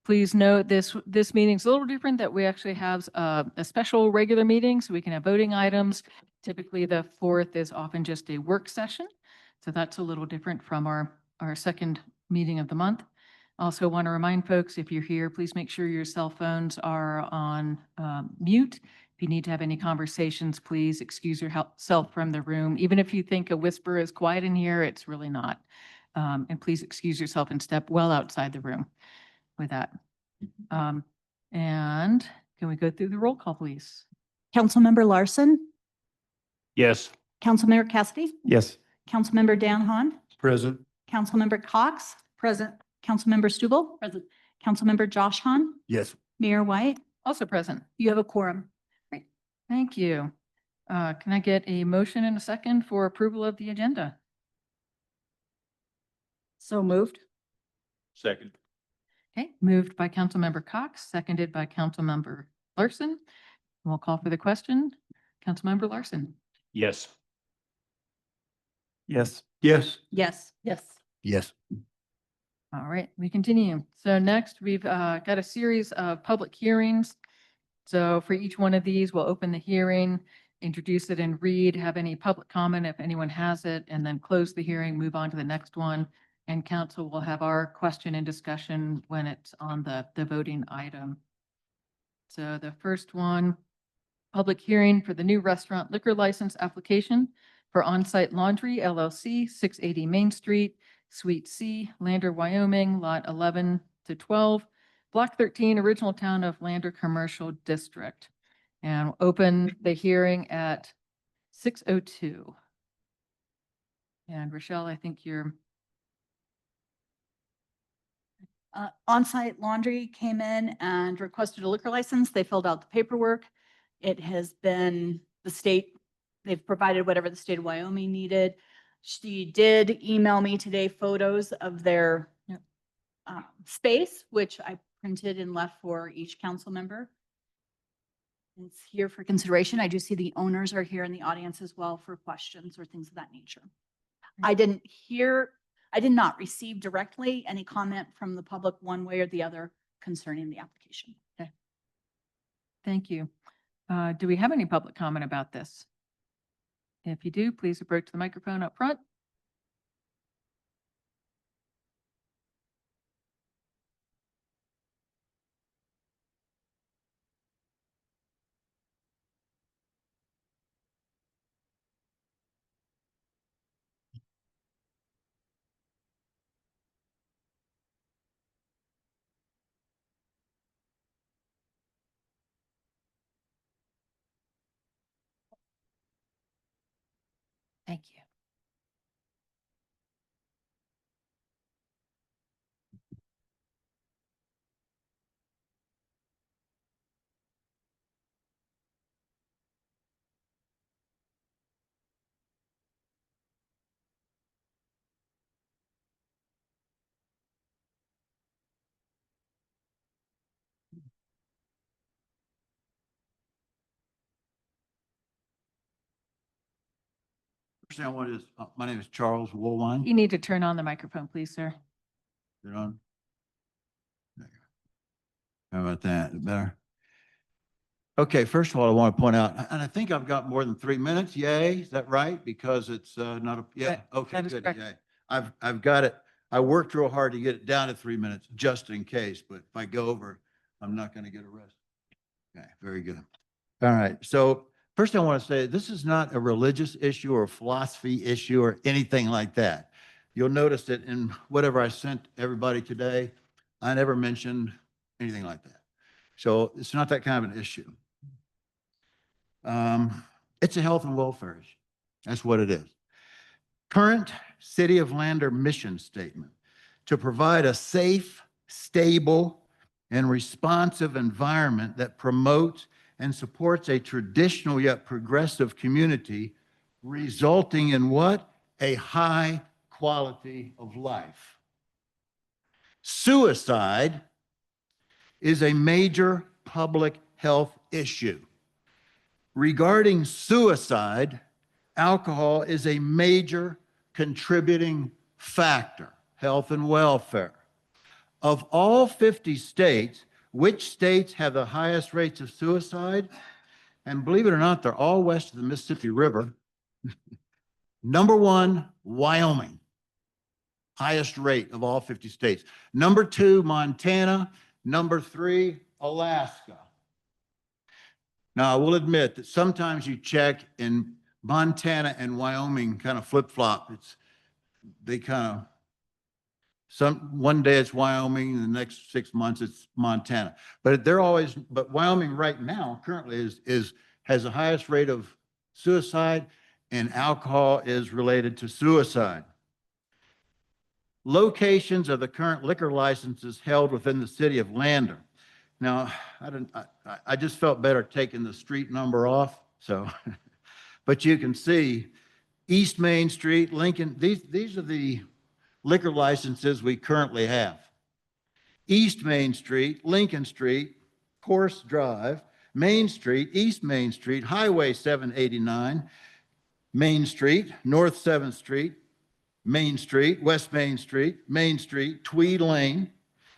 Please note this meeting's a little different, that we actually have a special regular meeting so we can have voting items. Typically, the 4th is often just a work session. So that's a little different from our second meeting of the month. Also want to remind folks, if you're here, please make sure your cell phones are on mute. If you need to have any conversations, please excuse yourself from the room. Even if you think a whisper is quiet in here, it's really not. And please excuse yourself and step well outside the room with that. And can we go through the roll call, please? Councilmember Larson, Yes. Councilmember Cassidy, Yes. Councilmember Dan Hahn, Present. Councilmember Cox, Present. Councilmember Stubble, Present. Councilmember Josh Hahn, Yes. Mayor White. Also present. You have a quorum. Thank you. Can I get a motion and a second for approval of the agenda? So moved. Second. Okay, moved by Councilmember Cox, seconded by Councilmember Larson. We'll call for the question. Councilmember Larson. Yes. Yes. Yes. Yes. Yes. Yes. All right, we continue. So next, we've got a series of public hearings. So for each one of these, we'll open the hearing, introduce it and read, have any public comment if anyone has it, and then close the hearing, move on to the next one. And council will have our question and discussion when it's on the voting item. So the first one, public hearing for the new restaurant liquor license application for On-Site Laundry LLC, 680 Main Street, Suite C, Lander, Wyoming, Lot 11 to 12, Block 13, original town of Lander Commercial District. And we'll open the hearing at 6:02. And Rochelle, I think you're. On-Site Laundry came in and requested a liquor license. They filled out the paperwork. It has been the state, they've provided whatever the state of Wyoming needed. She did email me today photos of their space, which I printed and left for each council member. It's here for consideration. I do see the owners are here in the audience as well for questions or things of that nature. I did not receive directly any comment from the public one way or the other concerning the application. Okay. Thank you. Do we have any public comment about this? If you do, please approach the microphone up front. Thank you. First thing I want is, my name is Charles Woolwine. You need to turn on the microphone, please, sir. Turn on. There you go. How about that? Is it better? Okay, first of all, I want to point out, and I think I've got more than 3 minutes. Yay, is that right? Because it's not a, yeah, Right, okay, that is good, correct. yay. I've got it. I worked real hard to get it down to 3 minutes just in case, but if I go over, I'm not going to get arrested. Okay, very good. All right, so first I want to say, this is not a religious issue or a philosophy issue or anything like that. You'll notice that in whatever I sent everybody today, I never mentioned anything like that. So it's not that kind of an issue. It's a health and welfare issue. That's what it is. Current City of Lander mission statement: to provide a safe, stable, and responsive environment that promotes and supports a traditional yet progressive community, resulting in what? A high quality of life. Suicide is a major public health issue. Regarding suicide, alcohol is a major contributing factor, health and welfare. Of all 50 states, which states have the highest rates of suicide? And believe it or not, they're all west of the Mississippi River. Number one, Wyoming. Highest rate of all 50 states. Number two, Montana. Number three, Alaska. Now, I will admit that sometimes you check in Montana and Wyoming kind of flip-flop. They kind of, one day it's Wyoming, and the next 6 months it's Montana. But Wyoming right now currently has the highest rate of suicide, and alcohol is related to suicide. Locations of the current liquor licenses held within the city of Lander. Now, I just felt better taking the street number off, so, but you can see East Main Street, Lincoln, these are the liquor licenses we currently have. East Main Street, Lincoln Street, Course Drive, Main Street, East Main Street, Highway 789, Main Street, North 7th Street, Main Street, West Main Street, Tweed Lane,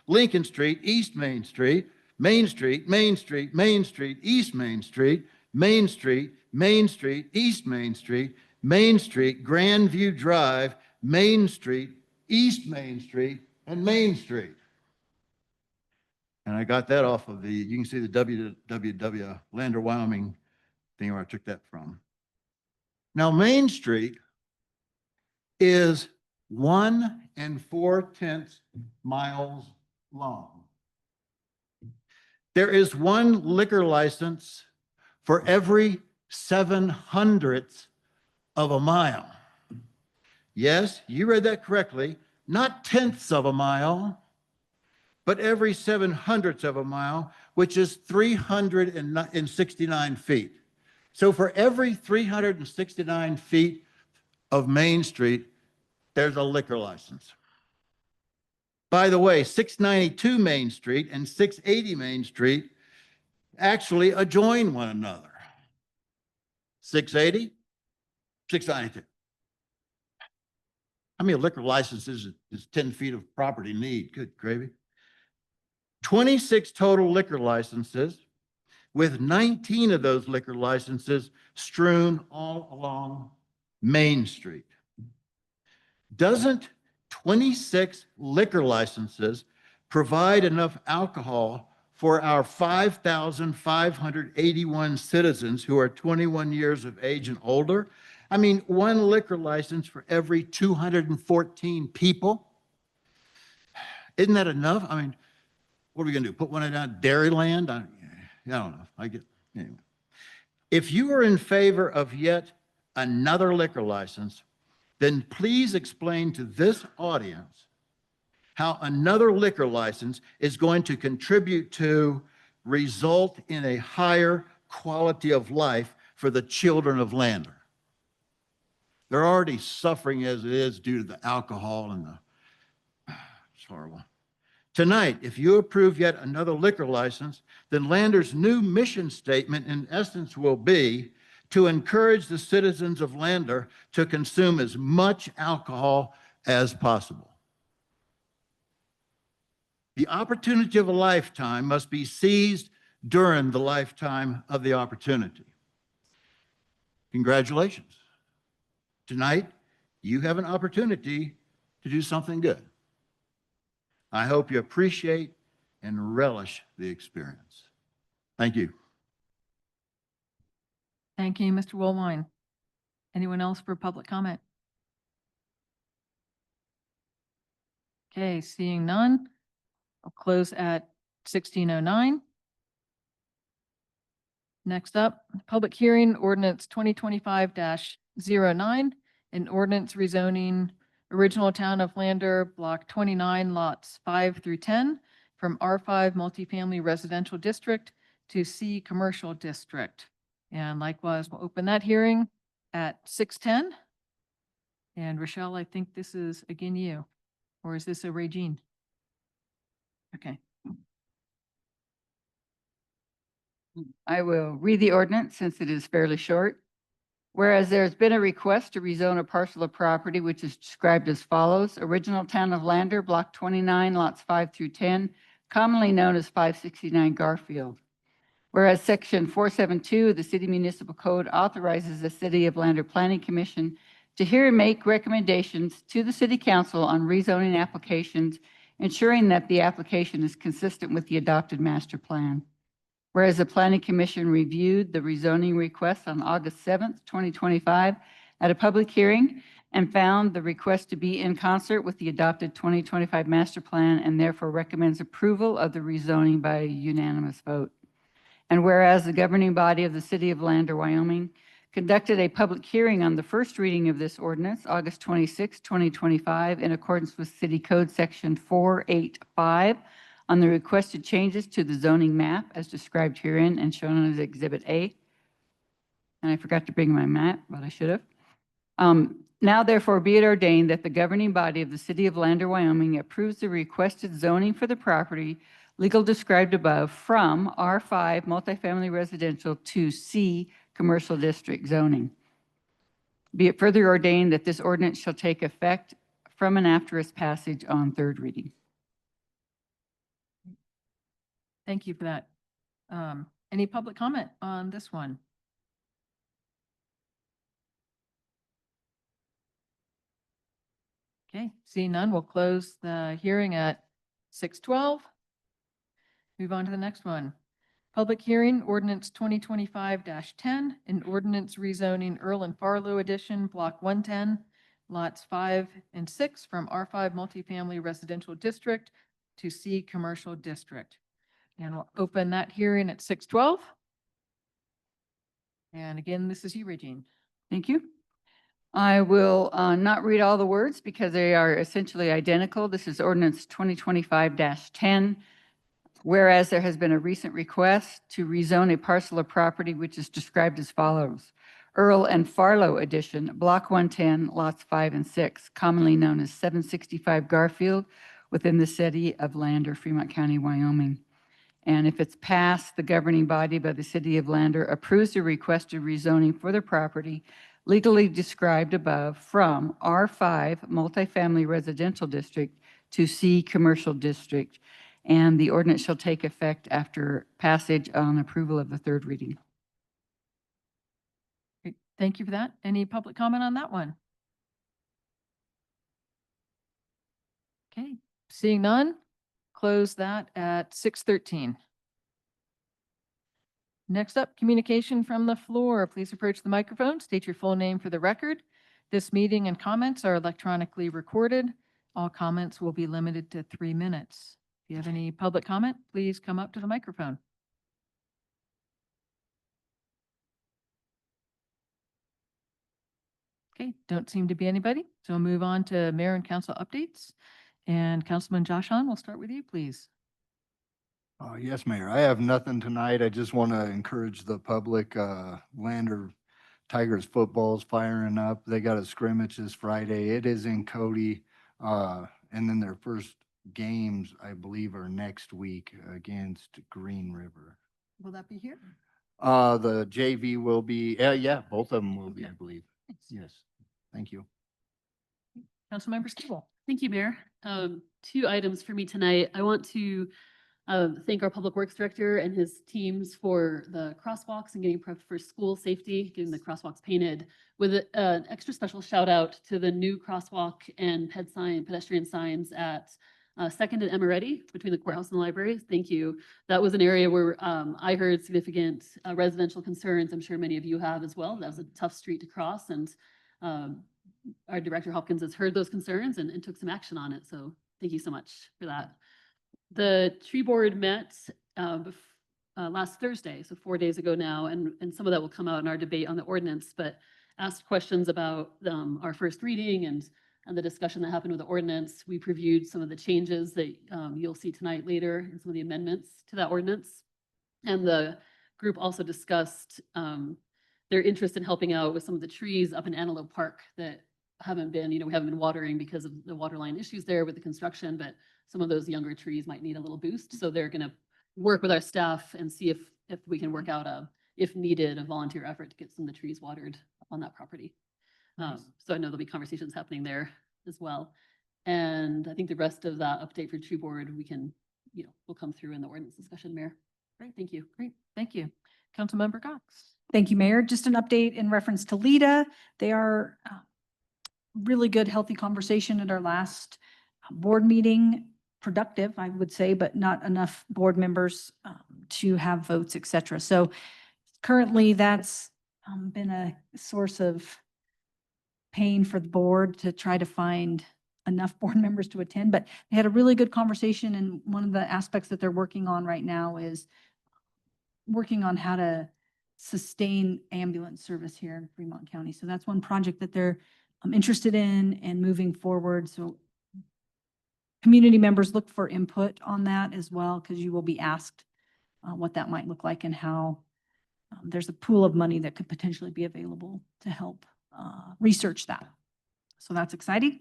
Lincoln Street, East Main Street, Main Street, Main Street, Main Street, East Main Street, Main Street, Main Street, East Main Street, Main Street, Grandview Drive, Main Street, East Main Street, and Main Street. And I got that off of you can see the www Lander, Wyoming thing where I took that from. Now, Main Street is 1 4/10 miles long. There is one liquor license for every 7/100th of a mile. Yes, you read that correctly. Not tenths of a mile, but every 7/100th of a mile, which is 369 feet. So for every 369 feet of Main Street, there's a liquor license. By the way, 692 Main Street and 680 Main Street actually adjoin one another. 680, 692. How many liquor licenses is 10 feet of property need? Good gravy. 26 total liquor licenses, with 19 of those liquor licenses strewn all along Main Street. Doesn't 26 liquor licenses provide enough alcohol for our 5,581 citizens who are 21 years of age and older? I mean, one liquor license for every 214 people. Isn't that enough? I mean, what are we going to do? Put one down Dairyland? I don't know. Anyway. If you are in favor of yet another liquor license, then please explain to this audience how another liquor license is going to contribute to result in a higher quality of life for the children of Lander. They're already suffering as it is due to the alcohol and it's horrible. Tonight, if you approve yet another liquor license, then Lander's new mission statement in essence will be to encourage the citizens of Lander to consume as much alcohol as possible. The opportunity of a lifetime must be seized during the lifetime of the opportunity. Congratulations. Tonight, you have an opportunity to do something good. I hope you appreciate and relish the experience. Thank you. Thank you, Mr. Woolwine. Anyone else for public comment? Okay, seeing none, I'll close at 16:09. Next up, public hearing ordinance 2025-09, an ordinance rezoning original town of Lander, block 29, lots 5 through 10, from R5 multifamily residential district to C commercial district. And likewise, we'll open that hearing at 6:10. And Rochelle, I think this is again you, or is this a Regine? Okay. I will read the ordinance since it is fairly short. Whereas there's been a request to rezone a parcel of property which is described as follows: original town of Lander, block 29, lots 5 through 10, commonly known as 569 Garfield. Whereas section 472 of the City Municipal Code authorizes the City of Lander Planning Commission to hear and make recommendations to the City Council on rezoning applications, ensuring that the application is consistent with the adopted master plan. Whereas the Planning Commission reviewed the rezoning request on August 7th, 2025 at a public hearing and found the request to be in concert with the adopted 2025 master plan and therefore recommends approval of the rezoning by a unanimous vote. And whereas the governing body of the City of Lander, Wyoming, conducted a public hearing on the first reading of this ordinance, August 26, 2025, in accordance with City Code Section 485, on the requested changes to the zoning map as described herein and shown as Exhibit A. And I forgot to bring my map, but I should have. Now therefore be it ordained that the governing body of the City of Lander, Wyoming approves the requested zoning for the property legal described above from R5 multifamily residential to C commercial district zoning. Be it further ordained that this ordinance shall take effect from and after its passage on third reading. Thank you for that. Any public comment on this one? Okay, seeing none, we'll close the hearing at 6:12. Move on to the next one. Public hearing, ordinance 2025-10, an ordinance rezoning Earl and Farlow Edition, Block 110, lots 5 and 6 from R5 multifamily residential district to C commercial district. And we'll open that hearing at 6:12. And again, this is you, Regine. Thank you. I will not read all the words because they are essentially identical. This is ordinance 2025-10. Whereas there has been a recent request to rezone a parcel of property which is described as follows: Earl and Farlow Edition, Block 110, lots 5 and 6, commonly known as 765 Garfield, within the City of Lander, Fremont County, Wyoming. And if it's passed, the governing body by the City of Lander approves the requested rezoning for the property legally described above from R5 multifamily residential district to C commercial district. And the ordinance shall take effect after passage on approval of the third reading. Great. Thank you for that. Any public comment on that one? Okay, seeing none, close that at 6:13. Next up, communication from the floor. Please approach the microphone, state your full name for the record. This meeting and comments are electronically recorded. All comments will be limited to 3 minutes. If you have any public comment, please come up to the microphone. Okay, don't seem to be anybody, so we'll move on to mayor and council updates. And Councilman Josh Hahn, we'll start with you, please. Yes, Mayor. I have nothing tonight. I just want to encourage the public, Lander Tigers football's firing up. They got a scrimmage this Friday. It is in Cody. And then their first games, I believe, are next week against Green River. Will that be here? The JV will be, yeah, both of them will be, I Okay. believe. Yes. Thank you. Councilmember Steele. Thank you, Mayor. 2 items for me tonight. I want to thank our Public Works Director and his teams for the crosswalks and getting prepped for school safety, getting the crosswalks painted, with an extra special shout out to the new crosswalk and pedestrian signs at 2nd and Emeretti between the courthouse and the library. Thank you. That was an area where I heard significant residential concerns. I'm sure many of you have as well. That was a tough street to cross, and our Director Hopkins has heard those concerns and took some action on it. So thank you so much for that. The tree board met last Thursday, so 4 days ago now, and some of that will come out in our debate on the ordinance, but asked questions about our first reading and the discussion that happened with the ordinance. We previewed some of the changes that you'll see tonight later and some of the amendments to that ordinance. And the group also discussed their interest in helping out with some of the trees up in Antelope Park that haven't been, we haven't been watering because of the water line issues there with the construction, but some of those younger trees might need a little boost. So they're going to work with our staff and see if we can work out if needed, a volunteer effort to get some of the trees watered on that property. Nice. So I know there'll be conversations happening there as well. And I think the rest of that update for tree board, we can, will come through in the ordinance discussion, Mayor. Great, thank you. Great, thank you. Councilmember Cox. Thank you, Mayor. Just an update in reference to LIDA. They are really good, healthy conversation at our last board meeting. Productive, I would say, but not enough board members to have votes, et cetera. So currently that's been a source of pain for the board to try to find enough board members to attend, but they had a really good conversation. And one of the aspects that they're working on right now is working on how to sustain ambulance service here in Fremont County. So that's one project that they're interested in and moving forward. So community members, look for input on that as well, because you will be asked what that might look like and how there's a pool of money that could potentially be available to help research that. So that's exciting.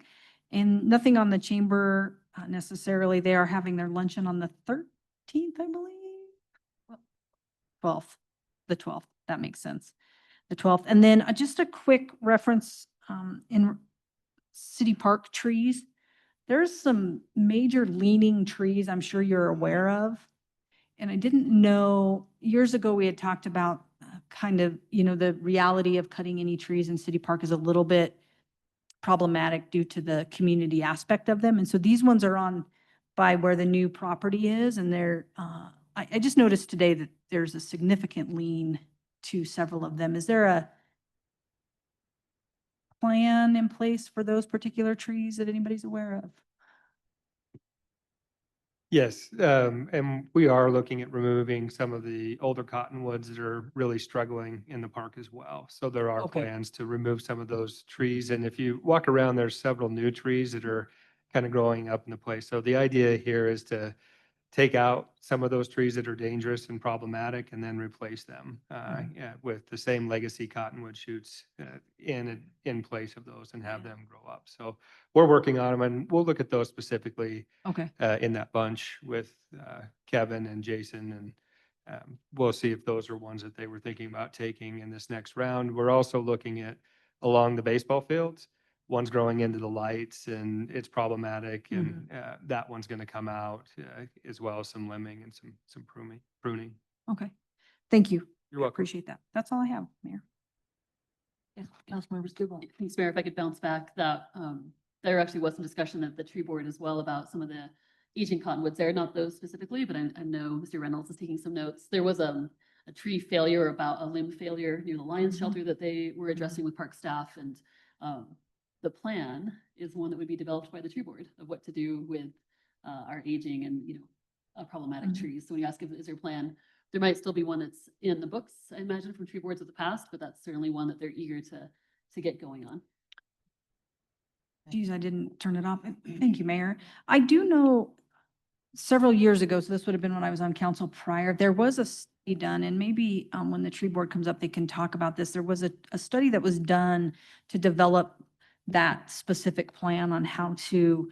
And nothing on the chamber necessarily. They are having their luncheon on the 13th, I believe. 12th, the 12th, that makes sense. The 12th. And then just a quick reference in city park trees. There's some major leaning trees I'm sure you're aware of. And I didn't know, years ago, we had talked about kind of, the reality of cutting any trees in city park is a little bit problematic due to the community aspect of them. And so these ones are on by where the new property is. And they're, I just noticed today that there's a significant lean to several of them. Is there a plan in place for those particular trees that anybody's aware of? Yes, and we are looking at removing some of the older cottonwoods that are really struggling in the park as well. So there are Okay. plans to remove some of those trees. And if you walk around, there's several new trees that are kind of growing up in the place. So the idea here is to take out some of those trees that are dangerous and problematic and then replace them yeah, with the same legacy cottonwood shoots in place of those and have them grow up. So we're working on them, and we'll look at those specifically Okay. in that bunch with Kevin and Jason, and we'll see if those are ones that they were thinking about taking in this next round. We're also looking at along the baseball fields. One's growing into the lights and it's problematic, and that one's going to come out as well as some limbing and some pruning. Okay. Thank you. You're welcome. Appreciate that. That's all I have, Mayor. Yes, Councilmember Stovall. Thanks, Mayor. If I could bounce back that, there actually was some discussion at the tree board as well about some of the aging cottonwoods there, not those specifically, but I know Mr. Reynolds is taking some notes. There was a tree failure, about a limb failure near the Lions shelter that they were addressing with park staff, and the plan is one that would be developed by the tree board of what to do with our aging and, problematic trees. So when you ask if is there a plan, there might still be one that's in the books, I imagine, from tree boards of the past, but that's certainly one that they're eager to get going on. Geez, I didn't turn it off. Thank you, Mayor. I do know several years ago, so this would have been when I was on council prior, there was a study done, and maybe when the tree board comes up, they can talk about this. There was a study that was done to develop that specific plan on how to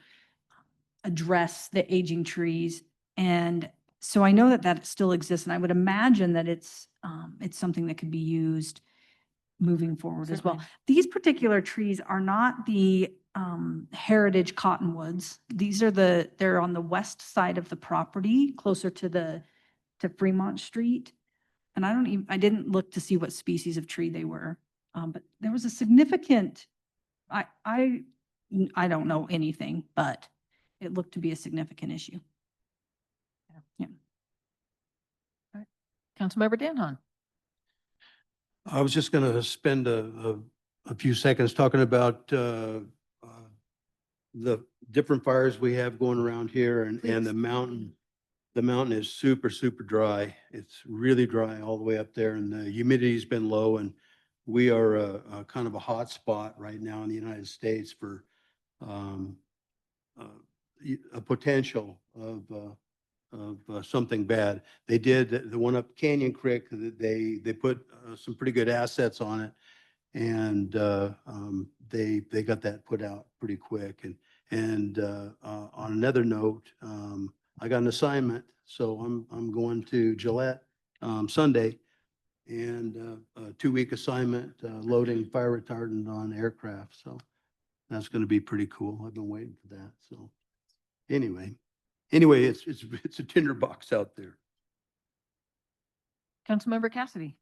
address the aging trees. And so I know that that still exists, and I would imagine that it's something that could be used moving forward as well. Certainly. These particular trees are not the heritage cottonwoods. These are they're on the west side of the property, closer to Fremont Street. And I didn't look to see what species of tree they were. But there was a significant, I don't know anything, but it looked to be a significant issue. Yeah. Councilmember Danhon. I was just going to spend a few seconds talking about the different fires we have going around here, and the mountain. The mountain is super, super dry. It's really dry all the way up there, and the humidity's been low, and we are a kind of a hot spot right now in the United States for a potential of something bad. They did the one up Canyon Creek. They put some pretty good assets on it, and they got that put out pretty quick. And on another note, I got an assignment, so I'm going to Gillette Sunday, and a 2-week assignment loading fire retardant on aircraft. So that's going to be pretty cool. I've been waiting for that. So anyway, it's a tinderbox out there. Councilmember Cassidy.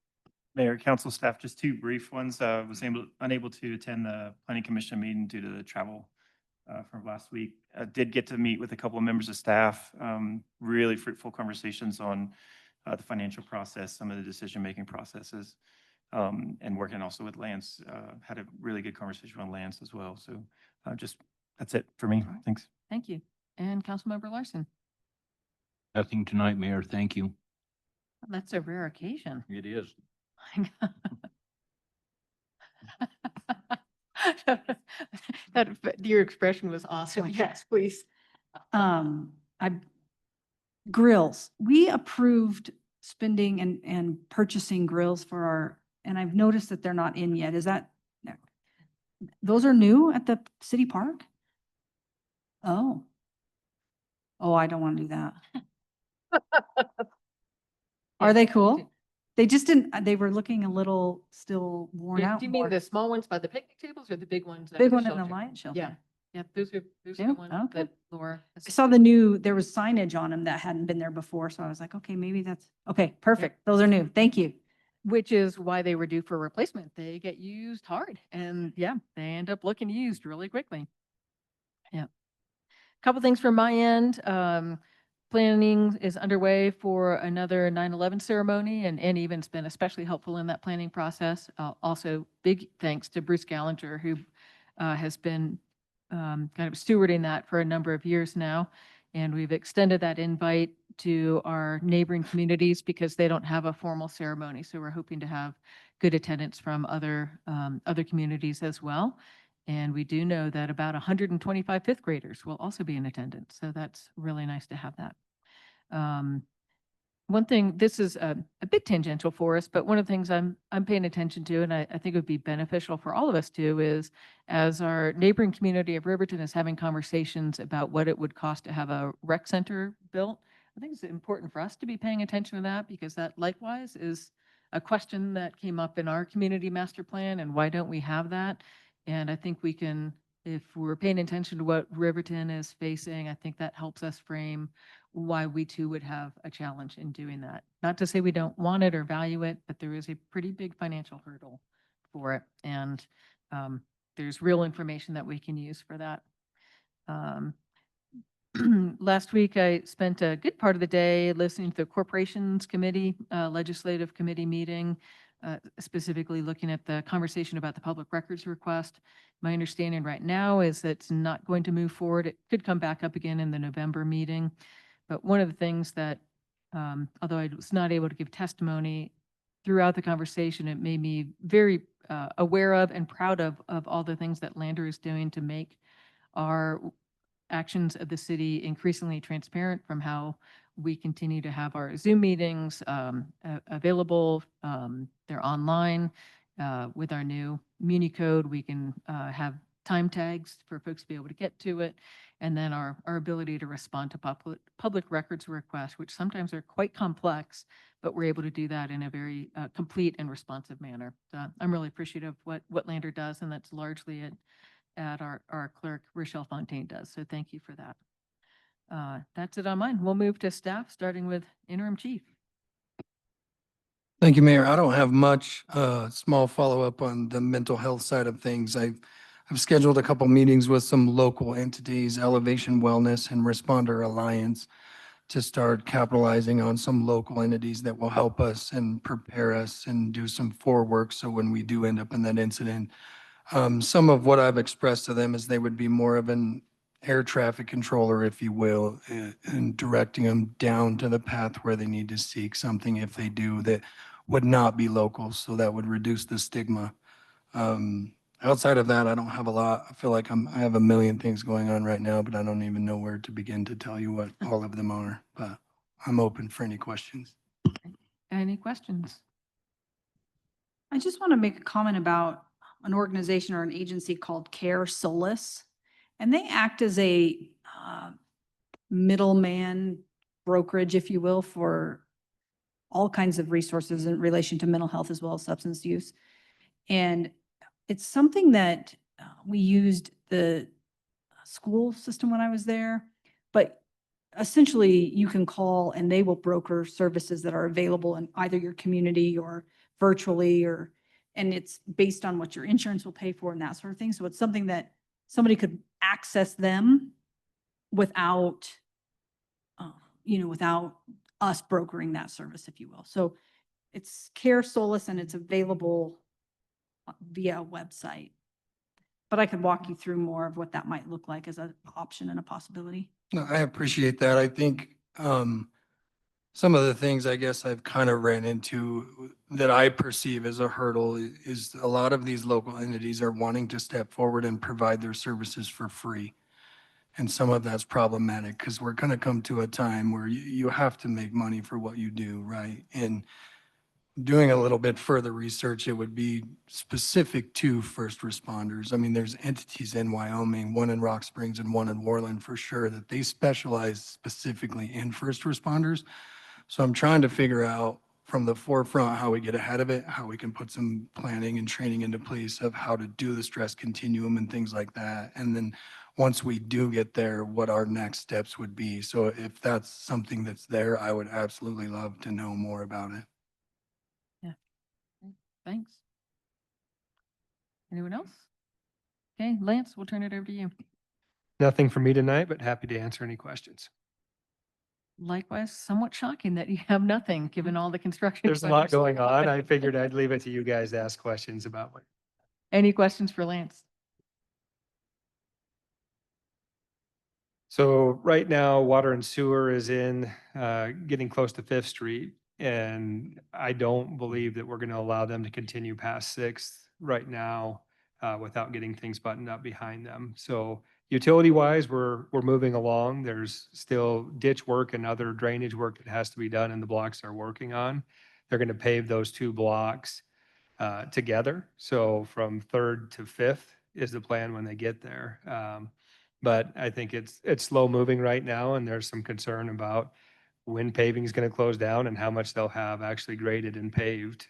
Mayor, council staff, just two brief ones. Was unable to attend the planning commission meeting due to the travel from last week. Did get to meet with a couple of members of staff. Really fruitful conversations on the financial process, some of the decision-making processes, and working also with Lance. Had a really good conversation on Lance as well. So that's it for me. Thanks. Thank you. And Councilmember Larson. Nothing tonight, Mayor. Thank you. That's a rare occasion. It is. Your expression was awesome. Yes, please. I, grills, we approved spending and purchasing grills for our, and I've noticed that they're not in yet. Is that, those are new at the city park? Oh. Oh, I don't want to do that. Are they cool? They just didn't, they were looking a little still worn out. Do you mean more. the small ones by the picnic tables or the big ones? at Big the one in the shelter? Lion Shelter? Yeah, yeah, those are Yeah, the ones okay. that Laura. has- I saw the new, there was signage on them that hadn't been there before, so I was like, okay, maybe that's, okay, perfect. Those are new. Thank you. Which is why they were due for replacement. They get used hard and yeah, they end up looking used really quickly. Yeah. Couple things from my end. Planning is underway for another 9/11 ceremony and Evan's been especially helpful in that planning process. Also, big thanks to Bruce Gallinger, who has been kind of stewarding that for a number of years now. And we've extended that invite to our neighboring communities because they don't have a formal ceremony. So we're hoping to have good attendance from other communities as well. And we do know that about 125 fifth graders will also be in attendance. So that's really nice to have that. One thing, this is a bit tangential for us, but one of the things I'm paying attention to, and I think it would be beneficial for all of us to, is as our neighboring community of Riverton is having conversations about what it would cost to have a rec center built, I think it's important for us to be paying attention to that because that likewise is a question that came up in our community master plan and why don't we have that? And I think we can, if we're paying attention to what Riverton is facing, I think that helps us frame why we too would have a challenge in doing that. Not to say we don't want it or value it, but there is a pretty big financial hurdle for it. And there's real information that we can use for that. Last week, I spent a good part of the day listening to the Corporations Committee, Legislative Committee meeting, specifically looking at the conversation about the public records request. My understanding right now is that it's not going to move forward. It could come back up again in the November meeting. But one of the things that, although I was not able to give testimony throughout the conversation, it made me very aware of and proud of all the things that Lander is doing to make our actions of the city increasingly transparent, from how we continue to have our Zoom meetings available. They're online. With our new Muni code, we can have time tags for folks to be able to get to it. And then our ability to respond to public records requests, which sometimes are quite complex, but we're able to do that in a very complete and responsive manner. So I'm really appreciative of what Lander does, and that's largely at our clerk, Rochelle Fontaine, does. So thank you for that. That's it on mine. We'll move to staff, starting with interim chief. Thank you, Mayor. I don't have much, small follow-up on the mental health side of things. I've scheduled a couple meetings with some local entities, Elevation Wellness and Responder Alliance, to start capitalizing on some local entities that will help us and prepare us and do some forework. So when we do end up in that incident, some of what I've expressed to them is they would be more of an air traffic controller, if you will, and directing them down to the path where they need to seek something if they do that would not be local. So that would reduce the stigma. Outside of that, I don't have a lot. I feel like I have a million things going on right now, but I don't even know where to begin to tell you what all of them are. But I'm open for any questions. Any questions? I just want to make a comment about an organization or an agency called Care Solace. And they act as a middleman brokerage, if you will, for all kinds of resources in relation to mental health as well as substance use. And it's something that we used the school system when I was there, but essentially you can call and they will broker services that are available in either your community or virtually, or, and it's based on what your insurance will pay for and that sort of thing. So it's something that somebody could access them without, without us brokering that service, if you will. So it's Care Solace and it's available via a website. But I could walk you through more of what that might look like as an option and a possibility. No, I appreciate that. I think some of the things I guess I've kind of ran into that I perceive as a hurdle is a lot of these local entities are wanting to step forward and provide their services for free. And some of that's problematic because we're going to come to a time where you have to make money for what you do, right? And doing a little bit further research, it would be specific to first responders. I mean, there's entities in Wyoming, one in Rock Springs and one in Worland for sure, that they specialize specifically in first responders. So I'm trying to figure out from the forefront how we get ahead of it, how we can put some planning and training into place of how to do the stress continuum and things like that. And then once we do get there, what our next steps would be. So if that's something that's there, I would absolutely love to know more about it. Thanks. Anyone else? Okay, Lance, we'll turn it over to you. Nothing for me tonight, but happy to answer any questions. Likewise, somewhat shocking that you have nothing, given all the construction. There's a lot projects. going on. I figured I'd leave it to you guys to ask questions about what. Any questions for Lance? So right now, water and sewer is in, getting close to Fifth Street. And I don't believe that we're going to allow them to continue past Sixth right now, without getting things buttoned up behind them. So utility wise, we're moving along. There's still ditch work and other drainage work that has to be done in the blocks they're working on. They're going to pave those two blocks together. So from Third to Fifth is the plan when they get there. But I think it's slow moving right now, and there's some concern about when paving is going to close down and how much they'll have actually graded and paved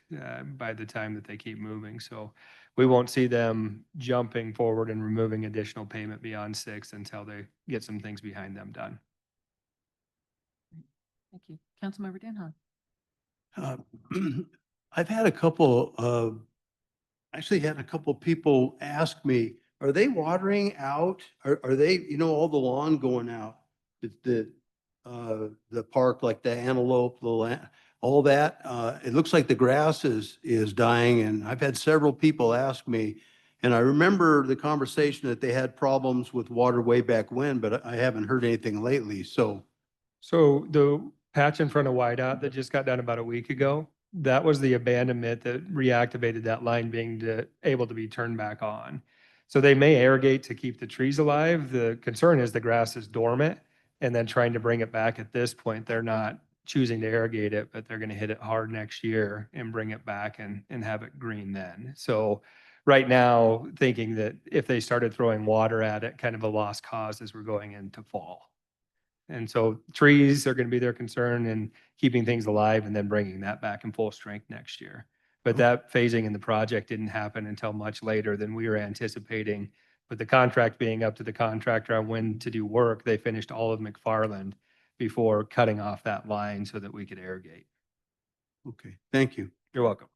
by the time that they keep moving. So we won't see them jumping forward and removing additional payment beyond Sixth until they get some things behind them done. Thank you. Councilmember Denhoff. I've had a couple of, actually had a couple people ask me, are they watering out? Are they, all the lawn going out? The park, like the antelope, all that. It looks like the grass is dying, and I've had several people ask me, and I remember the conversation that they had problems with water way back when, but I haven't heard anything lately, so. So the patch in front of YDOT that just got done about a week ago, that was the abandonment that reactivated that line being able to be turned back on. So they may irrigate to keep the trees alive. The concern is the grass is dormant, and then trying to bring it back at this point, they're not choosing to irrigate it, but they're going to hit it hard next year and bring it back and have it green then. So right now, thinking that if they started throwing water at it, kind of a lost cause as we're going into fall. And so trees are going to be their concern in keeping things alive and then bringing that back in full strength next year. But that phasing in the project didn't happen until much later than we were anticipating. With the contract being up to the contractor on when to do work, they finished all of McFarland before cutting off that line so that we could irrigate. Okay, thank you. You're welcome.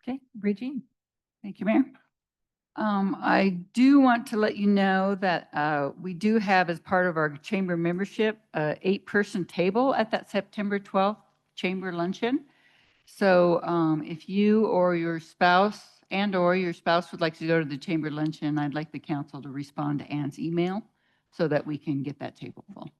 Okay, Regine. Thank you, Mayor. I do want to let you know that we do have, as part of our chamber membership, a 8-person table at that September 12th chamber luncheon. So if you or your spouse or your spouse would like to go to the chamber luncheon, I'd like the council to respond to Ann's email so that we can get that table full.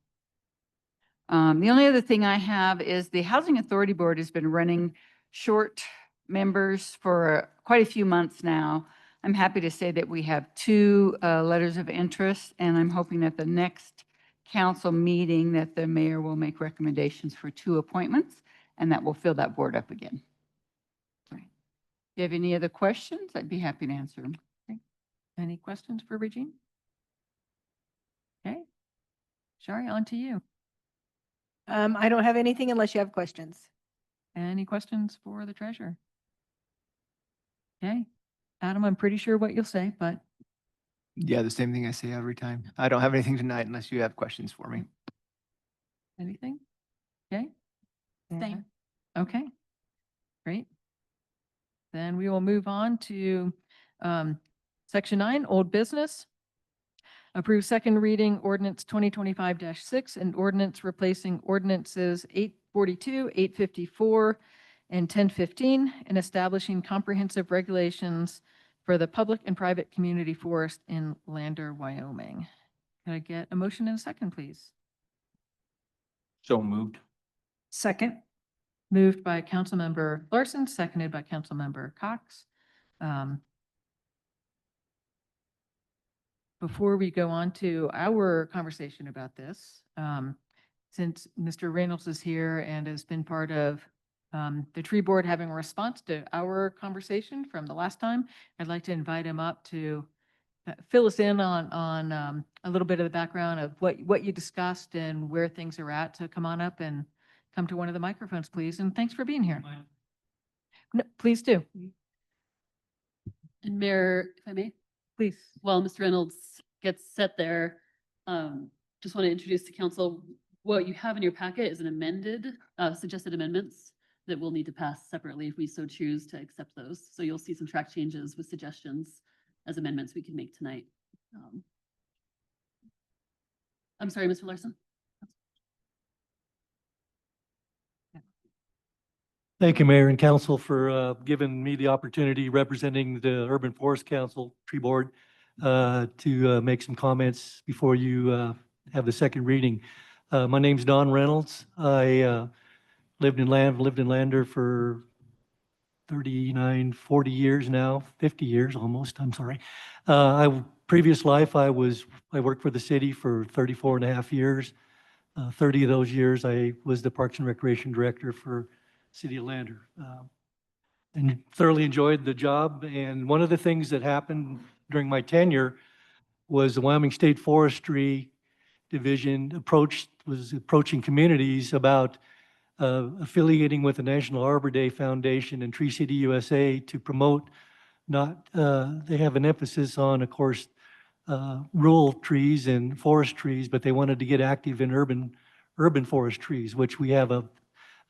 The only other thing I have is the Housing Authority Board has been running short members for quite a few months now. I'm happy to say that we have 2 letters of interest, and I'm hoping at the next council meeting that the mayor will make recommendations for 2 appointments, and that will fill that board up again. If you have any other questions, I'd be happy to answer them. Any questions for Regine? Okay. Shari, on to you. I don't have anything unless you have questions. Any questions for the treasurer? Okay, Adam, I'm pretty sure what you'll say, but Yeah, the same thing I say every time. I don't have anything tonight unless you have questions for me. anything? Okay. Same. Okay, great. Then we will move on to Section 9, Old Business. Approve second reading ordinance 2025-6 and ordinance replacing ordinances 842, 854, and 1015, and establishing comprehensive regulations for the public and private community forest in Lander, Wyoming. Can I get a motion and a second, please? So moved. Second. Moved by Councilmember Larson, seconded by Councilmember Cox. Before we go on to our conversation about this, since Mr. Reynolds is here and has been part of the tree board having a response to our conversation from the last time, I'd like to invite him up to fill us in on a little bit of the background of what you discussed and where things are at. So come on up and come to one of the microphones, please. And thanks for being here. No, please do. And Mayor, if I may, Please. while Mr. Reynolds gets set there, just want to introduce to council, what you have in your packet is an amended, suggested amendments that we'll need to pass separately if we so choose to accept those. So you'll see some track changes with suggestions as amendments we can make tonight. I'm sorry, Mr. Larson? Thank you, Mayor and Council, for giving me the opportunity representing the Urban Forest Council Tree Board to make some comments before you have the second reading. My name's Don Reynolds. I lived in Lander for 39, 40 years now, 50 years almost, I'm sorry. Previous life, I worked for the city for 34 and a half years. 30 of those years, I was the Parks and Recreation Director for City of Lander. And thoroughly enjoyed the job. And one of the things that happened during my tenure was the Wyoming State Forestry Division was approaching communities about affiliating with the National Arbor Day Foundation and Tree City USA to promote they have an emphasis on, of course, rural trees and forest trees, but they wanted to get active in urban forest trees, which we have a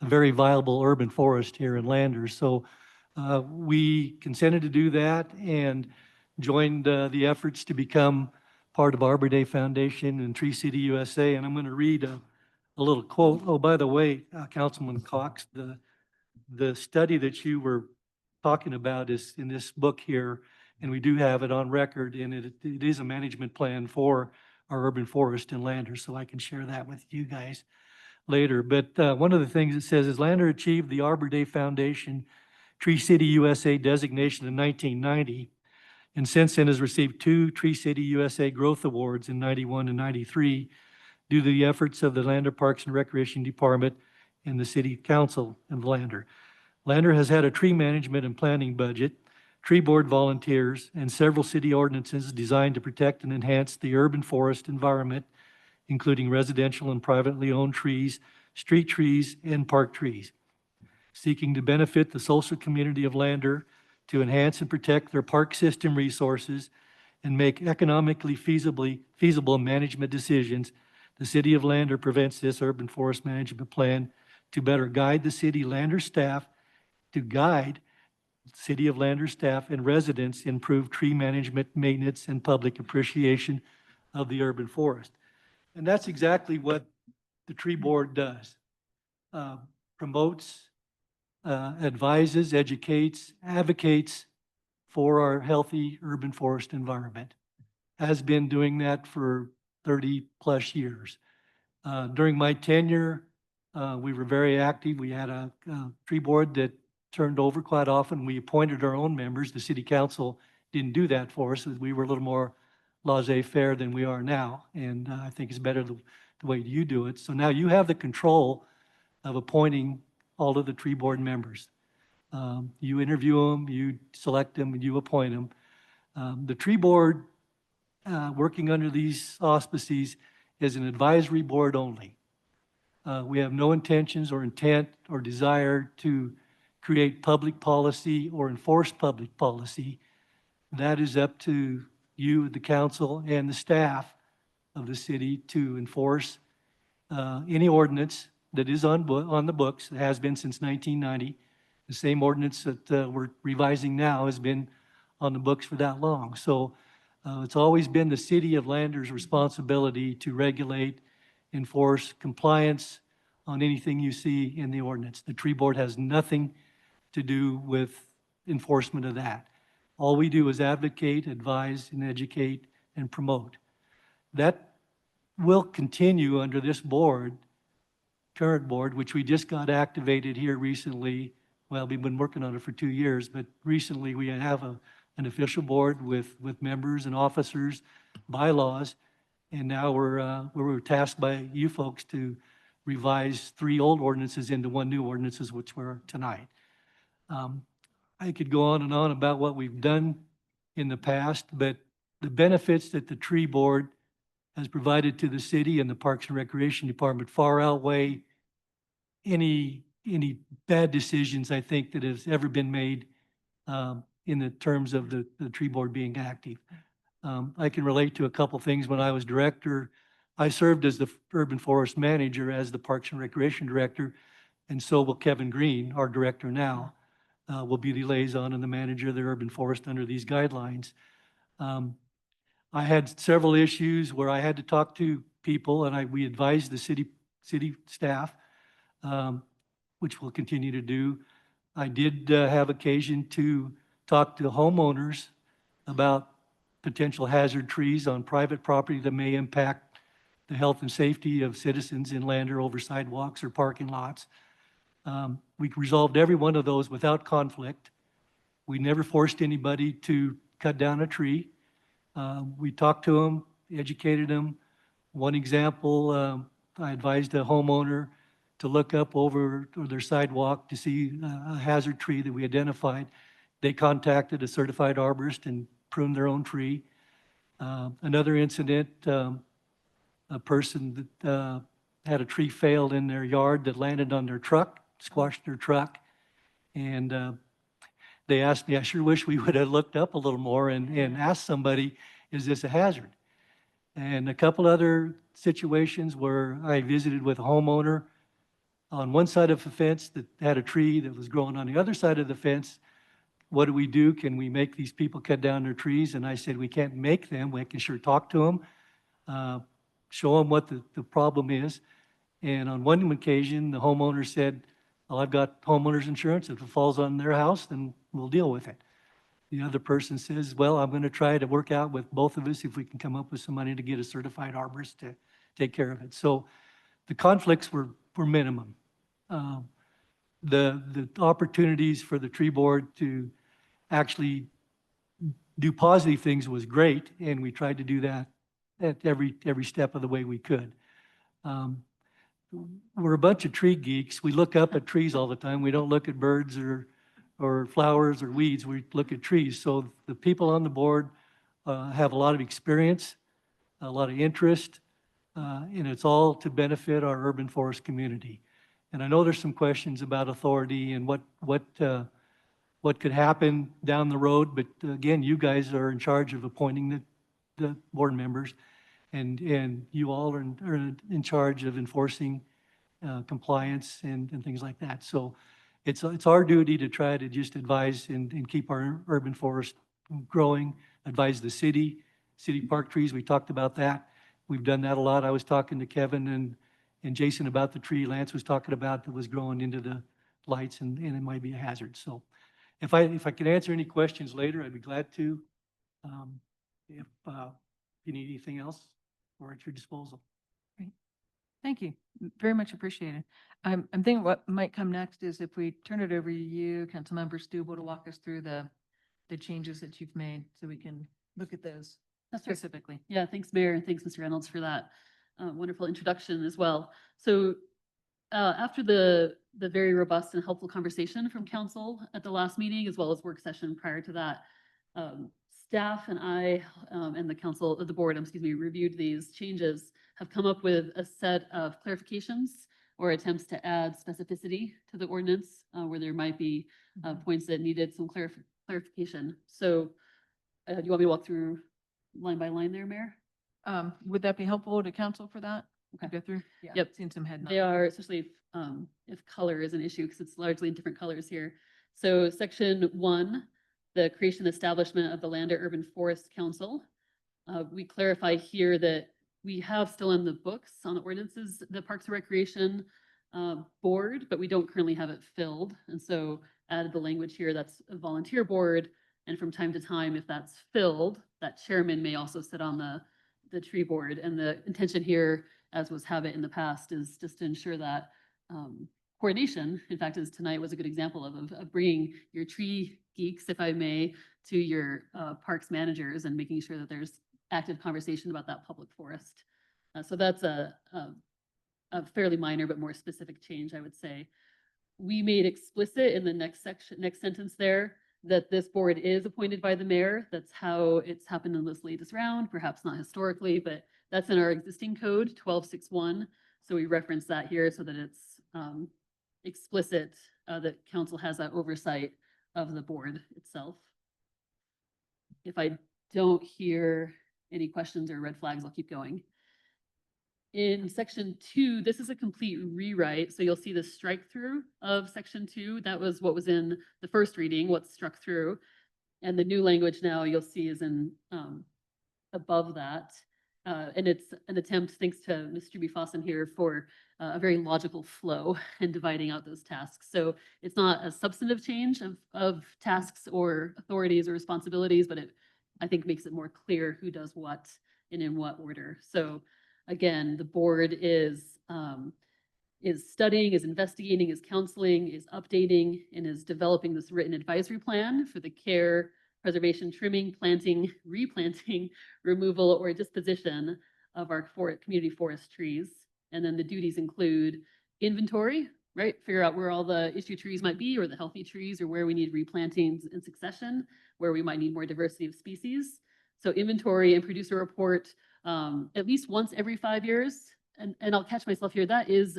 very viable urban forest here in Lander. So we consented to do that and joined the efforts to become part of Arbor Day Foundation and Tree City USA. And I'm going to read a little quote. Oh, by the way, Councilman Cox, the study that you were talking about is in this book here, and we do have it on record, and it is a management plan for our urban forest in Lander, so I can share that with you guys later. But one of the things it says is Lander achieved the Arbor Day Foundation Tree City USA designation in 1990, and since then has received 2 Tree City USA Growth Awards in 91 and 93 due to the efforts of the Lander Parks and Recreation Department and the City Council of Lander. Lander has had a tree management and planning budget, tree board volunteers, and several city ordinances designed to protect and enhance the urban forest environment, including residential and privately owned trees, street trees, and park trees, seeking to benefit the social community of Lander to enhance and protect their park system resources and make economically feasible management decisions. The City of Lander presents this urban forest management plan to better guide the city Lander staff, to guide City of Lander staff and residents improve tree management, maintenance, and public appreciation of the urban forest. And that's exactly what the tree board does. Promotes, advises, educates, advocates for our healthy urban forest environment. Has been doing that for 30 plus years. During my tenure, we were very active. We had a tree board that turned over quite often. We appointed our own members. The city council didn't do that for us. We were a little more laissez-faire than we are now. And I think it's better the way you do it. So now you have the control of appointing all of the tree board members. You interview them, you select them, and you appoint them. The tree board, working under these auspices, is an advisory board only. We have no intentions or intent or desire to create public policy or enforce public policy. That is up to you, the council, and the staff of the city to enforce any ordinance that is on the books, that has been since 1990. The same ordinance that we're revising now has been on the books for that long. So it's always been the city of Lander's responsibility to regulate, enforce compliance on anything you see in the ordinance. The tree board has nothing to do with enforcement of that. All we do is advocate, advise, and educate and promote. That will continue under this board, current board, which we just got activated here recently. Well, we've been working on it for 2 years, but recently we have an official board with members and officers, bylaws, and now we're tasked by you folks to revise 3 old ordinances into 1 new ordinances, which were tonight. I could go on and on about what we've done in the past, but the benefits that the tree board has provided to the city and the Parks and Recreation Department far outweigh any bad decisions I think that has ever been made in the terms of the tree board being active. I can relate to a couple things. When I was director, I served as the urban forest manager as the Parks and Recreation Director, and so will Kevin Green, our director now, will be the liaison and the manager of the urban forest under these guidelines. I had several issues where I had to talk to people, and we advised the city staff, which we'll continue to do. I did have occasion to talk to homeowners about potential hazard trees on private property that may impact the health and safety of citizens in land or over sidewalks or parking lots. We resolved every one of those without conflict. We never forced anybody to cut down a tree. We talked to them, educated them. One example, I advised a homeowner to look up over their sidewalk to see a hazard tree that we identified. They contacted a certified arborist and pruned their own tree. Another incident, a person that had a tree failed in their yard that landed on their truck, squashed their truck. And they asked me, I sure wish we would have looked up a little more and asked somebody, is this a hazard? And a couple other situations where I visited with a homeowner on one side of the fence that had a tree that was growing on the other side of the fence. What do we do? Can we make these people cut down their trees? And I said, we can't make them. We can sure talk to them, show them what the problem is. And on one occasion, the homeowner said, well, I've got homeowner's insurance. If it falls on their house, then we'll deal with it. The other person says, well, I'm going to try to work out with both of us if we can come up with some money to get a certified arborist to take care of it. So the conflicts were minimum. The opportunities for the tree board to actually do positive things was great, and we tried to do that at every step of the way we could. We're a bunch of tree geeks. We look up at trees all the time. We don't look at birds or flowers or weeds. We look at trees. So the people on the board have a lot of experience, a lot of interest, and it's all to benefit our urban forest community. And I know there's some questions about authority and what could happen down the road, but again, you guys are in charge of appointing the board members, and you all are in charge of enforcing compliance and things like that. So it's our duty to try to just advise and keep our urban forest growing, advise the city park trees. We talked about that. We've done that a lot. I was talking to Kevin and Jason about the tree Lance was talking about that was growing into the lights, and it might be a hazard. So if I could answer any questions later, I'd be glad to. If you need anything else, we're at your disposal. Thank you. Very much appreciated. I'm thinking what might come next is if we turn it over to you, Councilmember Stubble, to walk us through the changes that you've made so we can look at those That's right. specifically. Yeah, thanks, Mayor, and thanks, Mr. Reynolds, for that wonderful introduction as well. So after the very robust and helpful conversation from council at the last meeting, as well as work session prior to that, staff and I and the board, reviewed these changes, have come up with a set of clarifications or attempts to add specificity to the ordinance, where there might be points that needed some clarification. So do you want me to walk through line by line there, Mayor? Would that be helpful to council for that? To Okay. go through? Yeah, Yep. seen some head They nods. are, especially if color is an issue, because it's largely in different colors here. So section 1, the creation and establishment of the Land or Urban Forest Council. We clarify here that we have still in the books on the ordinances, the Parks and Recreation board, but we don't currently have it filled. And so added the language here, that's a volunteer board. And from time to time, if that's filled, that chairman may also sit on the tree board. And the intention here, as was habit in the past, is just to ensure that coordination, in fact, as tonight was a good example of bringing your tree geeks, if I may, to your parks managers and making sure that there's active conversation about that public forest. So that's a fairly minor but more specific change, I would say. We made explicit in the next section, next sentence there, that this board is appointed by the mayor. That's how it's happened in this latest round, perhaps not historically, but that's in our existing code, 1261. So we reference that here so that it's explicit that council has that oversight of the board itself. If I don't hear any questions or red flags, I'll keep going. In section 2, this is a complete rewrite. So you'll see the strike through of section 2. That was what was in the first reading, what's struck through. And the new language now you'll see is in above that. And it's an attempt, thanks to Ms. Juby Fossen here, for a very logical flow and dividing out those tasks. So it's not a substantive change of tasks or authorities or responsibilities, but it, I think, makes it more clear who does what and in what order. So again, the board is studying, is investigating, is counseling, is updating, and is developing this written advisory plan for the care, preservation, trimming, planting, replanting, removal, or disposition of our community forest trees. And then the duties include inventory, right? Figure out where all the issue trees might be, or the healthy trees, or where we need replantings in succession, where we might need more diversity of species. So inventory and produce a report at least once every 5 years. And I'll catch myself here, that is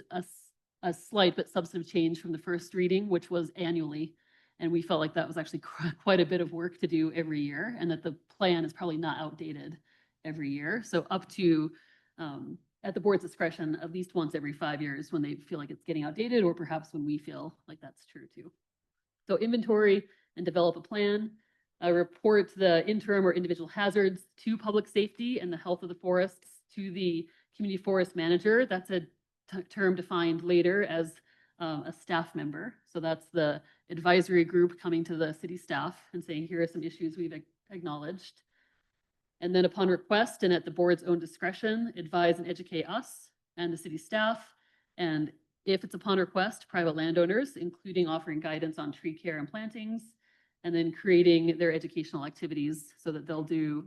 a slight but substantive change from the first reading, which was annually. And we felt like that was actually quite a bit of work to do every year, and that the plan is probably not outdated every year. So up to, at the board's discretion, at least once every 5 years when they feel like it's getting outdated, or perhaps when we feel like that's true too. So inventory and develop a plan. Report the interim or individual hazards to public safety and the health of the forests to the community forest manager. That's a term defined later as a staff member. So that's the advisory group coming to the city staff and saying, here are some issues we've acknowledged. And then upon request and at the board's own discretion, advise and educate us and the city staff. And if it's upon request, private landowners, including offering guidance on tree care and plantings, and then creating their educational activities so that they'll do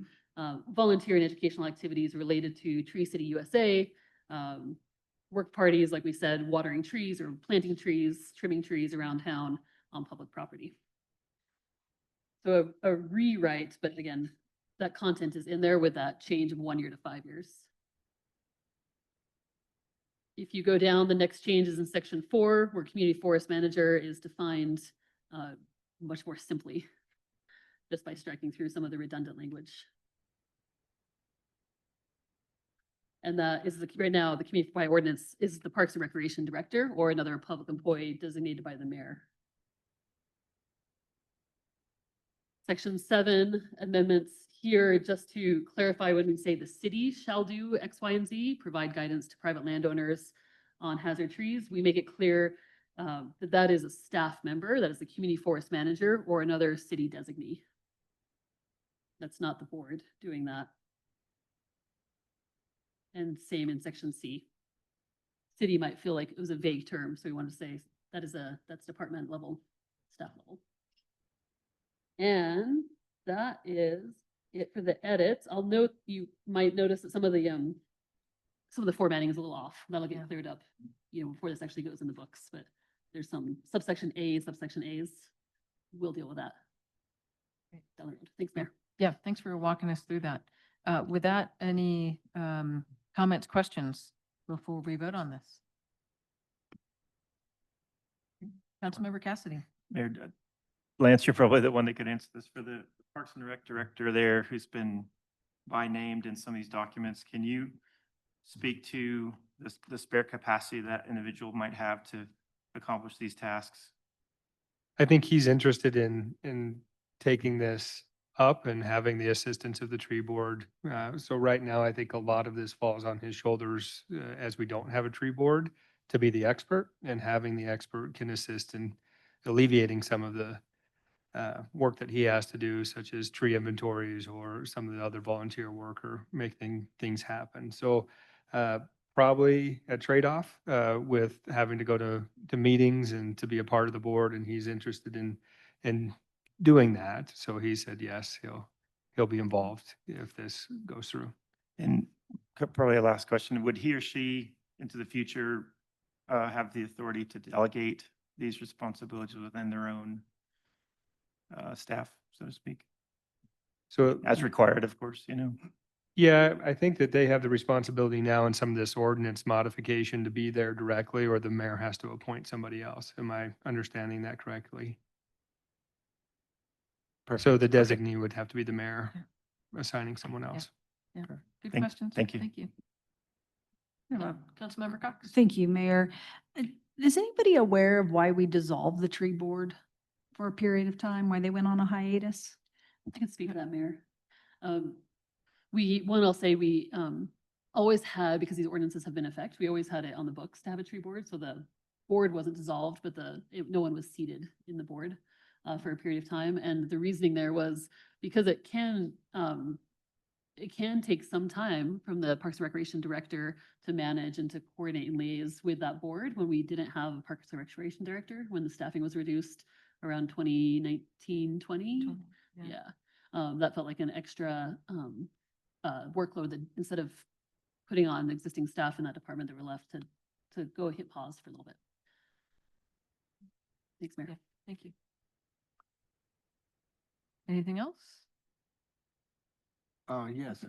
volunteer and educational activities related to Tree City USA, work parties, like we said, watering trees or planting trees, trimming trees around town on public property. So a rewrite, but again, that content is in there with that change of 1 year to 5 years. If you go down, the next change is in section 4, where community forest manager is defined much more simply, just by striking through some of the redundant language. And that is right now, the community by ordinance is the Parks and Recreation Director or another public employee designated by the mayor. Section 7 amendments here, just to clarify, when we say the city shall do X, Y, and Z, provide guidance to private landowners on hazard trees, we make it clear that that is a staff member, that is the community forest manager or another city designee. That's not the board doing that. And same in section C. City might feel like it was a vague term, so we want to say that is that's department level, staff level. And that is it for the edits. I'll note, you might notice that some of the formatting is a little off. That'll get cleared up, before this actually goes in the books, but there's some subsection A's. We'll deal with that down the road. Thanks, Mayor. Yeah, thanks for walking us through that. With that, any comments, questions before we vote on this? Councilmember Cassidy. Mayor, Lance, you're probably the one that could answer this. For the Parks and Rec director there who's been by named in some of these documents, can you speak to the spare capacity that individual might have to accomplish these tasks? I think he's interested in taking this up and having the assistance of the tree board. So right now, I think a lot of this falls on his shoulders, as we don't have a tree board to be the expert, and having the expert can assist in alleviating some of the work that he has to do, such as tree inventories or some of the other volunteer work, or making things happen. So probably a trade-off with having to go to meetings and to be a part of the board, and he's interested in doing that. So he said, yes, he'll be involved if this goes through. And probably a last question, would he or she into the future have the authority to delegate these responsibilities within their own staff, so to speak? So As required, of course, yeah, I think that they have the responsibility now in some of this ordinance modification to be there directly, or the mayor has to appoint somebody else. Am I understanding that correctly? So the designee would have to be the mayor assigning someone else. Yeah, good Thank- questions. thank you. Thank you. Councilmember Cox. Thank you, Mayor. Is anybody aware of why we dissolved the tree board for a period of time, why they went on a hiatus? I can speak to that, Mayor. I'll say we always had, because these ordinances have been in effect, we always had it on the books to have a tree board. So the board wasn't dissolved, but no one was seated in the board for a period of time. And the reasoning there was because it can take some time from the Parks and Recreation Director to manage and to coordinate and liaise with that board when we didn't have a Parks and Recreation Director, when the staffing was reduced around 2019, 20. Yeah. That felt like an extra workload that instead of putting on existing staff in that department, that were left to go hit pause for a little bit. Thanks, Mayor. Yeah, thank you. Anything else? Yes,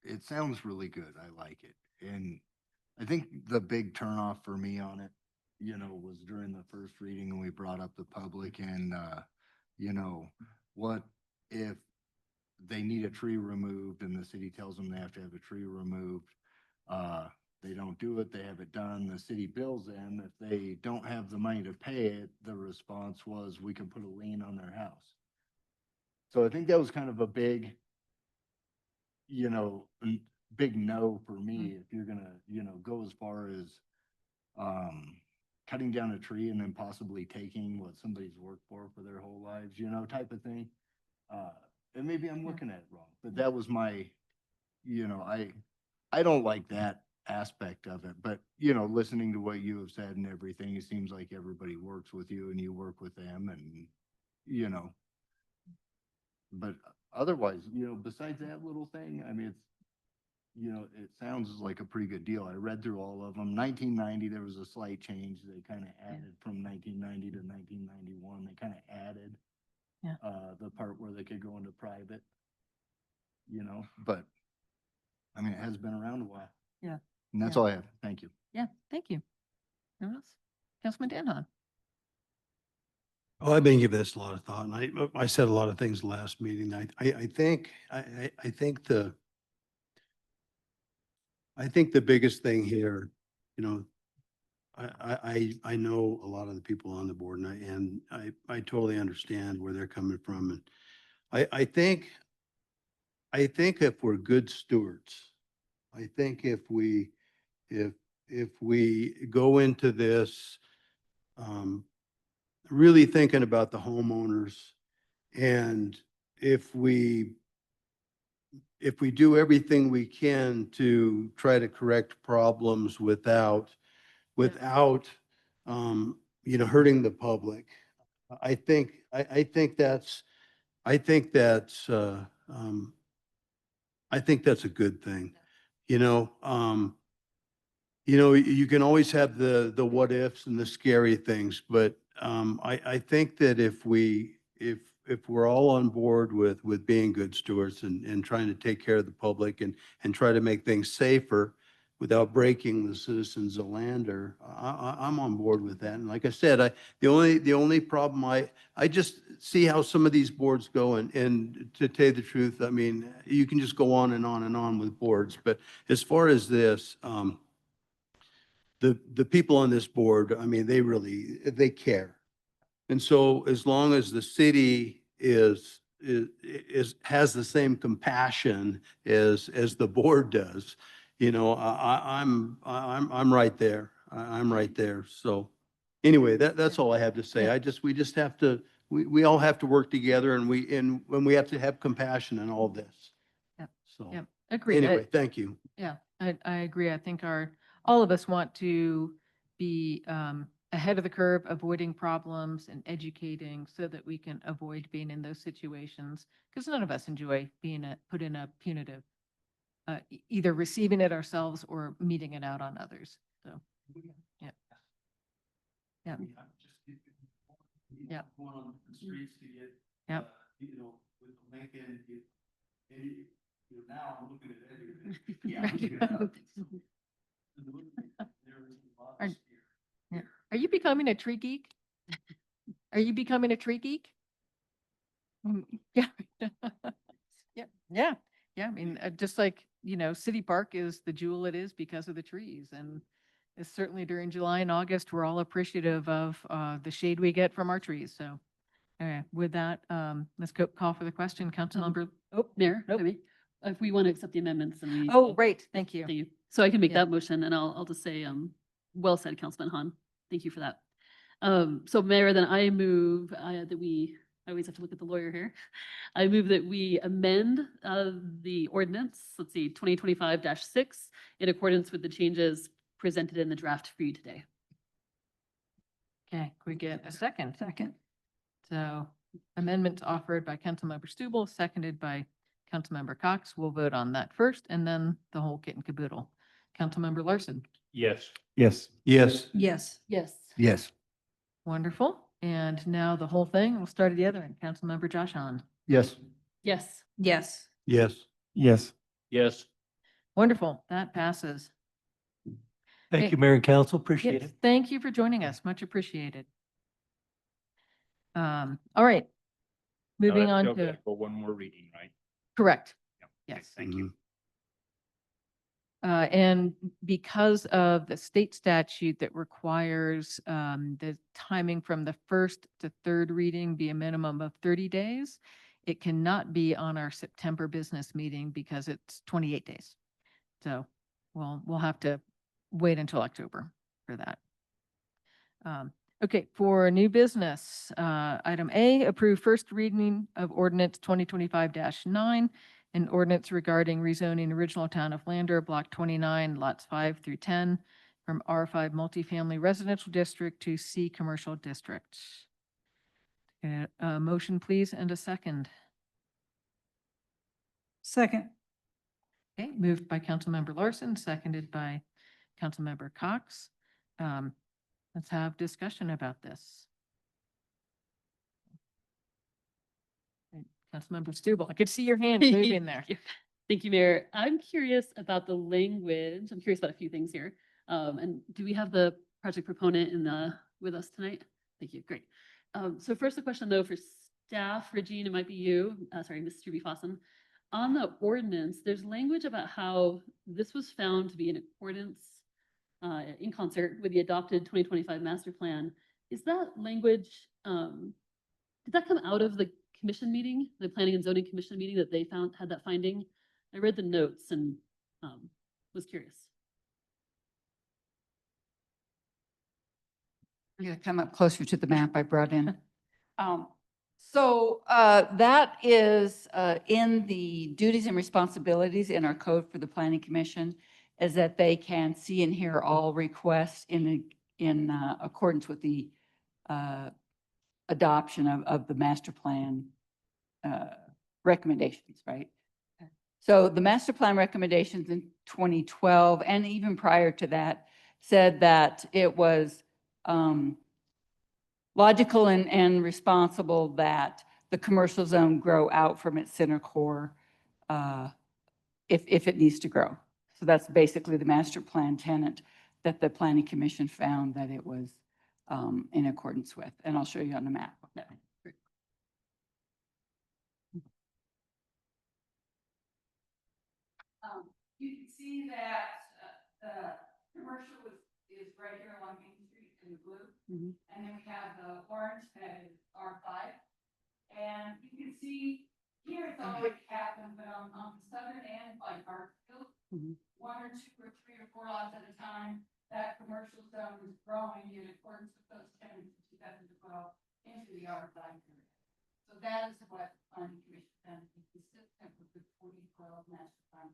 it sounds really good. I like it. And I think the big turnoff for me on it, was during the first reading and we brought up the public and, what if they need a tree removed and the city tells them they have to have a tree removed? They don't do it, they have it done, the city bills them. If they don't have the money to pay it, the response was, we can put a lien on their house. So I think that was kind of a big, big no for me, if you're gonna, go as far as cutting down a tree and then possibly taking what somebody's worked for their whole lives, type of thing. And maybe I'm looking at it wrong, but that was my, I don't like that aspect of it, but, listening to what you have said and everything, it seems like everybody works with you and you work with them and, but otherwise, besides that little thing, I mean, it's, it sounds like a pretty good deal. I read through all of them. 1990, there was a slight change. They kind of added from 1990 to 1991. They kind of added Yeah. The part where they could go into private, but I mean, it has been around a while. Yeah. And that's Yeah. all I have. Thank you. Yeah, thank you. Anyone else? Councilman Danhon. Oh, I've been giving this a lot of thought, and I said a lot of things last meeting. I think the biggest thing here, I know a lot of the people on the board, and I totally understand where they're coming from. And I think if we're good stewards, I think if we go into this, really thinking about the homeowners, and if we do everything we can to try to correct problems without hurting the public, I think that's a good thing. You can always have the what ifs and the scary things, but I think that if we're all on board with being good stewards and trying to take care of the public and try to make things safer without breaking the citizens of Lander, I'm on board with that. And like I said, the only problem I just see how some of these boards go, and to tell you the truth, I mean, you can just go on and on and on with boards, but as far as this, the people on this board, I mean, they care. And so as long as the city has the same compassion as the board does, you know, I'm right there. I'm right there. So anyway, that's all I have to say. We just have to, we all have to work together, and when we have to have compassion in all this. Yep. So Yep. Agreed. anyway, thank you. Yeah, I agree. I think all of us want to be ahead of the curve, avoiding problems and educating so that we can avoid being in those situations. Because none of us enjoy being put in a punitive, either receiving it ourselves or meeting it out on others. So, yeah. Yeah. Yeah. Going on the streets to get, Yep. you know, with Lincoln, now I'm looking at everything. Are, yeah. Are you becoming a tree geek? Are you becoming a tree geek? Yeah. Yeah, yeah, yeah. I mean, just like, you know, City Park is the jewel it is because of the trees. And it's certainly during July and August, we're all appreciative of the shade we get from our trees. So, anyway, with that, let's go call for the question. Councilmember. Oh, Mayor, Nope. maybe, if we want to accept the amendments and we. Oh, right. Thank you. Thank you. So I can make Yeah. that motion, and I'll just say, well said, Councilman Han. Thank you for that. So Mayor, then I move that I always have to look at the lawyer here. I move that we amend the ordinance, let's see, 2025-6 in accordance with the changes presented in the draft for you today. Okay, can we get a second? Second. So amendments offered by Councilmember Stubble, seconded by Councilmember Cox. We'll vote on that first and then the whole kit and caboodle. Councilmember Larson. Yes. Yes. Yes. Yes. Yes. Yes. Wonderful. And now the whole thing, we'll start at the other end. Councilmember Josh Hahn. Yes. Yes. Yes. Yes. Yes. Yes. Wonderful. That passes. Thank Hey, you, Mayor and Council. Appreciate Yes, it. thank you for joining us. Much appreciated. All right. Moving on to, For one more reading, right? correct. Yep. Yes. Thank you. And because of the state statute that requires the timing from the first to third reading be a minimum of 30 days, it cannot be on our September business meeting because it's 28 days. So we'll have to wait until October for that. Okay, for new business, item A, approve first reading of ordinance 2025-9, an ordinance regarding rezoning original town of Lander, block 29, lots 5 through 10, from R5 multifamily residential district to C commercial district. Motion, please, and a second. Second. Okay, moved by Councilmember Larson, seconded by Councilmember Cox. Let's have discussion about this. Councilmember Stubble, I could see your hand moving there. Thank you, Mayor. I'm curious about the language. I'm curious about a few things here. And do we have the project proponent with us tonight? Thank you. Great. So first, a question though for staff. Regine, it might be you. Sorry, Ms. Truby Fossen. On the ordinance, there's language about how this was found to be in accordance in concert with the adopted 2025 master plan. Is that language, did that come out of the commission meeting, the planning and zoning commission meeting that they had that finding? I read the notes and was curious. I'm going to come up closer to the map I brought in. That is in the duties and responsibilities in our code for the planning commission, is that they can see and hear all requests in accordance with the adoption of the master plan recommendations, right? So the master plan recommendations in 2012 and even prior to that said that it was logical and responsible that the commercial zone grow out from its center core if it needs to grow. So that's basically the master plan tenant that the planning commission found that it was in accordance with. And I'll show you on the map. You can see that commercial is right here along Main Street in the blue. And then we have the orange that is R5. And you can see here it's already happened, but on the southern end, like Hartsville, 1 or 2 or 3 or 4 lots at a time, that commercial zone is growing in accordance with those tenants in 2012 into the R5 area. So that is what the planning commission done, consistent with the 2012 master plan.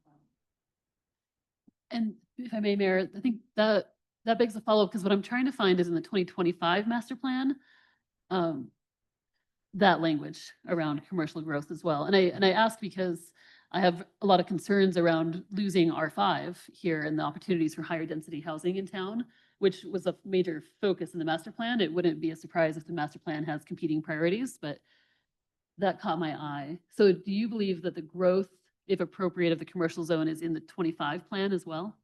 And if I may, Mayor, I think that begs a follow-up, because what I'm trying to find is in the 2025 master plan, that language around commercial growth as well. And I ask because I have a lot of concerns around losing R5 here and the opportunities for higher density housing in town, which was a major focus in the master plan. It wouldn't be a surprise if the master plan has competing priorities, but that caught my eye. So do you believe that the growth, if appropriate, of the commercial zone is in the 25 plan as well?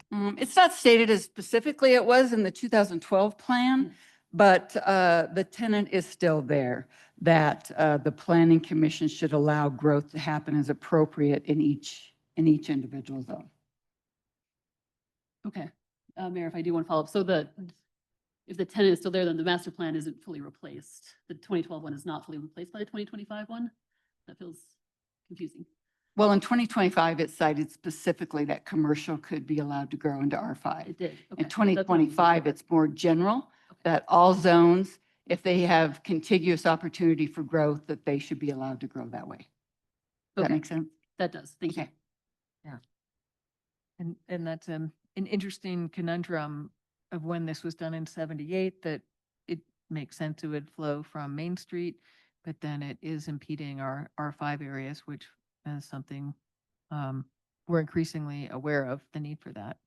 It's not stated as specifically it was in the 2012 plan, but the tenant is still there, that the planning commission should allow growth to happen as appropriate in each individual zone. Okay, Mayor, if I do want to follow up, so if the tenant is still there, then the master plan isn't fully replaced. The 2012 one is not fully replaced by the 2025 one? That feels confusing. Well, in 2025, it cited specifically that commercial could be allowed to grow into R5. It did. In Okay. 2025, it's more general, that all zones, if they have contiguous opportunity for growth, that they should be allowed to grow that way. Does that Okay. make sense? That does. Thank you. Okay. And that's an interesting conundrum of when this was done in 78, that it makes sense it would flow from Main Street, but then it is impeding our R5 areas, which is something we're increasingly aware of the need for that.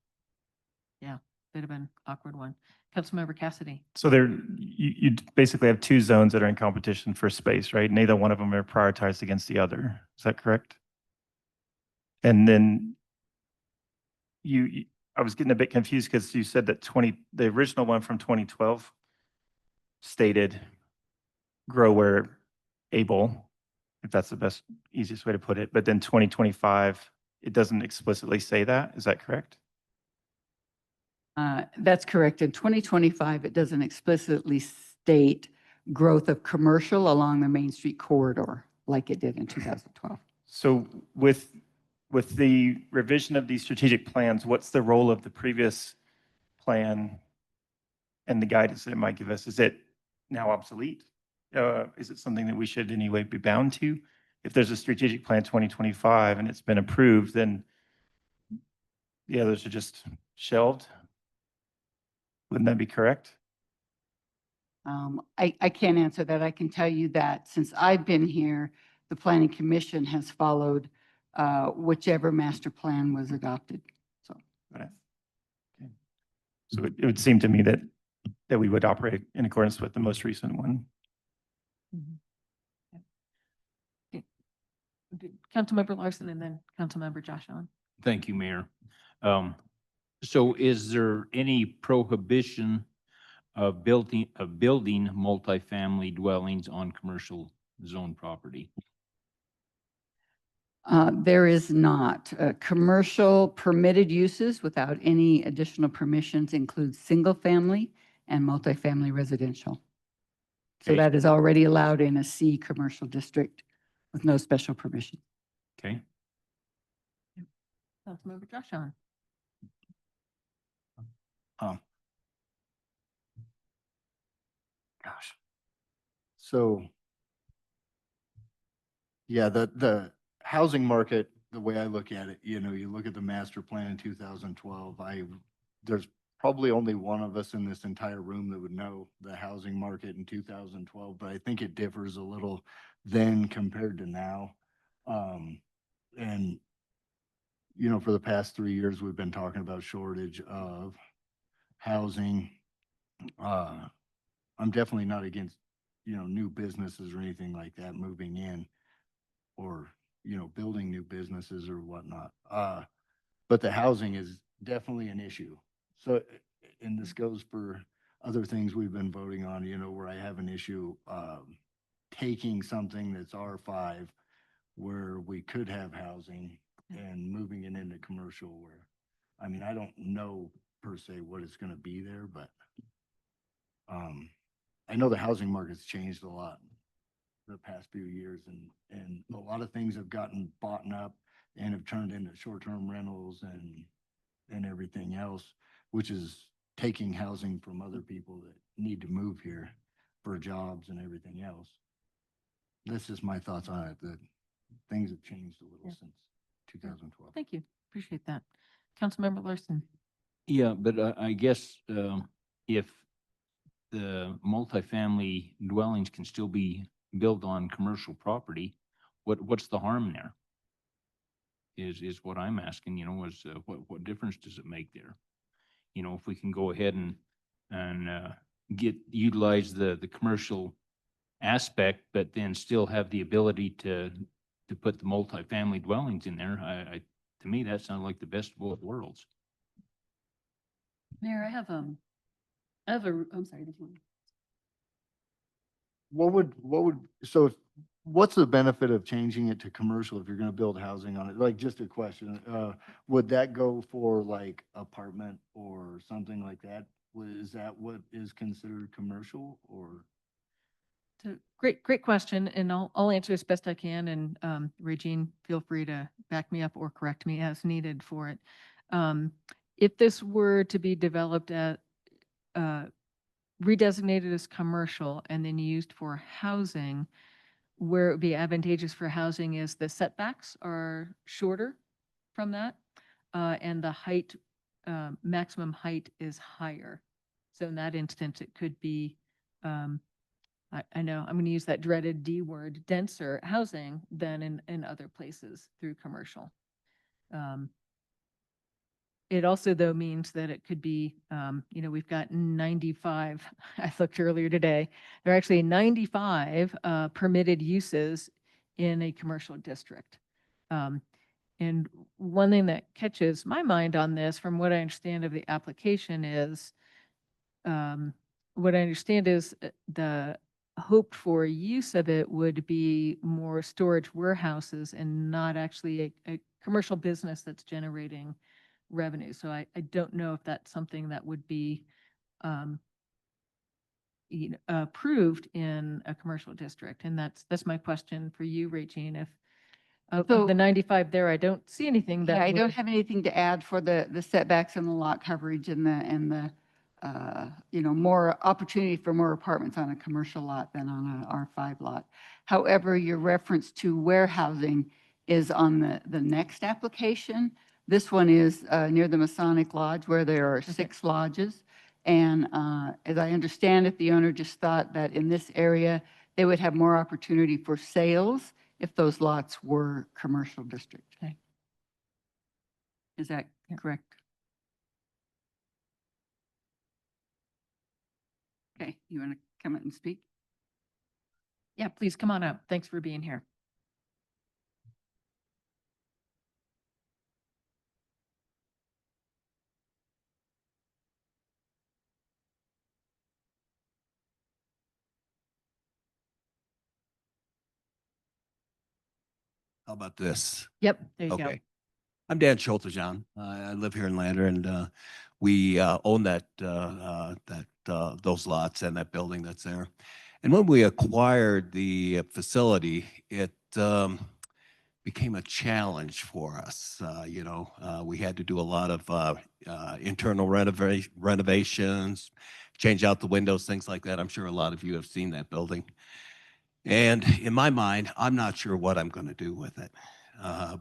Yeah, bit of an awkward one. Councilmember Cassidy. So you basically have 2 zones that are in competition for space, right? Neither one of them are prioritized against the other. Is that correct? And then I was getting a bit confused because you said that the original one from 2012 stated grow where able, if that's the best, easiest way to put it. But then 2025, it doesn't explicitly say that. Is that correct? That's correct. In 2025, it doesn't explicitly state growth of commercial along the Main Street corridor like it did in 2012. So with the revision of these strategic plans, what's the role of the previous plan and the guidance that it might give us? Is it now obsolete? Is it something that we should in any way be bound to? If there's a strategic plan 2025 and it's been approved, then the others are just shelved. Wouldn't that be correct? I can't answer that. I can tell you that since I've been here, the planning commission has followed whichever master plan was adopted. So, Got it. Okay. So it would seem to me that we would operate in accordance with the most recent one. Councilmember Larson and then Councilmember Josh Allen. Thank you, Mayor. So is there any prohibition of building multifamily dwellings on commercial zone property? there is not. Commercial permitted uses without any additional permissions include single family and multifamily residential. So Okay. that is already allowed in a C commercial district with no special permission. Okay. Councilmember Josh Allen. Gosh. So, yeah, the housing market, the way I look at it, you look at the master plan in 2012, there's probably only one of us in this entire room that would know the housing market in 2012, but I think it differs a little then compared to now. And, for the past 3 years, we've been talking about shortage of housing. I'm definitely not against, new businesses or anything like that moving in or, building new businesses or whatnot. but the housing is definitely an issue. So, and this goes for other things we've been voting on, you know, where I have an issue, taking something that's R5 where we could have housing and moving it into commercial where, I mean, I don't know per se what it's gonna be there, but I know the housing market's changed a lot the past few years and a lot of things have gotten bought up and have turned into short-term rentals and everything else, which is taking housing from other people that need to move here for jobs and everything else. That's just my thoughts on it, that things have changed a little Yeah. since 2012. Thank you. Appreciate that. Councilmember Larson. Yeah, but I guess if the multifamily dwellings can still be built on commercial property, what's the harm there? Is what I'm asking, you know, is what difference does it make there? You know, if we can go ahead and utilize the commercial aspect, but then still have the ability to put the multifamily dwellings in there, to me, that sounds like the best of both worlds. Mayor, I'm sorry, did you want? What's the benefit of changing it to commercial if you're gonna build housing on it? Like, just a question, would that go for like apartment or something like that? Is that what is considered commercial or? So great question, and I'll answer as best I can, and Regine, feel free to back me up or correct me as needed for it. If this were to be developed at, redesignated as commercial and then used for housing, where it would be advantageous for housing is the setbacks are shorter from that, and the height, maximum height is higher. So in that instance, it could be, I know I'm going to use that dreaded D word, denser housing than in other places through commercial. It also, though, means that it could be, you know, we've got 95, I looked earlier today, there are actually 95 permitted uses in a commercial district. And one thing that catches my mind on this, from what I understand of the application, is what I understand is the hoped for use of it would be more storage warehouses and not actually a commercial business that's generating revenue. So I don't know if that's something that would be you know, approved in a commercial district. And that's my question for you, Regine. If of So- the 95 there, I don't see anything that Yeah, I don't would- have anything to add for the setbacks and the lot coverage and the you know, more opportunity for more apartments on a commercial lot than on a R5 lot. However, your reference to warehousing is on the next application. This one is near the Masonic Lodge where there are 6 lodges. And as I understand it, the owner just thought that in this area, they would have more opportunity for sales if those lots were commercial district. Okay. Is that correct? Okay, you want to come up and speak? Yeah, please come on up. Thanks for being here. How about this? Yep, there you go. Okay. I'm Dan Schulterjohn. I live here in Lander and we own those lots and that building that's there. And when we acquired the facility, it became a challenge for us. You know, we had to do a lot of internal renovations, change out the windows, things like that. I'm sure a lot of you have seen that building. And in my mind, I'm not sure what I'm going to do with it.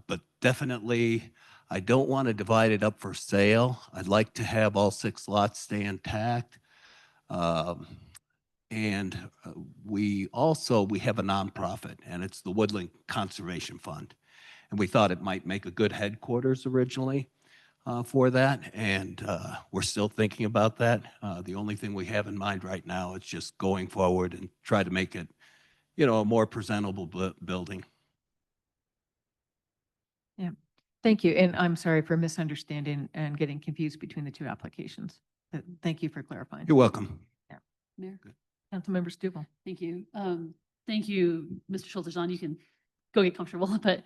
But definitely, I don't want to divide it up for sale. I'd like to have all 6 lots stay intact. And we have a nonprofit, and it's the Woodland Conservation Fund. And we thought it might make a good headquarters originally for that. And we're still thinking about that. The only thing we have in mind right now is just going forward and try to make it, you know, a more presentable building. Yeah. Thank you. And I'm sorry for misunderstanding and getting confused between the two applications. Thank you for clarifying. You're welcome. Mayor? Councilmember Stubble. Thank you. Thank you, Mr. Schultz-John. You can go get comfortable, but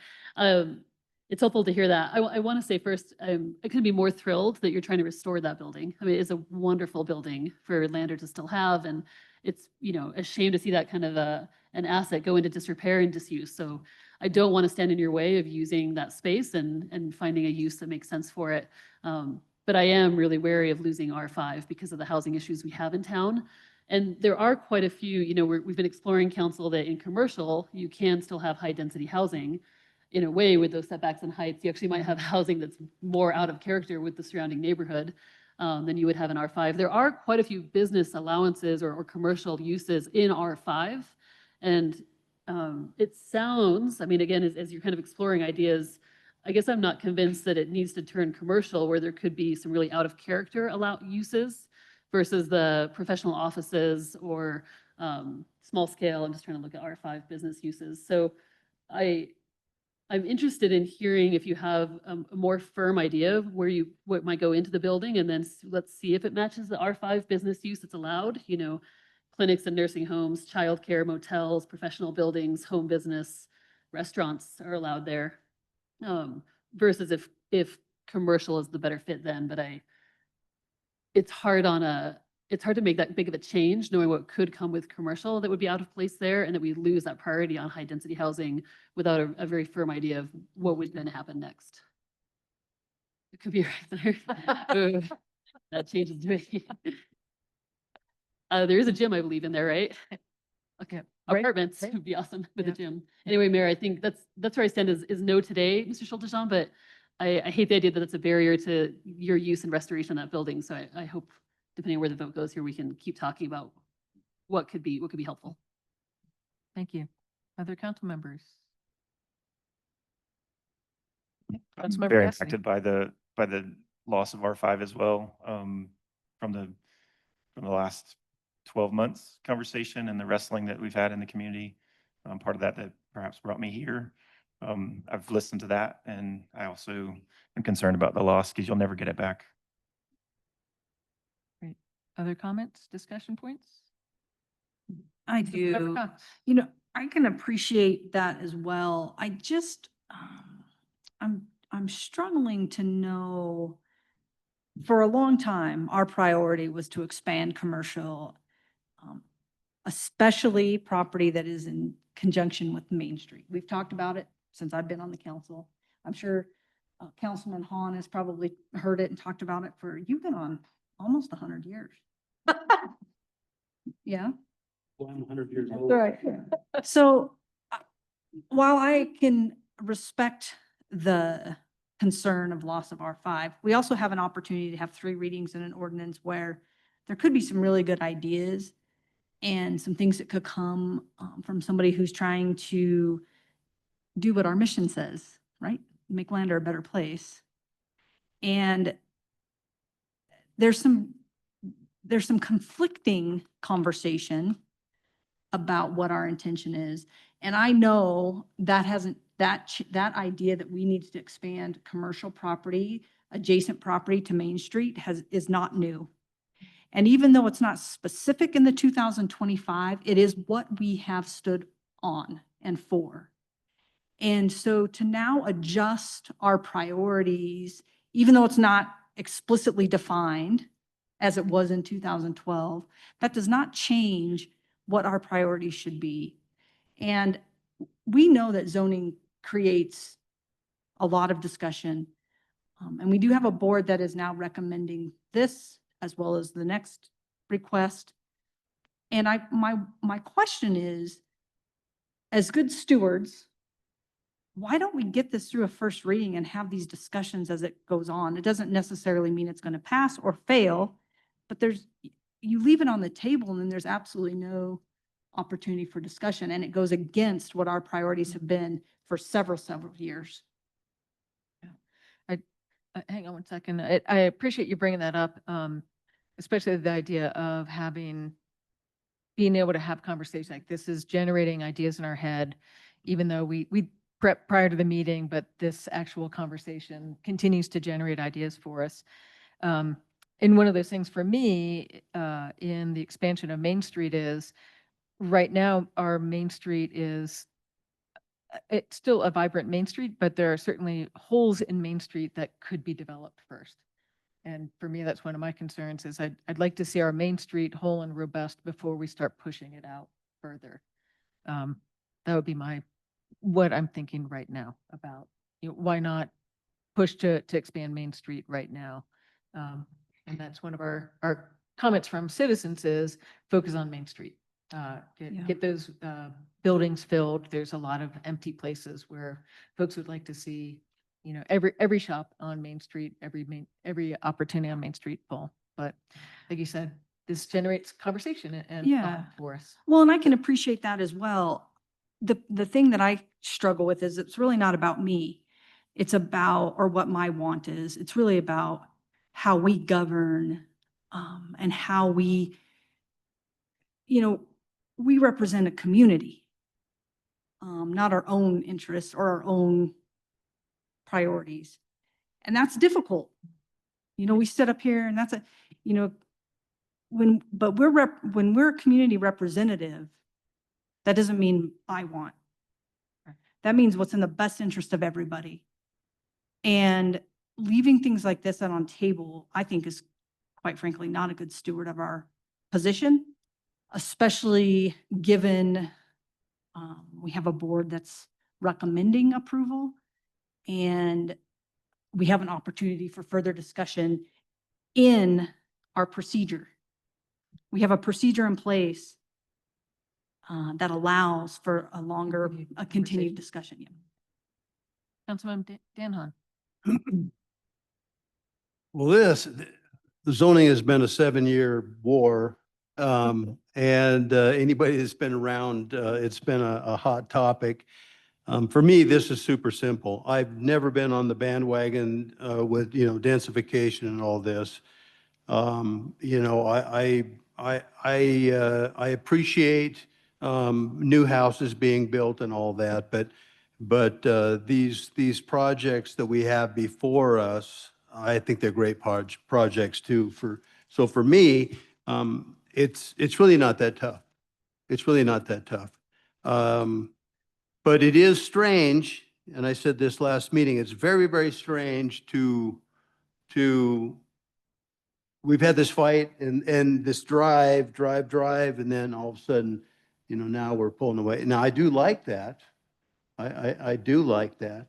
it's helpful to hear that. I want to say first, I couldn't be more thrilled that you're trying to restore that building. I mean, it's a wonderful building for Lander to still have, and it's, you know, a shame to see that kind of an asset go into disrepair and disuse. So I don't want to stand in your way of using that space and finding a use that makes sense for it. But I am really wary of losing R5 because of the housing issues we have in town. And there are quite a few, you know, we've been exploring council that in commercial, you can still have high density housing. In a way, with those setbacks and heights, you actually might have housing that's more out of character with the surrounding neighborhood than you would have in R5. There are quite a few business allowances or commercial uses in R5. And it sounds, I mean, again, as you're kind of exploring ideas, I guess I'm not convinced that it needs to turn commercial where there could be some really out of character uses versus the professional offices or small scale. I'm just trying to look at R5 business uses. So I'm interested in hearing if you have a more firm idea of what might go into the building, and then let's see if it matches the R5 business use that's allowed. You know, clinics and nursing homes, childcare, motels, professional buildings, home business, restaurants are allowed there. Versus if commercial is the better fit then, but it's hard to make that big of a change, knowing what could come with commercial that would be out of place there, and that we lose that priority on high density housing without a very firm idea of what would then happen next. It could be right there. That changes me. There is a gym, I believe, in there, right? Okay, apartments would be awesome with a gym. Anyway, Mayor, I think that's where I stand is no today, Mr. Schultz-John, but I hate the idea that it's a barrier to your use and restoration of that building. So I hope, depending on where the vote goes here, we can keep talking about what could be helpful. Thank you. Other council members? I'm Councilmember very Cassidy. impacted by the loss of R5 as well, from the last 12 months conversation and the wrestling that we've had in the community. Part of that perhaps brought me here. I've listened to that, and I also am concerned about the loss because you'll never get it back. Great. Other comments, discussion points? I Councilmember do. Cox. You know, I can appreciate that as well. I just, I'm struggling to know. For a long time, our priority was to expand commercial, especially property that is in conjunction with Main Street. We've talked about it since I've been on the council. I'm sure Councilman Hahn has probably heard it and talked about it you've been on almost 100 years. Yeah. Well, I'm 100 years That's old. right. So while I can respect the concern of loss of R5, we also have an opportunity to have 3 readings in an ordinance where there could be some really good ideas and some things that could come from somebody who's trying to do what our mission says, right? Make Lander a better place. And there's some conflicting conversation about what our intention is. And I know that that idea that we need to expand commercial property, adjacent property to Main Street is not new. And even though it's not specific in the 2025, it is what we have stood on and for. And so to now adjust our priorities, even though it's not explicitly defined as it was in 2012, that does not change what our priorities should be. And we know that zoning creates a lot of discussion. And we do have a board that is now recommending this as well as the next request. And my question is, as good stewards, why don't we get this through a first reading and have these discussions as it goes on? It doesn't necessarily mean it's going to pass or fail, but you leave it on the table and then there's absolutely no opportunity for discussion, and it goes against what our priorities have been for several years. Hang on one second. I appreciate you bringing that up, especially the idea of being able to have conversations like this is generating ideas in our head, even though we prep prior to the meeting, but this actual conversation continues to generate ideas for us. And one of those things for me in the expansion of Main Street is right now our Main Street is it's still a vibrant Main Street, but there are certainly holes in Main Street that could be developed first. And for me, that's one of my concerns is I'd like to see our Main Street whole and robust before we start pushing it out further. That would be what I'm thinking right now about, why not push to expand Main Street right now? And that's one of our comments from citizens is focus on Main Street. Get those buildings filled. There's a lot of empty places where folks would like to see, every shop on Main Street, every opportunity on Main Street full. But like you said, this generates conversation and Yeah. thought for us. Well, and I can appreciate that as well. The thing that I struggle with is it's really not about me. It's about, or what my want is. It's really about how we govern and how we represent a community, not our own interests or our own priorities. And that's difficult. We sit up here and that's when we're a community representative, that doesn't mean I want. That means what's in the best interest of everybody. And leaving things like this out on table, I think is quite frankly not a good steward of our position, especially given we have a board that's recommending approval and we have an opportunity for further discussion in our procedure. We have a procedure in place that allows for a continued discussion. Yeah. Councilmember Dan Hahn. Well, the zoning has been a 7-year war. And anybody that's been around, it's been a hot topic. For me, this is super simple. I've never been on the bandwagon with, densification and all this. I appreciate new houses being built and all that, but these projects that we have before us, I think they're great projects too. So for me, it's really not that tough. It's really not that tough. But it is strange, and I said this last meeting, it's very, very strange to we've had this fight and this drive, and then all of a sudden, now we're pulling away. Now, I do like that. I do like that.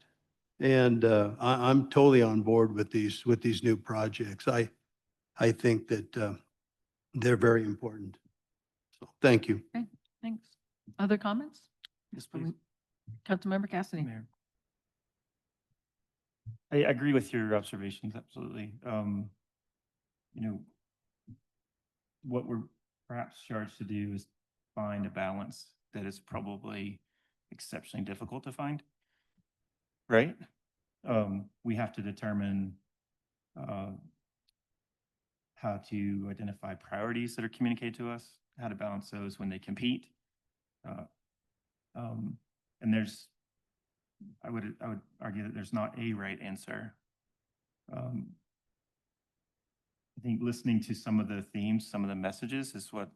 And I'm totally on board with these new projects. I think that they're very important. So thank you. Okay, thanks. Other comments? Yes, please. Councilmember Cassidy. Mayor. I agree with your observations, absolutely. What we're perhaps charged to do is find a balance that is probably exceptionally difficult to find, right? We have to determine how to identify priorities that are communicated to us, how to balance those when they compete. And I would argue that there's not a right answer. I think listening to some of the themes, some of the messages is what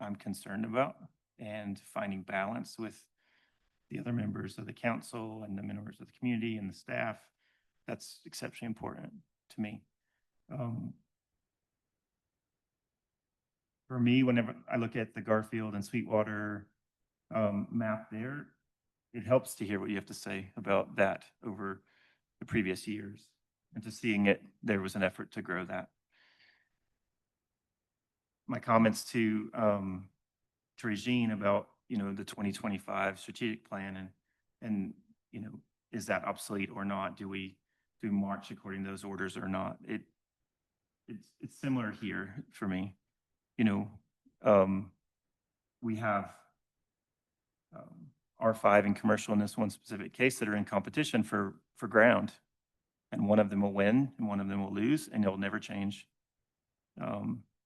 I'm concerned about, and finding balance with the other members of the council and the members of the community and the staff. That's exceptionally important to me. For me, whenever I look at the Garfield and Sweetwater map there, it helps to hear what you have to say about that over the previous years, and to seeing it, there was an effort to grow that. My comments to Regine about, the 2025 strategic plan and, is that obsolete or not? Do we march according to those orders or not? It's similar here for me. We have R5 and commercial in this one specific case that are in competition for ground, and one of them will win and one of them will lose, and it'll never change.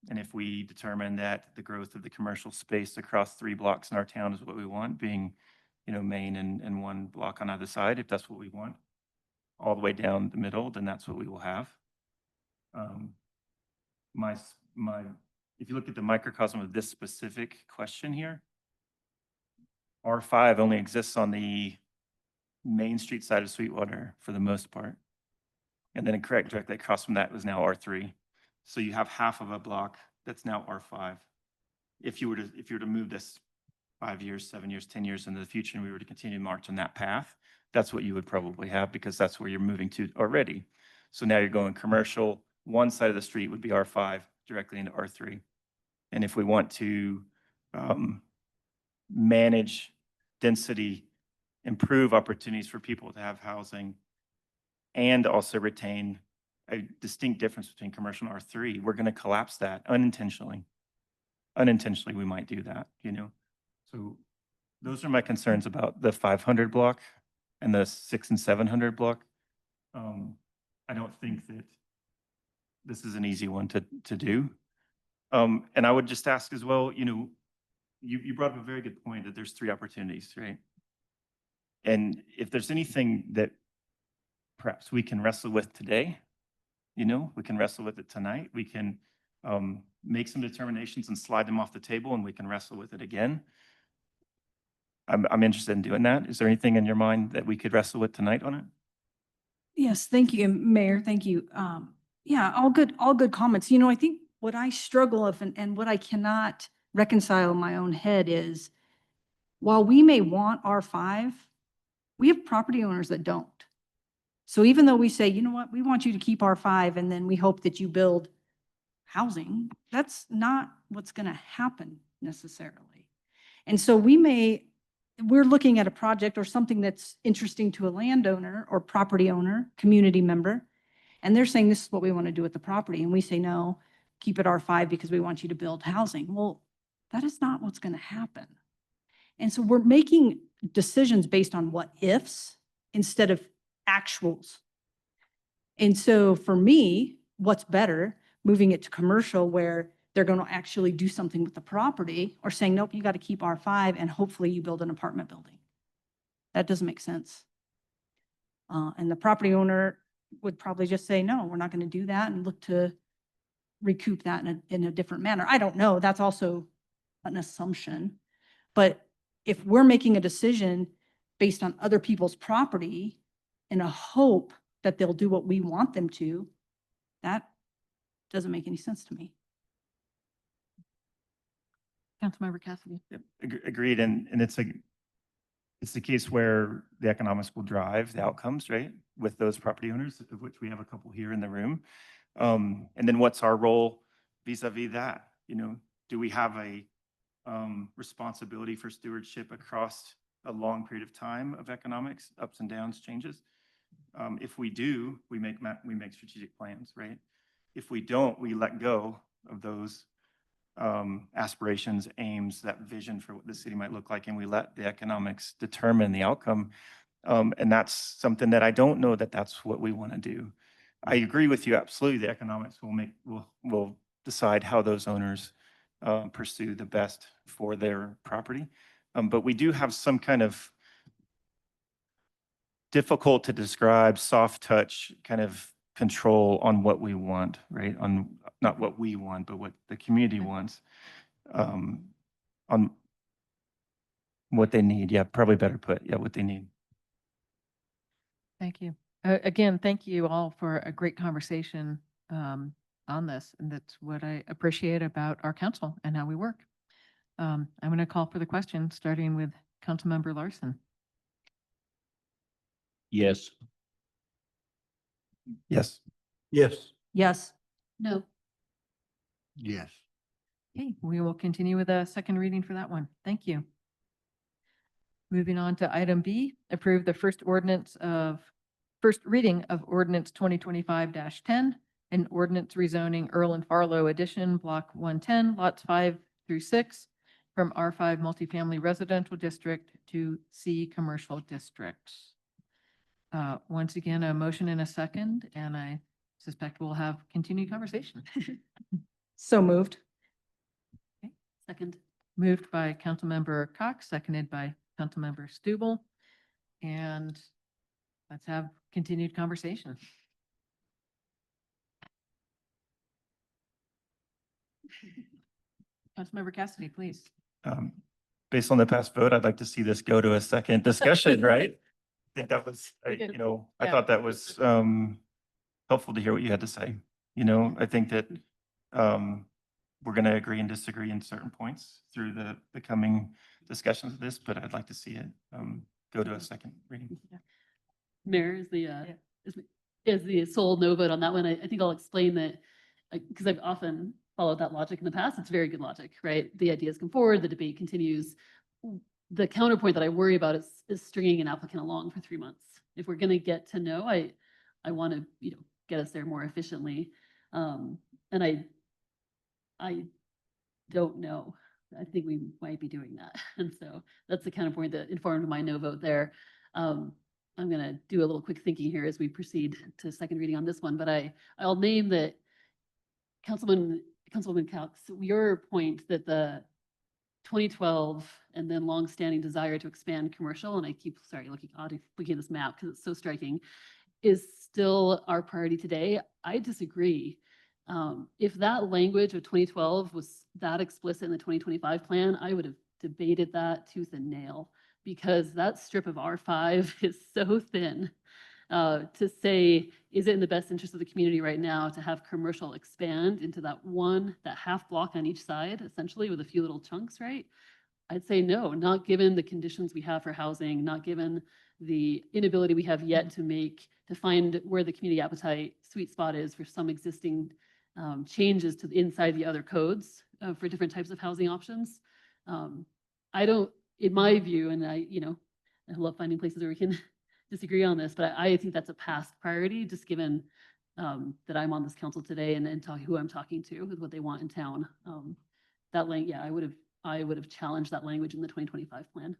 And if we determine that the growth of the commercial space across 3 blocks in our town is what we want, being main and one block on either side, if that's what we want. All the way down the middle, then that's what we will have. If you look at the microcosm of this specific question here, R5 only exists on the Main Street side of Sweetwater for the most part. And then directly across from that is now R3. So you have half of a block that's now R5. If you were to move this 5 years, 7 years, 10 years into the future, and we were to continue to march on that path, that's what you would probably have, because that's where you're moving to already. So now you're going commercial. One side of the street would be R5 directly into R3. And if we want to manage density, improve opportunities for people to have housing, and also retain a distinct difference between commercial and R3, we're going to collapse that unintentionally. Unintentionally, we might do that, So those are my concerns about the 500 block and the 600 and 700 block. I don't think that this is an easy one to do. And I would just ask as well, you brought up a very good point that there's 3 opportunities, right? And if there's anything that perhaps we can wrestle with today, we can wrestle with it tonight. We can make some determinations and slide them off the table, and we can wrestle with it again. I'm interested in doing that. Is there anything in your mind that we could wrestle with tonight on it? Yes, thank you, Mayor. Thank you. Yeah, all good comments. I think what I struggle with and what I cannot reconcile in my own head is, while we may want R5, we have property owners that don't. So even though we say, you know what, we want you to keep R5, and then we hope that you build housing, that's not what's going to happen necessarily. And so we're looking at a project or something that's interesting to a landowner or property owner, community member, and they're saying, this is what we want to do with the property. And we say, no, keep it R5 because we want you to build housing. Well, that is not what's going to happen. And so we're making decisions based on what ifs instead of actuals. And so for me, what's better, moving it to commercial where they're going to actually do something with the property, or saying, nope, you got to keep R5 and hopefully you build an apartment building. That doesn't make sense. And the property owner would probably just say, no, we're not going to do that, and look to recoup that in a different manner. I don't know. That's also an assumption. But if we're making a decision based on other people's property in a hope that they'll do what we want them to, that doesn't make any sense to me. Councilmember Cassidy. Yep, agreed. And it's the case where the economics will drive the outcomes, right? With those property owners, of which we have a couple here in the room. And then what's our role vis-a-vis that? Do we have a responsibility for stewardship across a long period of time of economics, ups and downs, changes? If we do, we make strategic plans, right? If we don't, we let go of those aspirations, aims, that vision for what the city might look like, and we let the economics determine the outcome. And that's something that I don't know that that's what we want to do. I agree with you, absolutely. The economics will decide how those owners pursue the best for their property. But we do have some kind of difficult to describe, soft touch kind of control on what we want, right? On not what we want, but what the community wants, on what they need. Yeah, probably better put. Yeah, what they need. Thank you. Again, thank you all for a great conversation on this. And that's what I appreciate about our council and how we work. I'm going to call for the question, starting with Councilmember Larson. Yes. Yes. Yes. Yes. No. Yes. Okay, we will continue with a second reading for that one. Thank you. Moving on to item B, approve the first reading of ordinance 2025-10, an ordinance rezoning Earl and Farlow Edition, Block 110, lots 5 through 6, from R5 multifamily residential district to C commercial district. Once again, a motion and a second, and I suspect we'll have continued conversation. So moved. Second. Moved by Councilmember Cox, seconded by Councilmember Stubble. And let's have continued conversation. Councilmember Cassidy, please. Um, Based on the past vote, I'd like to see this go to a second discussion, right? I think that was, I Yeah. thought that was helpful to hear what you had to say. I think that we're going to agree and disagree in certain points through the coming discussions of this, but I'd like to see it go to a second reading. Mayor, is the sole no vote on that one. I think I'll explain that, because I've often followed that logic in the past. It's very good logic, right? The ideas come forward, the debate continues. The counterpoint that I worry about is stringing an applicant along for 3 months. If we're going to get to know, I want to, get us there more efficiently. And I don't know. I think we might be doing that. And so that's the counterpoint that informed my no vote there. I'm going to do a little quick thinking here as we proceed to second reading on this one, but I'll name that Councilwoman Cox, your point that the 2012 and then longstanding desire to expand commercial, and I keep, looking at this map because it's so striking, is still our priority today. I disagree. If that language of 2012 was that explicit in the 2025 plan, I would have debated that tooth and nail, because that strip of R5 is so thin. To say, is it in the best interest of the community right now to have commercial expand into that half block on each side, essentially with a few little chunks, right? I'd say no, not given the conditions we have for housing, not given the inability we have yet to find where the community appetite sweet spot is for some existing changes to inside the other codes for different types of housing options. I don't, in my view, and I love finding places where we can disagree on this, but I think that's a past priority, just given that I'm on this council today and who I'm talking to with what they want in town. I would have challenged that language in the 2025 plan.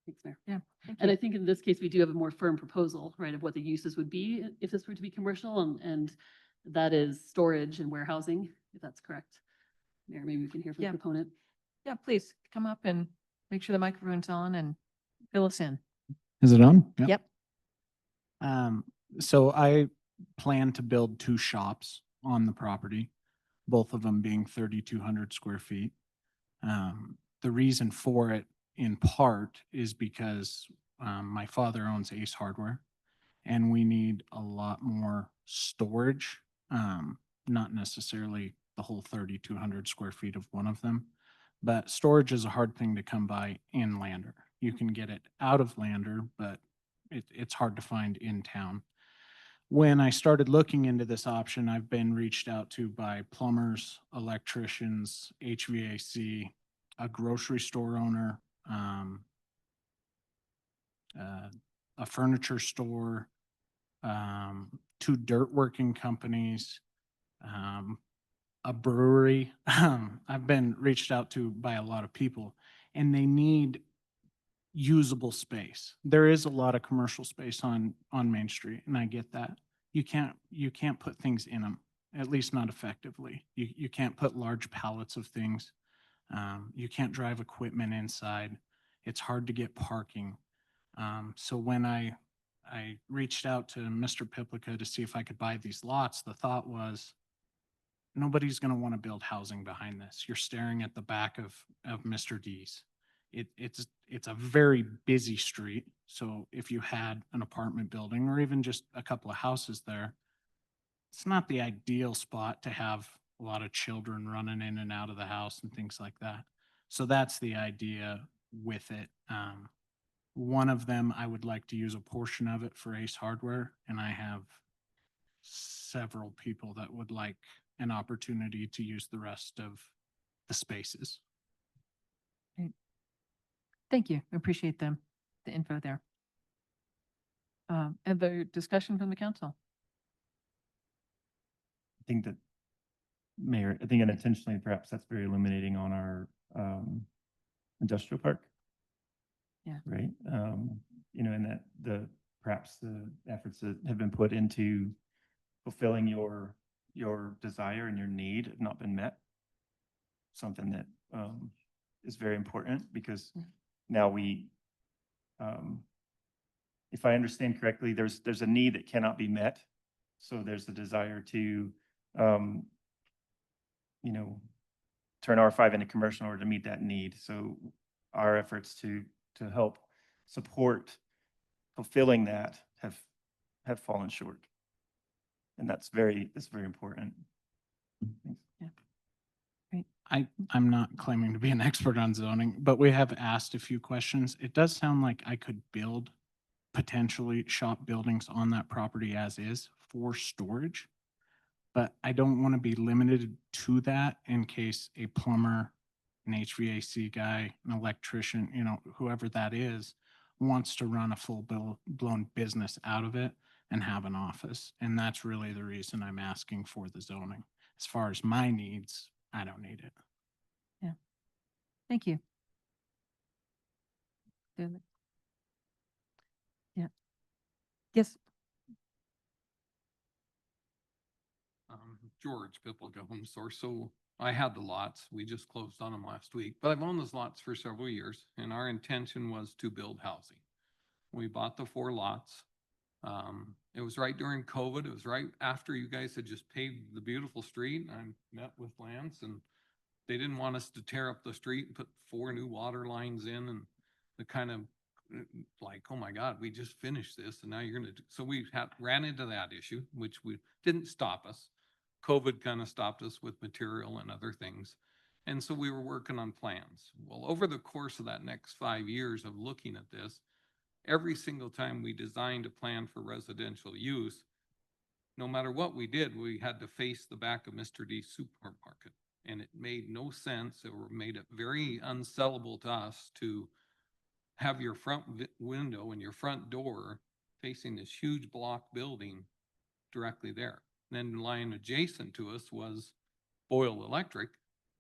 Thanks, Mayor. Yeah. And I think in this case, we do have a more firm proposal, right, of what the uses would be if this were to be commercial, and that is storage and warehousing, if that's correct. Mayor, maybe we can hear from the proponent. Yeah, please come up and make sure the microphone's on and fill us in. Is it on? Yep. So I plan to build 2 shops on the property, both of them being 3,200 square feet. The reason for it in part is because my father owns Ace Hardware, and we need a lot more storage, not necessarily the whole 3,200 square feet of one of them, but storage is a hard thing to come by in Lander. You can get it out of Lander, but it's hard to find in town. When I started looking into this option, I've been reached out to by plumbers, electricians, HVAC, a grocery store owner, a furniture store, 2 dirt working companies, a brewery. I've been reached out to by a lot of people, and they need usable space. There is a lot of commercial space on Main Street, and I get that. You can't put things in them, at least not effectively. You can't put large pallets of things. You can't drive equipment inside. It's hard to get parking. So when I reached out to Mr. Piplica to see if I could buy these lots, the thought was, nobody's going to want to build housing behind this. You're staring at the back of Mr. D's. It's a very busy street. So if you had an apartment building or even just a couple of houses there, it's not the ideal spot to have a lot of children running in and out of the house and things like that. So that's the idea with it. One of them, I would like to use a portion of it for Ace Hardware, and I have several people that would like an opportunity to use the rest of the spaces. Thank you. I appreciate the info there. Other discussion from the council? I think that, Mayor, I think unintentionally, perhaps that's very eliminating on our industrial park. Yeah. Right. And that perhaps the efforts that have been put into fulfilling your desire and your need have not been met. Something that is very important because now if I understand correctly, there's a need that cannot be met. So there's the desire to, turn R5 into commercial in order to meet that need. So our efforts to help support fulfilling that have fallen short. And that's very important. I'm not claiming to be an expert on zoning, but we have asked a few questions. It does sound like I could build potentially shop buildings on that property as is for storage. But I don't want to be limited to that in case a plumber, an HVAC guy, an electrician, whoever that is, wants to run a blown business out of it and have an office. And that's really the reason I'm asking for the zoning. As far as my needs, I don't need it. Thank you. Yeah. Yes. George Pipple's source. So I had the lots. We just closed on them last week, but I've owned those lots for several years, and our intention was to build housing. We bought the 4 lots. It was right during COVID. It was right after you guys had just paved the beautiful street. I met with Lance, and they didn't want us to tear up the street and put 4 new water lines in, and the kind of like, oh my God, we just finished this, and now you're gonna do. So we ran into that issue, which we didn't stop us. COVID kind of stopped us with material and other things. And so we were working on plans. Well, over the course of that next 5 years of looking at this, every single time we designed a plan for residential use, no matter what we did, we had to face the back of Mr. D's supermarket. And it made no sense. It made it very unsellable to us to have your front window and your front door facing this huge block building directly there. Then lying adjacent to us was Boyle Electric,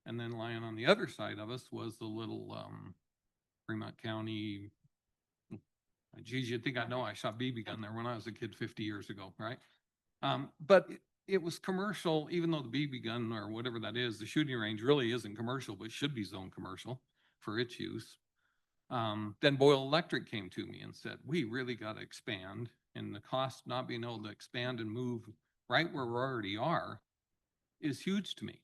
and then lying on the other side of us was the little Fremont County. Geez, you'd think I know, I shot BB gun there when I was a kid 50 years ago, right? But it was commercial, even though the BB gun or whatever that is, the shooting range really isn't commercial, but should be zone commercial for its use. Then Boyle Electric came to me and said, we really got to expand, and the cost not being able to expand and move right where we already are is huge to me.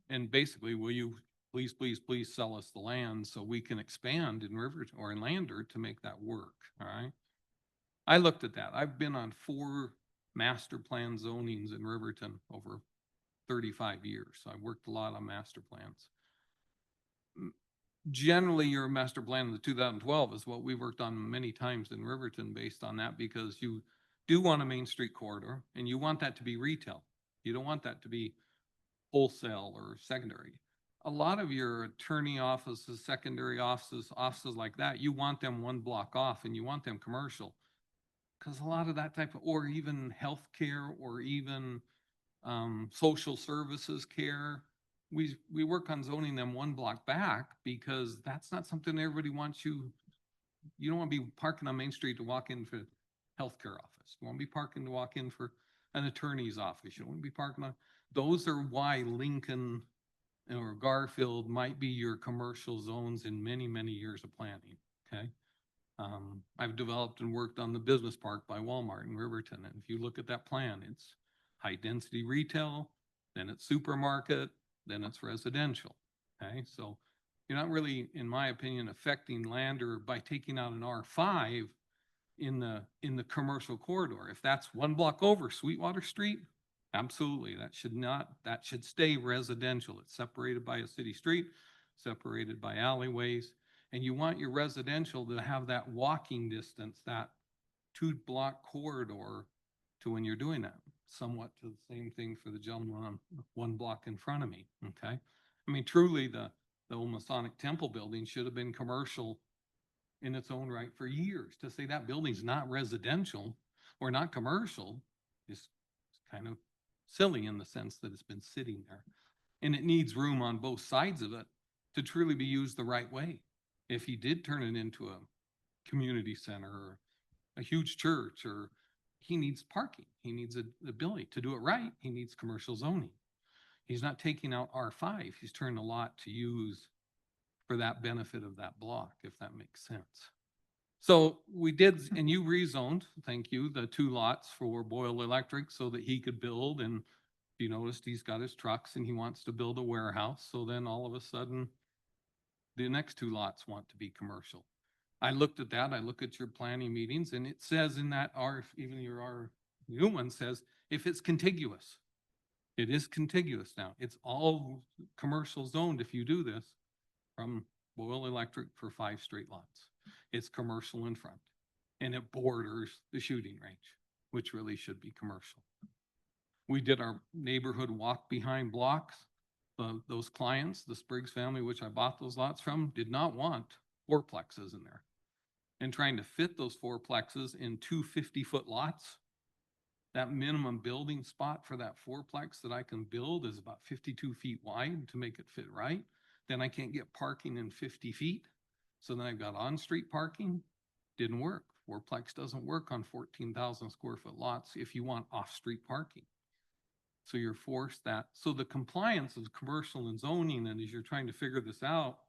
And basically, will you please sell us the land so we can expand in Riverton or in Lander to make that work, all right? I looked at that. I've been on 4 master plan zonings in Riverton over 35 years. So I worked a lot on master plans. Generally, your master plan of the 2012 is what we worked on many times in Riverton based on that, because you do want a Main Street corridor and you want that to be retail. You don't want that to be wholesale or secondary. A lot of your attorney offices, secondary offices like that, you want them 1 block off and you want them commercial. Because a lot of that type of, or even healthcare or even social services care, we work on zoning them 1 block back because that's not something everybody wants you. You don't want to be parking on Main Street to walk in for healthcare office. You want to be parking to walk in for an attorney's office. You don't want to be parking on. Those are why Lincoln or Garfield might be your commercial zones in many, many years of planning. Okay. I've developed and worked on the business park by Walmart in Riverton. And if you look at that plan, it's high density retail, then it's supermarket, then it's residential. Okay. So you're not really, in my opinion, affecting Lander by taking out an R5 in the commercial corridor. If that's 1 block over Sweetwater Street, absolutely, that should stay residential. It's separated by a city street, separated by alleyways, and you want your residential to have that walking distance, that 2 block corridor to when you're doing that. Somewhat to the same thing for the gentleman on 1 block in front of me, okay? I mean, truly, the old Masonic Temple building should have been commercial in its own right for years. To say that building's not residential or not commercial is kind of silly in the sense that it's been sitting there. And it needs room on both sides of it to truly be used the right way. If he did turn it into a community center or a huge church, or he needs parking, he needs the ability to do it right, he needs commercial zoning. He's not taking out R5, he's turning a lot to use for that benefit of that block, if that makes sense. So we did, and you rezoned, thank you, the 2 lots for Boyle Electric so that he could build. And you noticed he's got his trucks and he wants to build a warehouse. So then all of a sudden, the next 2 lots want to be commercial. I looked at that, I look at your planning meetings, and it says in that even our new one says, if it's contiguous. It is contiguous now. It's all commercial zoned if you do this from Boyle Electric for 5 straight lots. It's commercial in front and it borders the shooting range, which really should be commercial. We did our neighborhood walk behind blocks. Those clients, the Spriggs family, which I bought those lots from, did not want 4plexes in there. And trying to fit those 4plexes in 2 50-foot lots, that minimum building spot for that 4plex that I can build is about 52 feet wide to make it fit right. Then I can't get parking in 50 feet. So then I've got on-street parking. Didn't work. 4plex doesn't work on 14,000 square foot lots if you want off-street parking. So you're forced that. So the compliance of commercial and zoning, and as you're trying to figure this out,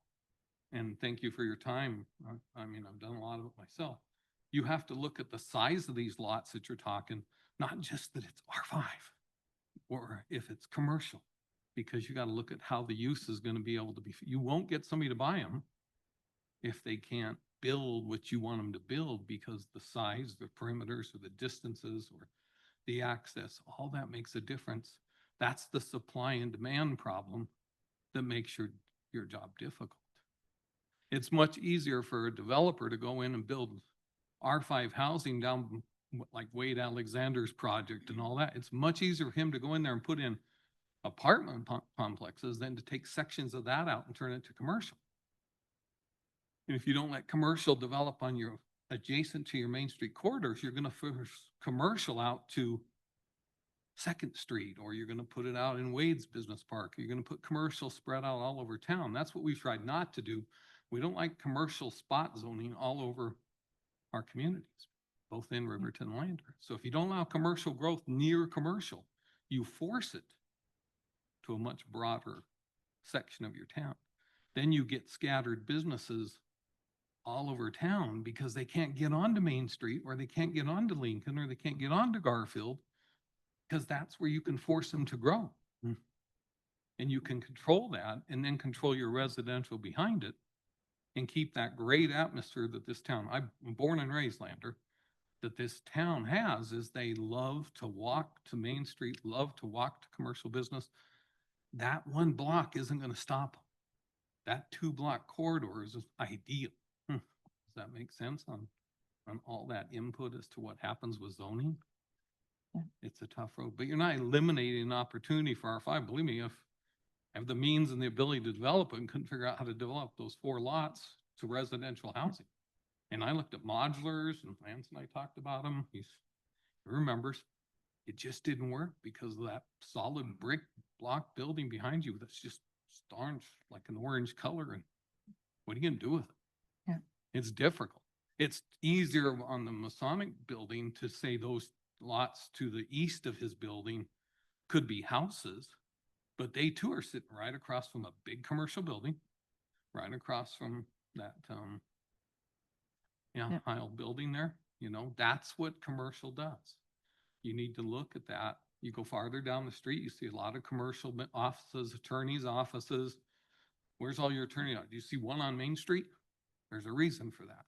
and thank you for your time. I mean, I've done a lot of it myself. You have to look at the size of these lots that you're talking, not just that it's R5 or if it's commercial, because you got to look at how the use is going to be able to be. You won't get somebody to buy them if they can't build what you want them to build, because the size, the perimeters, or the distances, or the access, all that makes a difference. That's the supply and demand problem that makes your job difficult. It's much easier for a developer to go in and build R5 housing down like Wade Alexander's project and all that. It's much easier for him to go in there and put in apartment complexes than to take sections of that out and turn it to commercial. And if you don't let commercial develop on your adjacent to your Main Street corridors, you're going to force commercial out to 2nd Street, or you're going to put it out in Wade's business park. You're going to put commercial spread out all over town. That's what we've tried not to do. We don't like commercial spot zoning all over our communities, both in Riverton and Lander. So if you don't allow commercial growth near commercial, you force it to a much broader section of your town. Then you get scattered businesses all over town because they can't get onto Main Street, or they can't get onto Lincoln, or they can't get onto Garfield, because that's where you can force them to grow. And you can control that and then control your residential behind it and keep that great atmosphere that this town, I'm born and raised Lander, that this town has, is they love to walk to Main Street, love to walk to commercial business. That one block isn't going to stop them. That 2-block corridor is ideal. Does that make sense on all that input as to what happens with zoning? Yeah. It's a tough road, but you're not eliminating an opportunity for R5. Believe me, if I have the means and the ability to develop it and couldn't figure out how to develop those 4 lots to residential housing. And I looked at modulars, and Lance and I talked about them. He remembers. It just didn't work because of that solid brick block building behind you that's just orange, like an orange color. And what are you going to do with it? Yeah. It's difficult. It's easier on the Masonic building to say those lots to the east of his building could be houses, but they too are sitting right across from a big commercial building, right across from that, Yeah. Heil building there. You know, that's what commercial does. You need to look at that. You go farther down the street, you see a lot of commercial offices, attorneys' offices. Where's all your attorney? Do you see one on Main Street? There's a reason for that.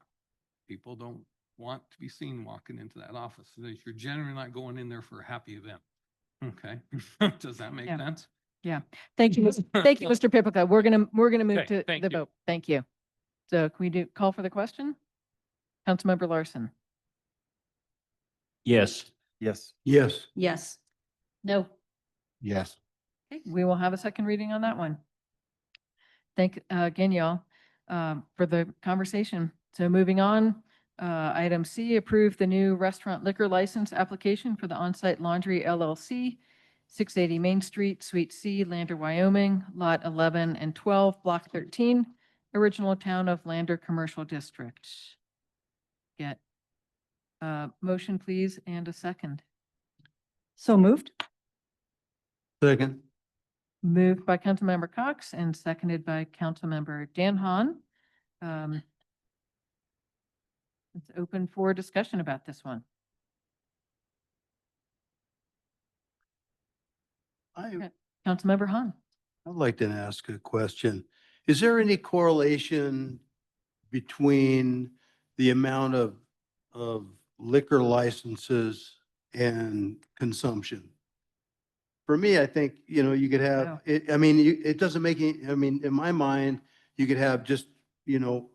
People don't want to be seen walking into that office. So you're generally not going in there for a happy event. Okay. Does that make Yeah. sense? Yeah. Thank you. Thank you, Mr. Pipica. We're going to move Okay, to thank the you. vote. Thank you. So can we call for the question? Councilmember Larson. Yes. Yes. Yes. Yes. No. Yes. Okay, we will have a second reading on that one. Thank again, y'all, for the conversation. So moving on, item C, approve the new restaurant liquor license application for the On-Site Laundry LLC, 680 Main Street, Suite C, Lander, Wyoming, Lot 11 and 12, Block 13, original Town of Lander Commercial District. Get a motion, please, and a second. So moved? Second. Moved by Councilmember Cox and seconded by Councilmember Dan Hahn. Um, It's open for discussion about this one. Councilmember Hahn. I'd like to ask a question. Is there any correlation between the amount of liquor licenses and consumption? For me, I think, you could Wow. have, it doesn't make any, in my mind, you could have just,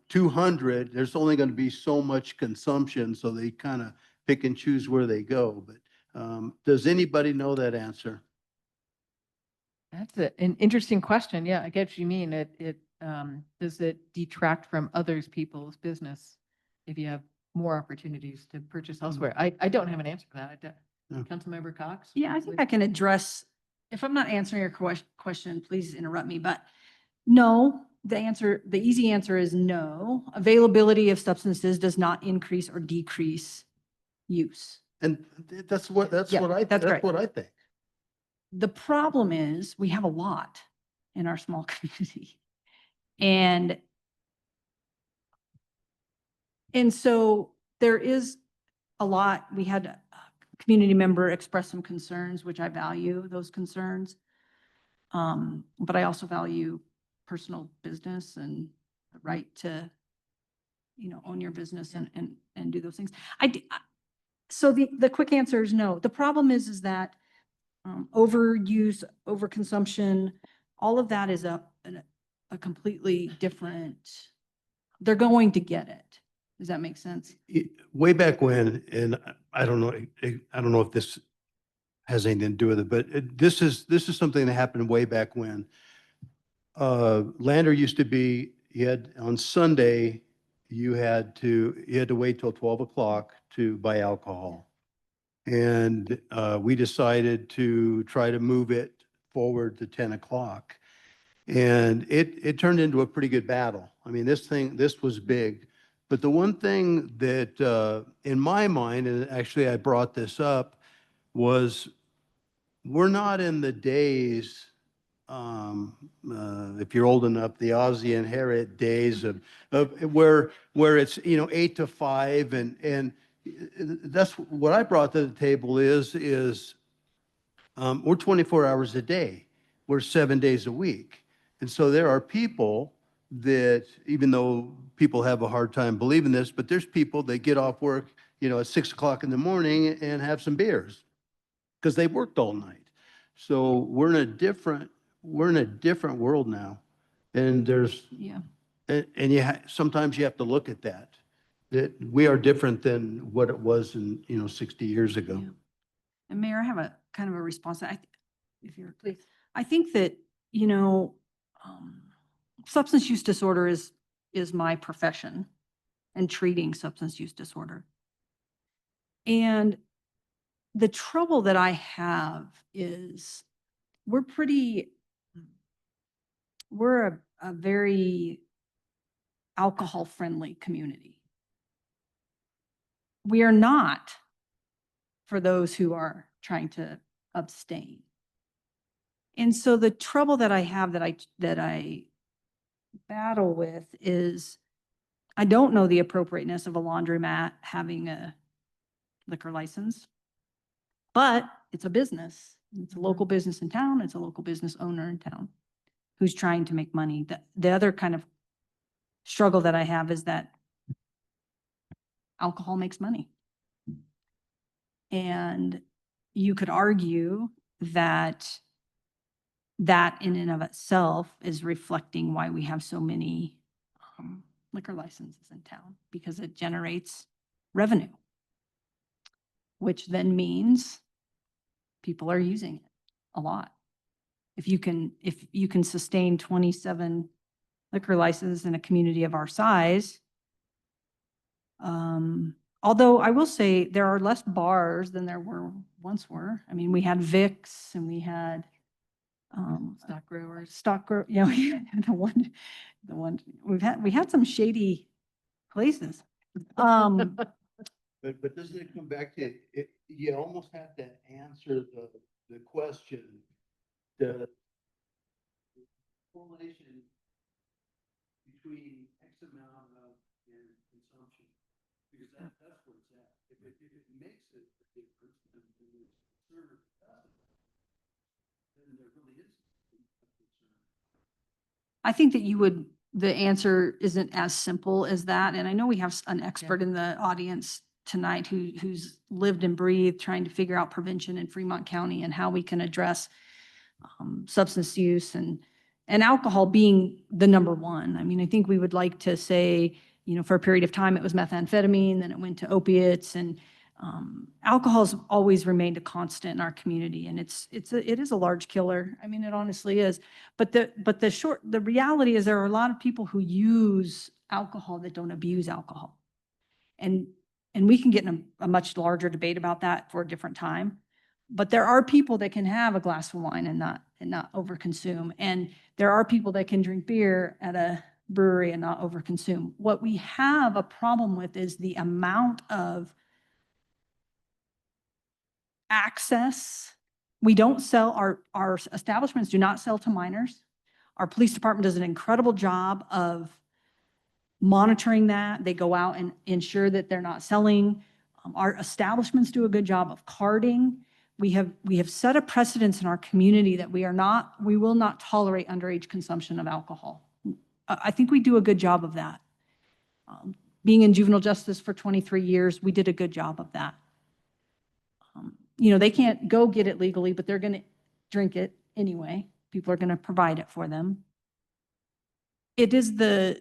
200, there's only going to be so much consumption, so they kind of pick and choose where they go. But does anybody know that answer? That's an interesting question. Yeah, I get what you mean. Does it detract from others people's business if you have more opportunities to purchase elsewhere? I don't have an answer for that. I don't. No. Councilmember Cox? Yeah, I think I can address, if I'm not answering your question, please interrupt me, but no, the easy answer is no. Availability of substances does not increase or decrease use. And that's what Yeah, that's right. what I think. The problem is we have a lot in our small community. And so there is a lot. We had a community member express some concerns, which I value those concerns. But I also value personal business and the right to, own your business and do those things. So the quick answer is no. The problem is that overuse, overconsumption, all of that is a completely different, they're going to get it. Does that make sense? Way back when, and I don't know if this has anything to do with it, but this is something that happened way back when. Lander used to be, on Sunday, you had to wait till 12 o'clock to buy alcohol. And we decided to try to move it forward to 10 o'clock. And it turned into a pretty good battle. I mean, this was big. But the one thing that, in my mind, and actually I brought this up, was we're not in the days, if you're old enough, the Ozzie and Harriet days of where it's, 8 to 5. And that's what I brought to the table is we're 24 hours a day. We're 7 days a week. And so there are people that, even though people have a hard time believing this, but there's people that get off work, at 6 o'clock in the morning and have some beers because they worked all night. So we're in a different world now. And Yeah. and sometimes you have to look at that we are different than what it was in, 60 years ago. Yeah. And Mayor, I have a kind of a response. If you're, please. I think that, substance use disorder is my profession, and treating substance use disorder. And the trouble that I have is we're a very alcohol-friendly community. We are not for those who are trying to abstain. And so the trouble that I have that I battle with is I don't know the appropriateness of a laundromat having a liquor license, but it's a business. It's a local business in town. It's a local business owner in town who's trying to make money. The other kind of struggle that I have is that alcohol makes money. And you could argue that in and of itself is reflecting why we have so many liquor licenses in town, because it generates revenue, which then means people are using it a lot. If you can sustain 27 liquor licenses in a community of our size, although I will say there are less bars than there once were. I mean, we had Vicks and we had stock grower, the one we had some shady places. But doesn't it come back to it? You almost have to answer the question. correlation between X amount of and consumption, because that's where it's at. If it makes it a difference, then it's concern, then there really is a concern. I think that the answer isn't as simple as that. And I know we have an expert in the audience tonight who's lived and breathed trying to figure out prevention in Fremont County and how we can address substance use and alcohol being the number one. I mean, I think we would like to say, for a period of time, it was methamphetamine, then it went to opiates, and alcohol's always remained a constant in our community, and it is a large killer. I mean, it honestly is. But the reality is there are a lot of people who use alcohol that don't abuse alcohol. And we can get in a much larger debate about that for a different time. But there are people that can have a glass of wine and not overconsume. And there are people that can drink beer at a brewery and not overconsume. What we have a problem with is the amount of access. We don't sell, our establishments do not sell to minors. Our police department does an incredible job of monitoring that. They go out and ensure that they're not selling. Our establishments do a good job of carding. We have set a precedence in our community that we will not tolerate underage consumption of alcohol. I think we do a good job of that. Being in juvenile justice for 23 years, we did a good job of that. They can't go get it legally, but they're going to drink it anyway. People are going to provide it for them. It is this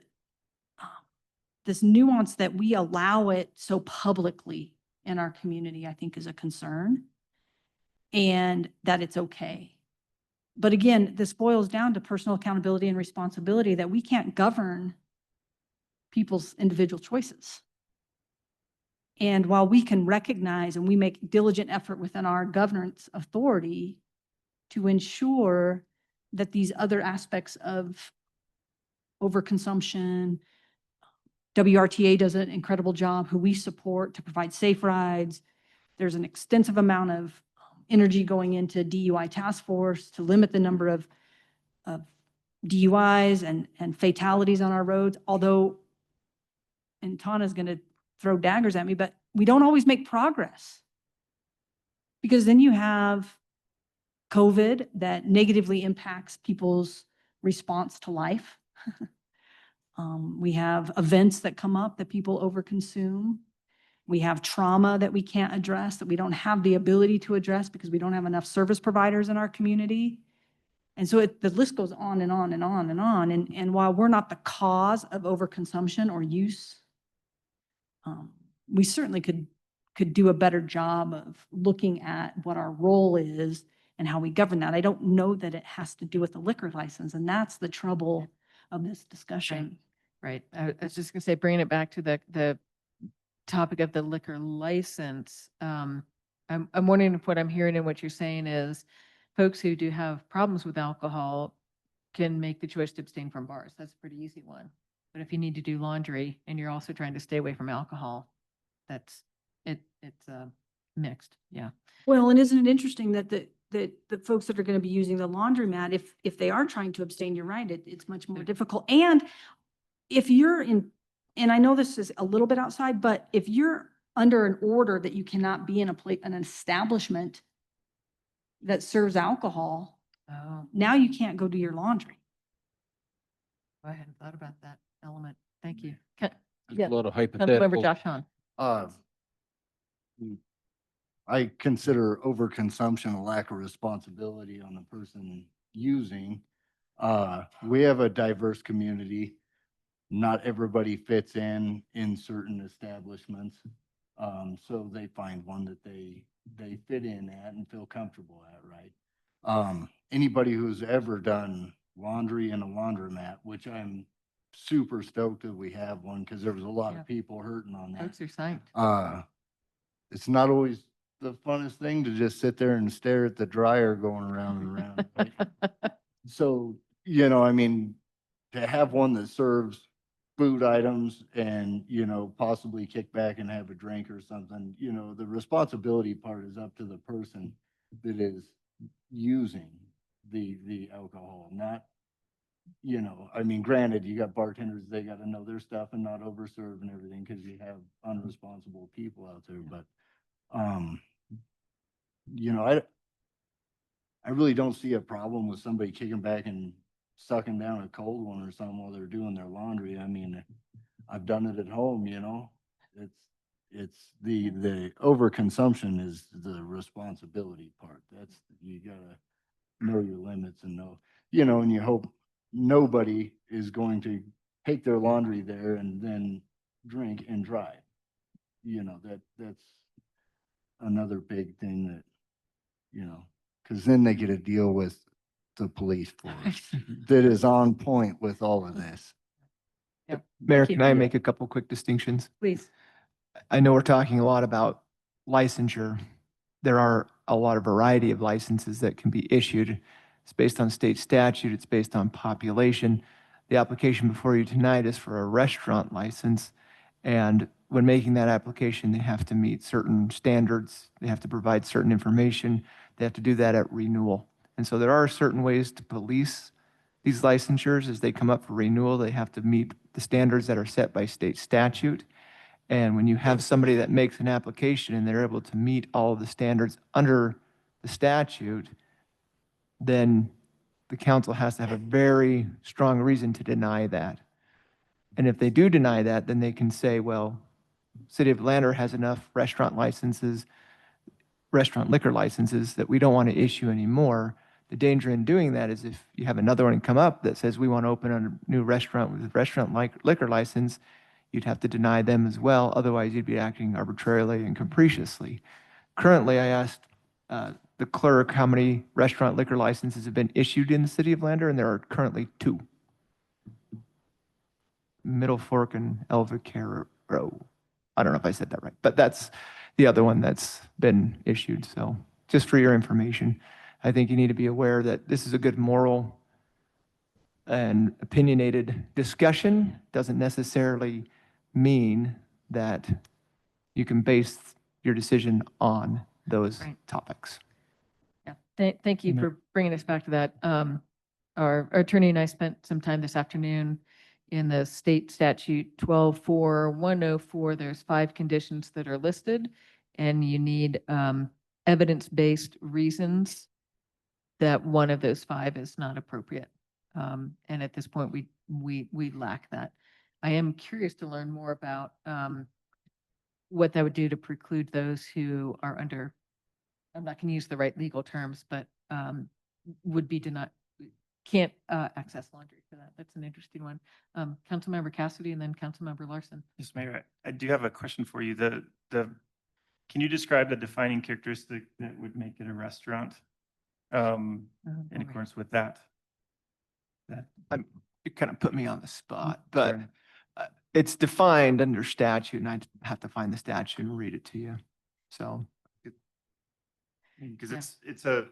nuance that we allow it so publicly in our community, I think, is a concern, and that it's okay. But again, this boils down to personal accountability and responsibility, that we can't govern people's individual choices. And while we can recognize and we make diligent effort within our governance authority to ensure that these other aspects of overconsumption, WRTA does an incredible job, who we support to provide safe rides. There's an extensive amount of energy going into DUI task force to limit the number of DUIs and fatalities on our roads. Although, and Tana's going to throw daggers at me, but we don't always make progress. Because then you have COVID that negatively impacts people's response to life. We have events that come up that people overconsume. We have trauma that we can't address, that we don't have the ability to address because we don't have enough service providers in our community. And so the list goes on and on and on and on. And while we're not the cause of overconsumption or use, we certainly could do a better job of looking at what our role is and how we govern that. I don't know that it has to do with the liquor license, and that's the trouble of this discussion. Right. I was just gonna say, bringing it back to the topic of the liquor license. I'm wondering if what I'm hearing and what you're saying is folks who do have problems with alcohol can make the choice to abstain from bars. That's a pretty easy one. But if you need to do laundry and you're also trying to stay away from alcohol, it's mixed. Yeah. Well, and isn't it interesting that the folks that are going to be using the laundromat, if they are trying to abstain, you're right, it's much more difficult. And if you're and I know this is a little bit outside, but if you're under an order that you cannot be in an establishment that serves alcohol, now you can't go do your laundry. I hadn't thought about that element. Thank you. There's Yeah. a lot of Councilmember hypotheticals. Josh Hahn. I consider overconsumption a lack of responsibility on the person using. We have a diverse community. Not everybody fits in certain establishments. So they find one that they fit in at and feel comfortable at, right? Anybody who's ever done laundry in a laundromat, which I'm super stoked that we have one, because there was a lot of people hurting on that. Folks are psyched. It's not always the funnest thing to just sit there and stare at the dryer going around and around. Right? So, I mean, to have one that serves food items and, possibly kick back and have a drink or something, the responsibility part is up to the person that is using the alcohol, not you know, I mean, granted, you got bartenders, they gotta know their stuff and not overserve and everything, cause you have unresponsible people out there, but, you know, I really don't see a problem with somebody kicking back and sucking down a cold one or something while they're doing their laundry. I mean, I've done it at home, you know? It's the overconsumption is the responsibility part. That's, you gotta know your limits and know, you know, and you hope nobody is going to take their laundry there and then drink and drive. You know, that's another big thing that, you know, because then they get to deal with the police force that is on point with all of this. Mayor, Thank you. can I make a couple quick distinctions? Please. I know we're talking a lot about licensure. There are a lot of variety of licenses that can be issued. It's based on state statute, it's based on population. The application before you tonight is for a restaurant license. And when making that application, they have to meet certain standards. They have to provide certain information. They have to do that at renewal. And so there are certain ways to police these licensures as they come up for renewal. They have to meet the standards that are set by state statute. And when you have somebody that makes an application and they're able to meet all of the standards under the statute, then the council has to have a very strong reason to deny that. And if they do deny that, then they can say, well, City of Lander has enough restaurant liquor licenses that we don't want to issue anymore. The danger in doing that is if you have another one come up that says we want to open a new restaurant with a restaurant liquor license, you'd have to deny them as well. Otherwise, you'd be acting arbitrarily and capriciously. Currently, I asked the clerk how many restaurant liquor licenses have been issued in the city of Lander, and there are currently 2. Middle Fork and El Vaquero. I don't know if I said that right, but that's the other one that's been issued. So just for your information, I think you need to be aware that this is a good moral and opinionated discussion. Doesn't necessarily mean that you can base your decision on those Right. topics. Yeah, thank you Mhm. for bringing us back to that. Our attorney and I spent some time this afternoon in the state statute 124104. There's 5 conditions that are listed, and you need evidence-based reasons that one of those 5 is not appropriate. And at this point, we lack that. I am curious to learn more about what that would do to preclude those who are under, I'm not going to use the right legal terms, but would be denied, can't access laundry for that. That's an interesting one. Councilmember Cassidy and then Councilmember Larson. Yes, Mayor, I do have a question for you. Can you describe the defining characteristic that would make it a restaurant? In accordance with that? You kind of put me on the spot, Mm, but sorry. it's defined under statute, and I'd have to find the statute and read it to you. So Because Yeah.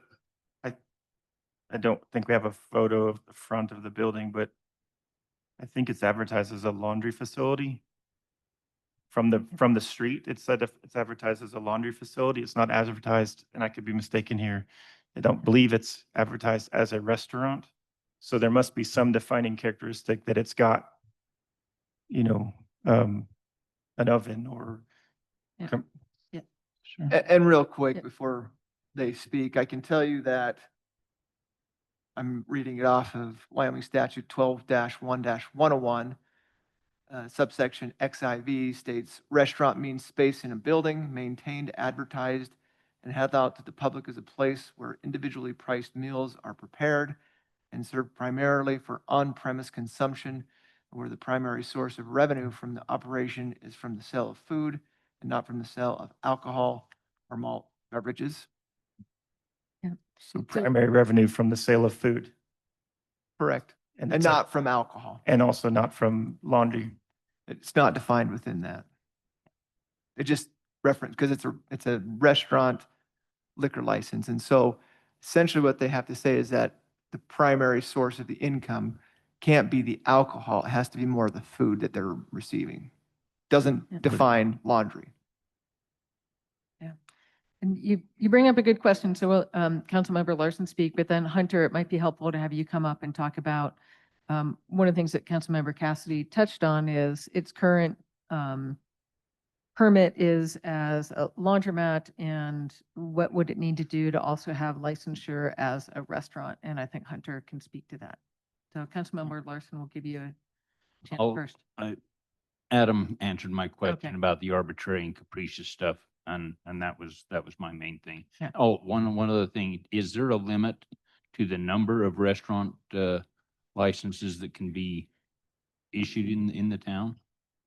I don't think we have a photo of the front of the building, but I think it's advertised as a laundry facility. From the street, it's advertised as a laundry facility. It's not advertised, and I could be mistaken here. I don't believe it's advertised as a restaurant. So there must be some defining characteristic that it's got, you know, an oven or. Yeah. com- Yeah. Sure. And real quick, Yeah. before they speak, I can tell you that I'm reading it off of Wyoming Statute 12-1-101. Subsection XIV states, restaurant means space in a building maintained, advertised, and held out to the public as a place where individually priced meals are prepared and served primarily for on-premise consumption, where the primary source of revenue from the operation is from the sale of food and not from the sale of alcohol or malt beverages. So primary revenue from the sale of food. Correct. And And it's a- not from alcohol. And also not from laundry. It's not defined within that. It just reference, because it's a restaurant liquor license. And so essentially what they have to say is that the primary source of the income can't be the alcohol. It has to be more of the food that they're receiving. Doesn't define laundry. And you bring up a good question. So Councilmember Larson speak, but then Hunter, it might be helpful to have you come up and talk about One of the things that Councilmember Cassidy touched on is its current permit is as a laundromat, and what would it need to do to also have licensure as a restaurant? And I think Hunter can speak to that. So Councilmember Larson will give you a chance Oh, first. Adam answered my question Okay. about the arbitrary and capricious stuff, and that was my main thing. Yeah. Oh, one other thing, is there a limit to the number of restaurant licenses that can be issued in the town?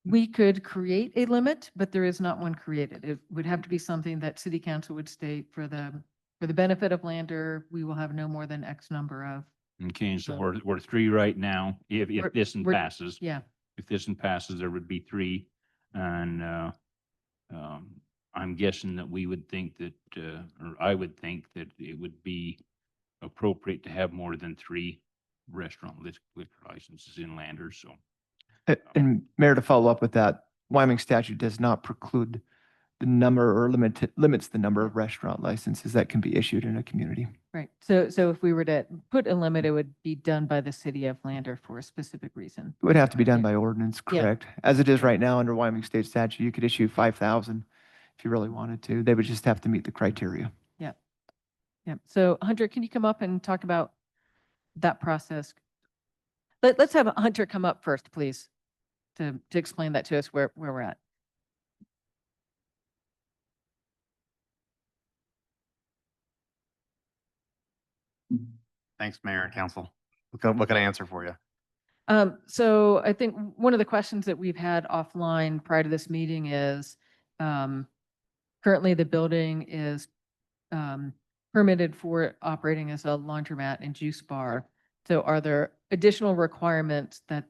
We could create a limit, but there is not one created. It would have to be something that city council would state for the benefit of Lander, we will have no more than X number of. Okay, so So- we're three right now. If We're- this one we're- passes, Yeah, if this one passes, there would be three. And I'm guessing that we would think that, or I would think that it would be appropriate to have more than three restaurant liquor licenses in Landers, so. And Mayor, to follow up with that, Wyoming statute does not preclude the number or limits the number of restaurant licenses that can be issued in a community. right. So if we were to put a limit, it would be done by the city of Lander for a specific reason. It would have to be done Yeah. by ordinance, Yeah. correct? As it is right now under Wyoming state statute, you could issue 5,000 if you really wanted to. They would just have to meet the criteria. Yeah. Yeah. So Hunter, can you come up and talk about that process? Let's have Hunter come up first, please, to explain that to us where we're at. Thanks, Mayor and Council. What can I answer for you? So I think one of the questions that we've had offline prior to this meeting is, currently the building is permitted for operating as a laundromat and juice bar. So are there additional requirements that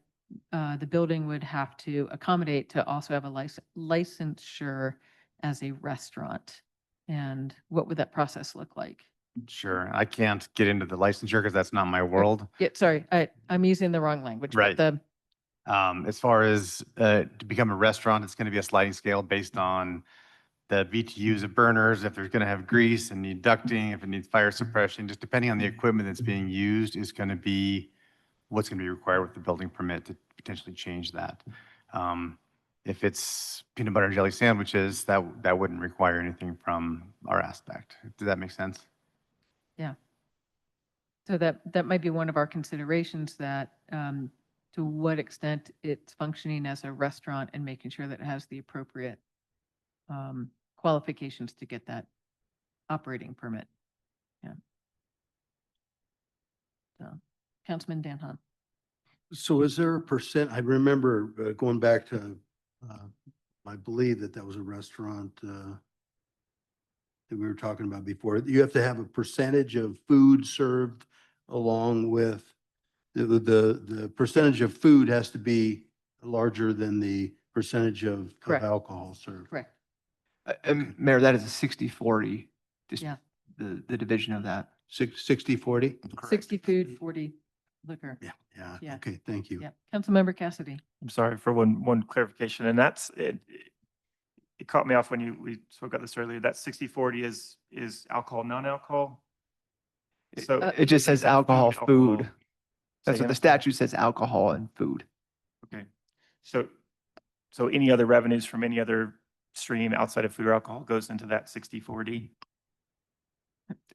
the building would have to accommodate to also have a licensure as a restaurant? And what would that process look like? Sure. I can't get into the licensure because that's not my world. Yeah, sorry, I'm using the wrong language. but Right. The, As far as to become a restaurant, it's going to be a sliding scale based on the BTUs of burners, if there's going to have grease and need ducting, if it needs fire suppression, just depending on the equipment that's being used is going to be what's going to be required with the building permit to potentially change that. If it's peanut butter and jelly sandwiches, that wouldn't require anything from our aspect. Does that make sense? yeah. So that might be one of our considerations, that to what extent it's functioning as a restaurant and making sure that it has the appropriate qualifications to get that operating permit. Yeah. So, Councilman Dan Hahn. So is there a percent, I remember going back to, I believe that was a restaurant that we were talking about before. You have to have a percentage of food served along with, the percentage of food has to be larger than the percentage of Correct. alcohol served. Correct. And Mayor, that is a 60/40, just Yeah. the division of that. 60/40? 60 food, 40 liquor. Yeah, Yeah. yeah. Okay, thank you. Yeah. Councilmember Cassidy. I'm sorry for one clarification, and that's it. It caught me off when we spoke about this earlier. That 60/40 is alcohol, non-alcohol. So It just says alcohol, food. Say That's what again? the statute says, alcohol and food. Okay, so any other revenues from any other stream outside of food or alcohol goes into that 60/40.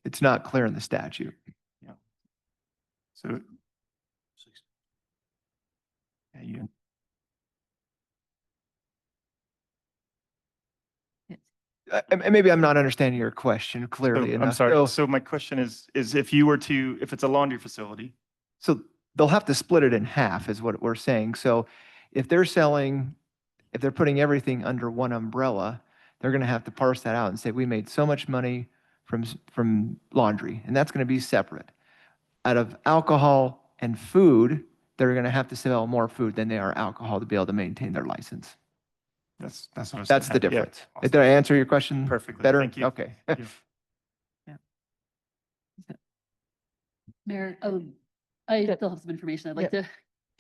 It's not clear in the statute. Yeah. So. Yeah, you. And maybe I'm not understanding your question clearly So, enough. I'm sorry. So- So my question is if you were to, if it's a laundry facility. So they'll have to split it in half is what we're saying. So if they're putting everything under one umbrella, they're going to have to parse that out and say, we made so much money from laundry, and that's going to be separate. Out of alcohol and food, they're going to have to sell more food than they are alcohol to be able to maintain their license. That's what I was That's the saying. Yeah, difference. awesome. Did I answer your question Perfectly. better? Thank you. Okay. Thank you. Mayor, I still have some information I'd like to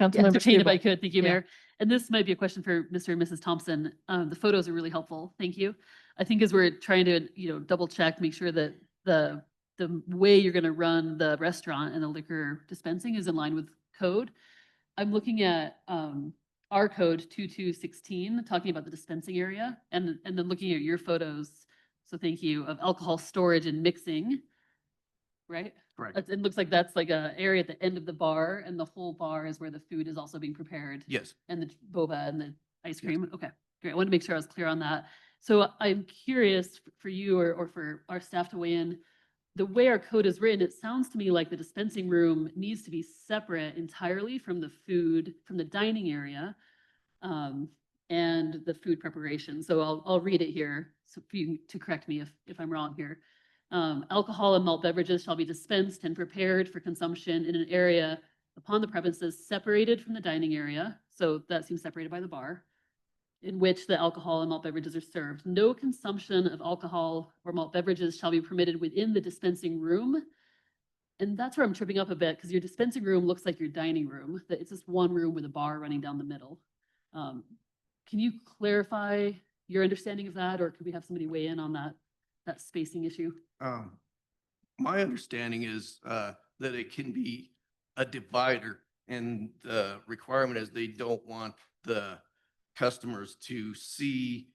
Councilmember entertain if I Stubble. could. Thank you, Yeah. Mayor. And this might be a question for Mr. and Mrs. Thompson. The photos are really helpful. Thank you. I think as we're trying to, double check, make sure that the way you're going to run the restaurant and the liquor dispensing is in line with code. I'm looking at our code 2216, talking about the dispensing area, and then looking at your photos. So thank you, of alcohol storage and mixing, right? Correct. It looks like that's like a area at the end of the bar, and the whole bar is where the food is also being prepared. Yes. And the boba and the ice cream. Okay, great. I wanted to make sure I was clear on that. So I'm curious for you or for our staff to weigh in. The way our code is written, it sounds to me like the dispensing room needs to be separate entirely from the food, from the dining area, and the food preparation. So I'll read it here, so for you to correct me if I'm wrong here. Alcohol and malt beverages shall be dispensed and prepared for consumption in an area upon the premises separated from the dining area. So that seems separated by the bar, in which the alcohol and malt beverages are served. No consumption of alcohol or malt beverages shall be permitted within the dispensing room. And that's where I'm tripping up a bit, because your dispensing room looks like your dining room, that it's just one room with a bar running down the middle. Can you clarify your understanding of that, or could we have somebody weigh in on that spacing issue? My understanding is that it can be a divider, and the requirement is they don't want the customers to see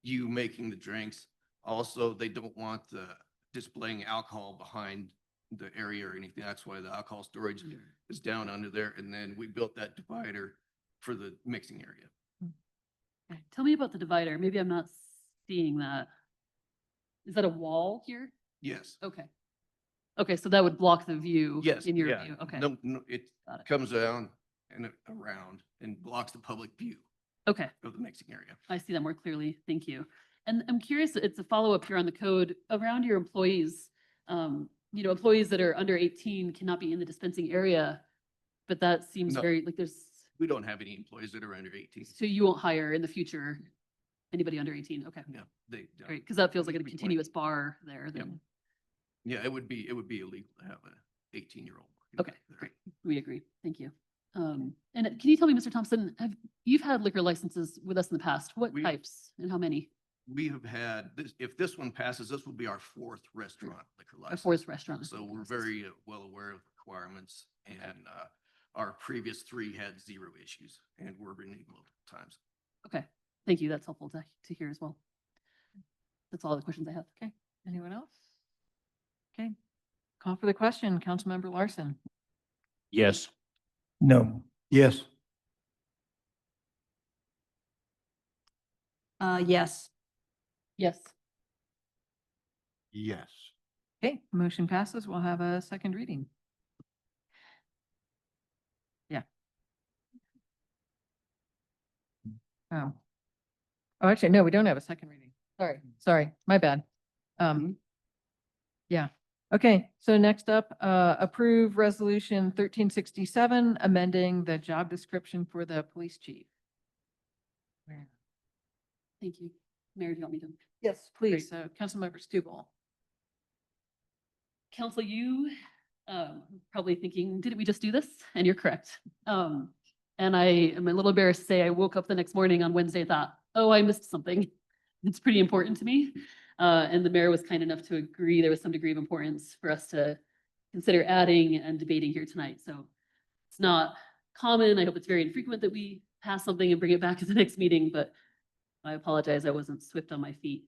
you making the drinks. Also, they don't want the displaying alcohol behind the area or anything. That's why the alcohol storage is down under there. And then we built that divider for the mixing area. Okay, tell me about the divider. Maybe I'm not seeing that. Is that a wall here? Yes. Okay. Okay, so that would block the view. Yes. In your yeah. view. Okay. No, it Got it. comes down and around and blocks the public view Okay. of the mixing area. I see that more clearly. Thank you. And I'm curious, it's a follow-up here on the code around your employees. Employees that are under 18 cannot be in the dispensing area, but that seems No. very, like We don't have any employees that are under 18. so you won't hire in the future anybody under 18. Okay. No, they don't. Great, because that feels like a Be 20. continuous bar there then. Yeah, it would be illegal to have an 18-year-old. Okay, great. We agree. Thank you. And can you tell me, Mr. Thompson, you've had liquor licenses with us in the past? What types and how many? We have had this, if this one passes, this will be our fourth restaurant liquor A license. fourth restaurant. So we're very well aware of the requirements, and our previous three had zero issues, and we're renewing multiple times. Okay, thank you. That's helpful to hear as well. That's all the questions I have. Okay, anyone else? Okay, call for the question, Councilmember Larson. Yes. No. Yes. Yes. Yes. Yes. Okay, motion passes. We'll have a second reading. Yeah. Oh, actually, no, we don't have a second reading. Sorry, my bad. Yeah. Okay, so next up, approve resolution 1367, amending the job description for the police chief. Thank you. Mayor, do you want me to? Yes, please. So Councilmember Stubble. Council, you probably thinking, didn't we just do this? And you're correct. And I am a little embarrassed to say I woke up the next morning on Wednesday and thought, oh, I missed something. It's pretty important to me. And the mayor was kind enough to agree there was some degree of importance for us to consider adding and debating here tonight. So it's not common. I hope it's very infrequent that we pass something and bring it back to the next meeting, but I apologize. I wasn't swift on my feet.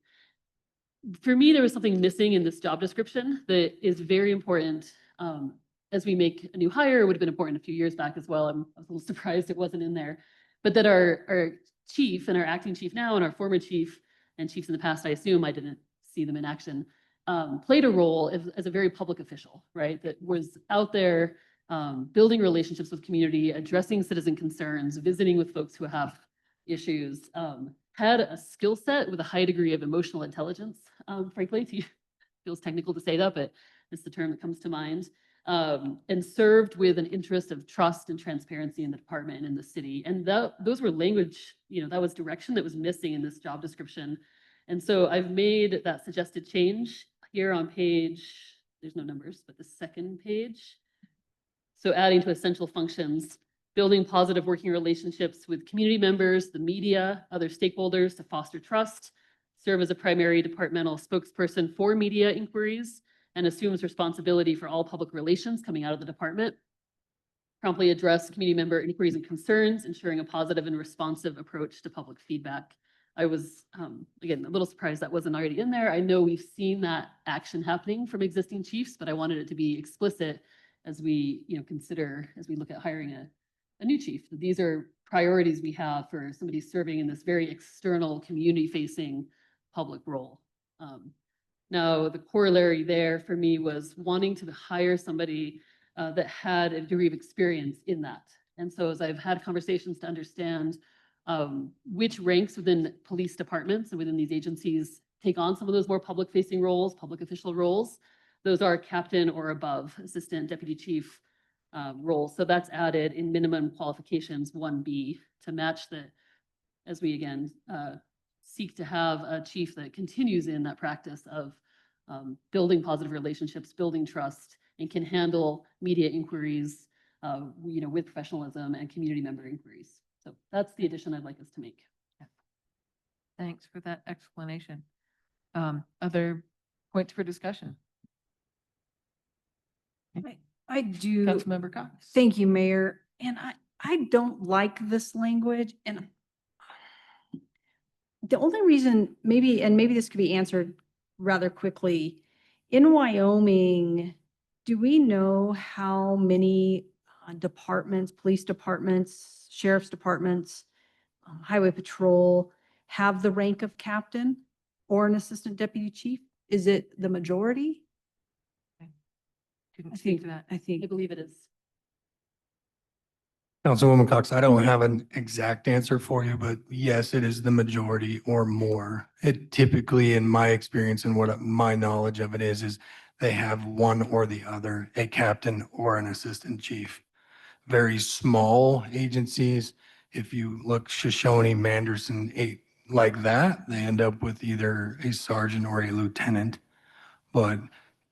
For me, there was something missing in this job description that is very important as we make a new hire. It would have been important a few years back as well. I was a little surprised it wasn't in there, but that our chief and our acting chief now and our former chief and chiefs in the past, I assume, I didn't see them in action, played a role as a very public official, right? That was out there building relationships with community, addressing citizen concerns, visiting with folks who have issues, had a skill set with a high degree of emotional intelligence, frankly. Feels technical to say that, but it's the term that comes to mind. And served with an interest of trust and transparency in the department and in the city. And those were language, that was direction that was missing in this job description. And so I've made that suggested change here on page, there's no numbers, but the second page. So adding to essential functions, building positive working relationships with community members, the media, other stakeholders to foster trust, serve as a primary departmental spokesperson for media inquiries, and assumes responsibility for all public relations coming out of the department. promptly address community member inquiries and concerns, ensuring a positive and responsive approach to public feedback. I was, again, a little surprised that wasn't already in there. I know we've seen that action happening from existing chiefs, but I wanted it to be explicit as we, consider, as we look at hiring a new chief. These are priorities we have for somebody serving in this very external, community-facing public role. Now, the corollary there for me was wanting to hire somebody that had a degree of experience in that. And so as I've had conversations to understand which ranks within police departments and within these agencies take on some of those more public-facing roles, public official roles, those are captain or above, assistant deputy chief roles. So that's added in minimum qualifications 1B to match the, as we again seek to have a chief that continues in that practice of building positive relationships, building trust, and can handle media inquiries, with professionalism and community member inquiries. So that's the addition I'd like us to make. Thanks for that explanation. Other points for discussion? I do. Councilmember Cox. Thank you, Mayor. And I don't like this language, and the only reason maybe this could be answered rather quickly, in Wyoming, do we know how many departments, police departments, sheriff's departments, highway patrol have the rank of captain or an assistant deputy chief? Is it the majority? Couldn't speak to that. I think. I believe it is. Councilwoman Cox, I don't have an exact answer for you, but yes, it is the majority or more. It typically, in my experience and what my knowledge of it is they have one or the other, a captain or an assistant chief. Very small agencies, if you look Shoshone, Manderson, like that, they end up with either a sergeant or a lieutenant. But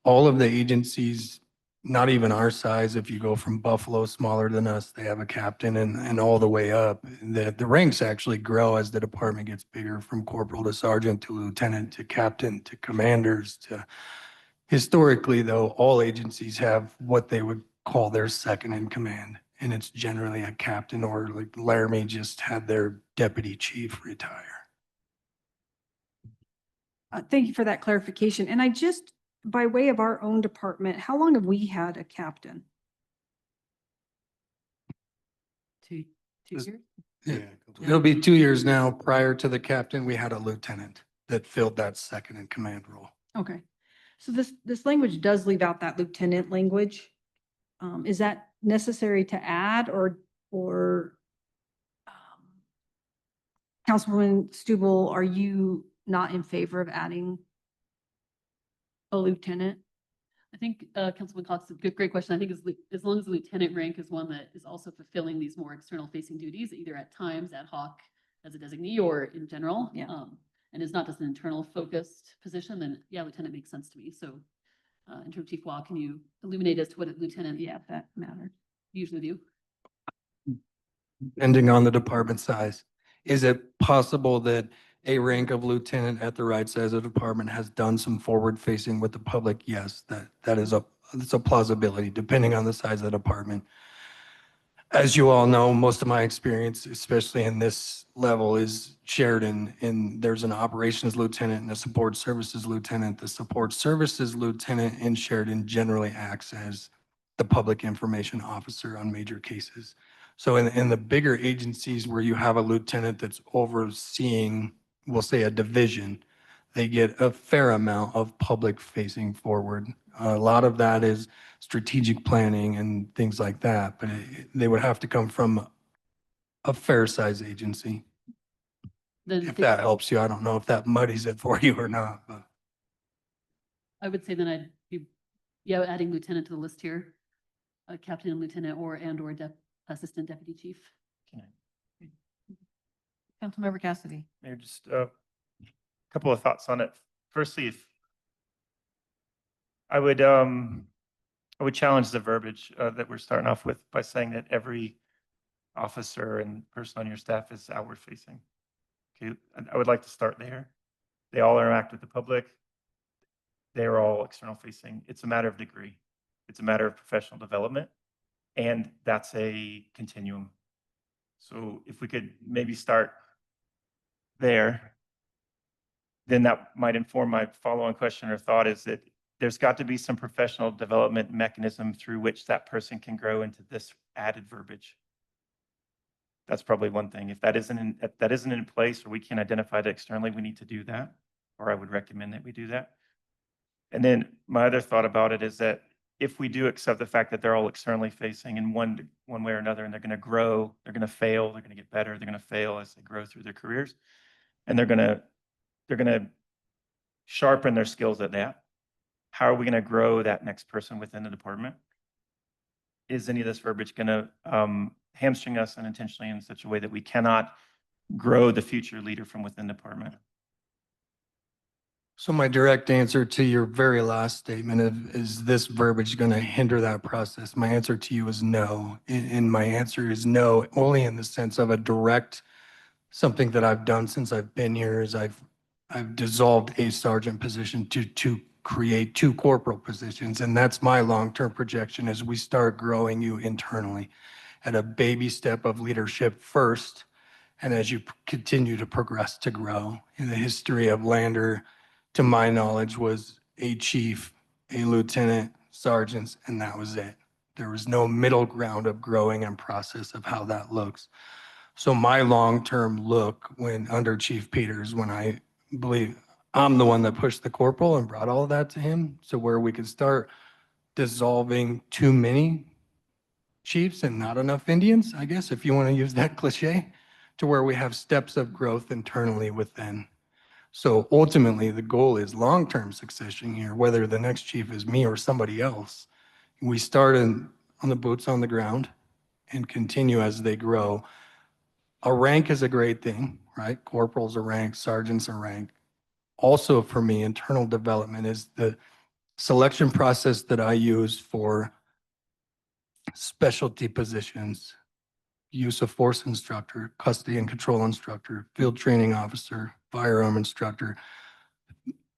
all of the agencies, not even our size, if you go from Buffalo, smaller than us, they have a captain and all the way up. The ranks actually grow as the department gets bigger, from corporal to sergeant to lieutenant to captain to commanders to, historically though, all agencies have what they would call their second in command. And it's generally a captain, or like Laramie just had their deputy chief retire. Thank you for that clarification. And by way of our own department, how long have we had a captain? Two This- years? Yeah. It'll be 2 years now. Prior to the captain, we had a lieutenant that filled that second in command role. Okay. So this language does leave out that lieutenant language. Is that necessary to add or Councilwoman Stubble, are you not in favor of adding a lieutenant? I think Councilman Cox, great question. I think as long as the lieutenant rank is one that is also fulfilling these more external facing duties, either at times ad hoc as a designee or in general, and is not just an internal focused position, then yeah, lieutenant makes sense to me. So Interim Chief Wah, can you illuminate as to what a lieutenant That matters. usually do? Depending on the department size. Is it possible that a rank of lieutenant at the right size of the department has done some forward facing with the public? Yes, that's a plausibility, depending on the size of the department. As you all know, most of my experience, especially in this level, is shared in there's an operations lieutenant and a support services lieutenant. The support services lieutenant in Sheridan generally acts as the public information officer on major cases. So in the bigger agencies where you have a lieutenant that's overseeing, we'll say, a division, they get a fair amount of public facing forward. A lot of that is strategic planning and things like that, but they would have to come from a fair size agency. Then If that helps you, I don't know if that muddies it for you or not, but. I would say then I'd be, adding lieutenant to the list here, captain and lieutenant or assistant deputy chief. Councilmember Cassidy. Mayor, just a couple of thoughts on it. Firstly, I would challenge the verbiage that we're starting off with by saying that every officer and person on your staff is outward facing. Okay, I would like to start there. They all interact with the public. They are all external facing. It's a matter of degree. It's a matter of professional development. And that's a continuum. So if we could maybe start there, then that might inform my follow-on question or thought is that there's got to be some professional development mechanism through which that person can grow into this added verbiage. That's probably one thing. If that isn't in place or we can identify it externally, we need to do that, or I would recommend that we do that. And then my other thought about it is that if we do accept the fact that they're all externally facing in one way or another, and they're going to grow, they're going to fail, they're going to get better, they're going to fail as they grow through their careers, and they're going to sharpen their skills at that. How are we going to grow that next person within the department? Is any of this verbiage going to hamstring us unintentionally in such a way that we cannot grow the future leader from within the department? So my direct answer to your very last statement is this verbiage going to hinder that process? My answer to you is no. And my answer is no, only in the sense of a direct, something that I've done since I've been here is I've dissolved a sergeant position to create 2 corporal positions. And that's my long-term projection as we start growing you internally at a baby step of leadership first. And as you continue to progress to grow in the history of Lander, to my knowledge, was a chief, a lieutenant, sergeants, and that was it. There was no middle ground of growing and process of how that looks. So my long-term look when under Chief Peters, when I believe I'm the one that pushed the corporal and brought all of that to him, so where we could start dissolving too many chiefs and not enough Indians, I guess, if you want to use that cliche, to where we have steps of growth internally within. So ultimately, the goal is long-term succession here, whether the next chief is me or somebody else. We start on the boots on the ground and continue as they grow. A rank is a great thing, right? Corporals are ranked, sergeants are ranked. Also for me, internal development is the selection process that I use for specialty positions, use of force instructor, custody and control instructor, field training officer, firearm instructor.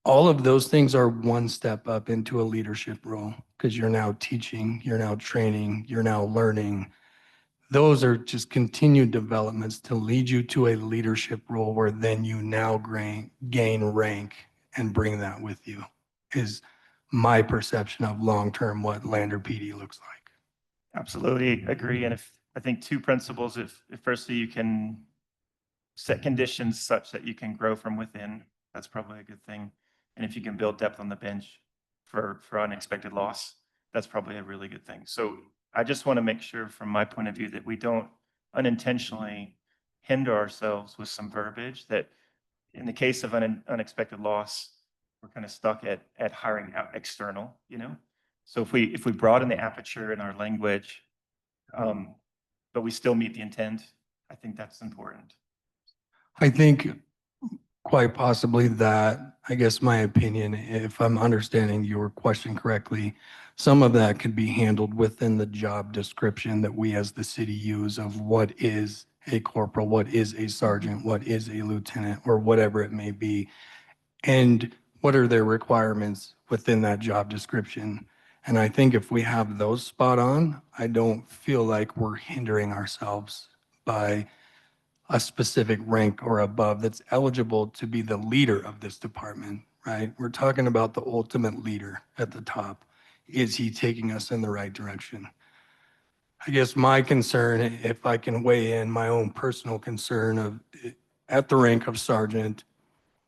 All of those things are one step up into a leadership role because you're now teaching, you're now training, you're now learning. Those are just continued developments to lead you to a leadership role where then you now gain rank and bring that with you is my perception of long-term what Lander PD looks like. Absolutely agree. And if I think 2 principles, if firstly you can set conditions such that you can grow from within, that's probably a good thing. And if you can build depth on the bench for unexpected loss, that's probably a really good thing. So I just want to make sure from my point of view that we don't unintentionally hinder ourselves with some verbiage that in the case of an unexpected loss, we're kind of stuck at hiring out external, you know? So if we broaden the aperture in our language, but we still meet the intent, I think that's important. I think quite possibly that, I guess my opinion, if I'm understanding your question correctly, some of that could be handled within the job description that we as the city use of what is a corporal, what is a sergeant, what is a lieutenant, or whatever it may be, and what are their requirements within that job description. And I think if we have those spot on, I don't feel like we're hindering ourselves by a specific rank or above that's eligible to be the leader of this department, right? We're talking about the ultimate leader at the top. Is he taking us in the right direction? I guess my concern, if I can weigh in, my own personal concern of at the rank of sergeant,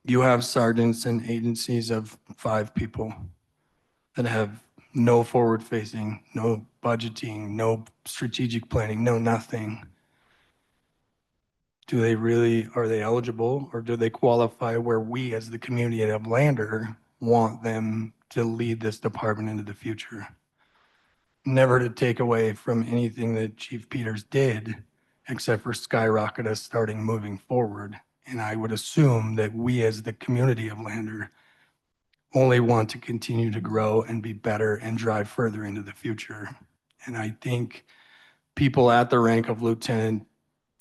you have sergeants in agencies of 5 people that have no forward facing, no budgeting, no strategic planning, no nothing. Are they eligible or do they qualify where we as the community of Lander want them to lead this department into the future? Never to take away from anything that Chief Peters did, except for skyrocket us starting moving forward. And I would assume that we as the community of Lander only want to continue to grow and be better and drive further into the future. And I think people at the rank of lieutenant,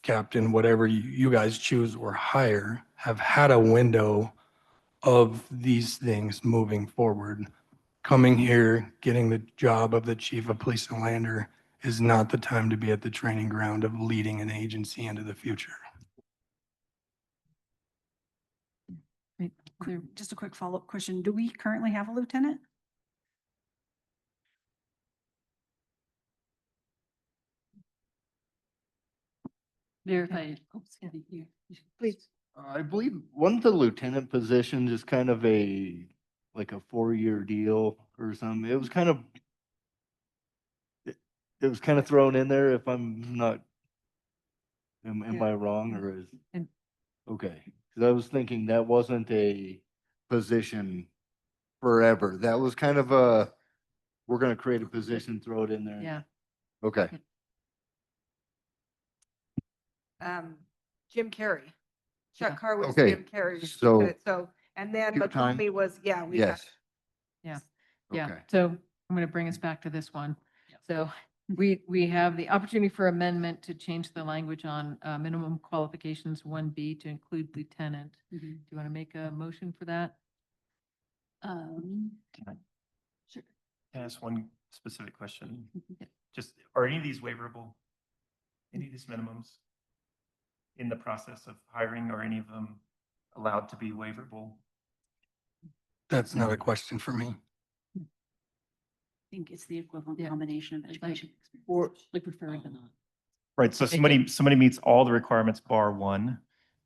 captain, whatever you guys choose or hire, have had a window of these things moving forward. Coming here, getting the job of the chief of police in Lander, is not the time to be at the training ground of leading an agency into the future. Just a quick follow-up question. Do we currently have a lieutenant? Mayor, if I, oh, excuse me, you should- Please. I believe one of the lieutenant positions is kind of like a 4-year deal or something. It was kind of, it was kind of thrown in there if I'm not, am I wrong or is? And- Okay, because I was thinking that wasn't a position forever. That was kind of a, we're gonna create a position, throw it in there. Yeah. Okay. Jim Carrey. Yeah. Chuck Carr was Okay, Jim Carrey. so- So, and then Two time? Batumi was, yeah, we had. Yes. Yeah. Yeah, Okay. so I'm going to bring us back to this one. So we have the opportunity for amendment to change the language on minimum qualifications 1B to include lieutenant. Do you want to make a motion for that? Sure. Can I ask one specific question? Just, are any of these waiverable? Any of these minimums in the process of hiring, or any of them allowed to be waiverable? That's not a question for me. I think it's the equivalent Yeah. combination of education. Or, Like preferred but not. right, so somebody meets all the requirements bar one,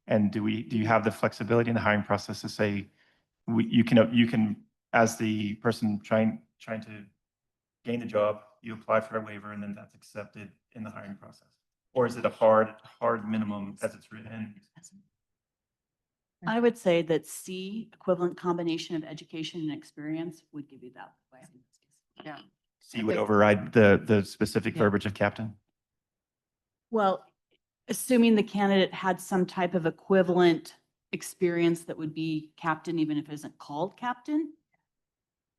and do you have the flexibility in the hiring process to say, you can, as the person trying to gain the job, you apply for a waiver and then that's accepted in the hiring process? Or is it a hard minimum as it's written? I would say that C, equivalent combination of education and experience, would give you that. Yeah. C would override the specific Yeah. verbiage of captain? Well, assuming the candidate had some type of equivalent experience that would be captain, even if it isn't called captain.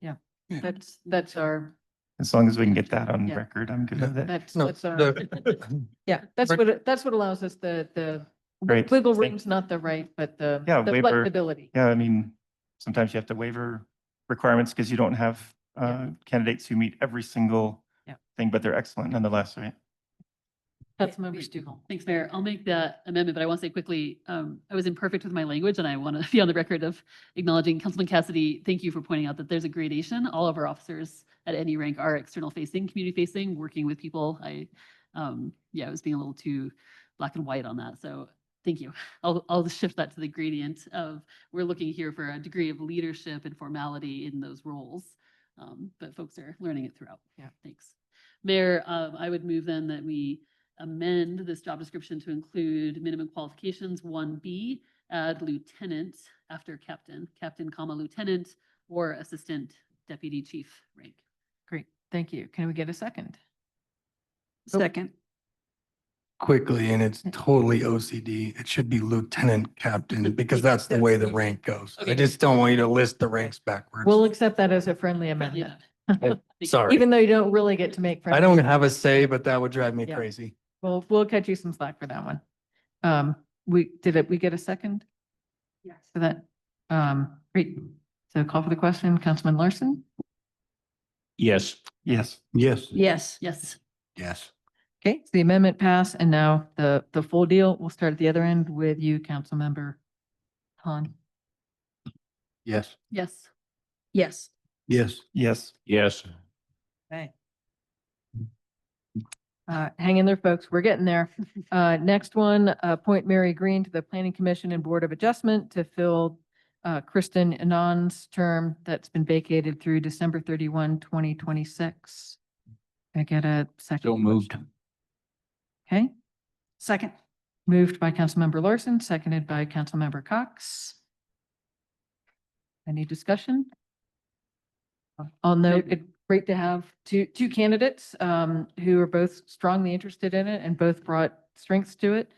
Yeah, Yeah. that's our, As long as we can get that on Yeah. record, I'm good with it. that's No, our, the- yeah, that's what allows us the Great. wiggle Thank- room's not the right, but the Waiver. flexibility. Yeah, I mean, sometimes you have to waiver requirements because you don't have candidates who meet every single Yeah. thing, but they're excellent nonetheless, right? Councilmember Stugal. Thanks, Mayor. I'll make that amendment, but I want to say quickly, I was imperfect with my language and I want to be on the record of acknowledging Councilman Cassidy. Thank you for pointing out that there's a gradation. All of our officers at any rank are external facing, community facing, working with people. I was being a little too black and white on that. So thank you. I'll just shift that to the gradient of, we're looking here for a degree of leadership and formality in those roles. But folks are learning it throughout. Yeah. Thanks. Mayor, I would move then that we amend this job description to include minimum qualifications 1B, add lieutenant after captain, comma, lieutenant, or assistant deputy chief rank. Great, thank you. Can we get a second? Second. Quickly, and it's totally OCD. It should be lieutenant captain because that's the way the rank goes. I just don't want you to list the ranks backwards. We'll accept that as a friendly amendment. Sorry. Even though you don't really get to make. I don't have a say, but that would drive me Yeah. crazy. We'll cut you some slack for that one. We get a second? Yes. For that? Great. So call for the question, Councilman Larson? Yes. Yes. Yes. Yes. Yes. Yes. Okay, so the amendment passed, and now the full deal. We'll start at the other end with you, Councilmember Han. Yes. Yes. Yes. Yes. Yes. Yes. Okay. Hang in there, folks. We're getting there. Next one, appoint Mary Green to the Planning Commission and Board of Adjustment to fill Kristen Anon's term that's been vacated through December 31, 2026. Can I get a second? So moved. Okay, Second. moved by Councilmember Larson, seconded by Councilmember Cox. Any discussion? I'll note, it's great to have two candidates who are both strongly interested in it and both brought strengths to it.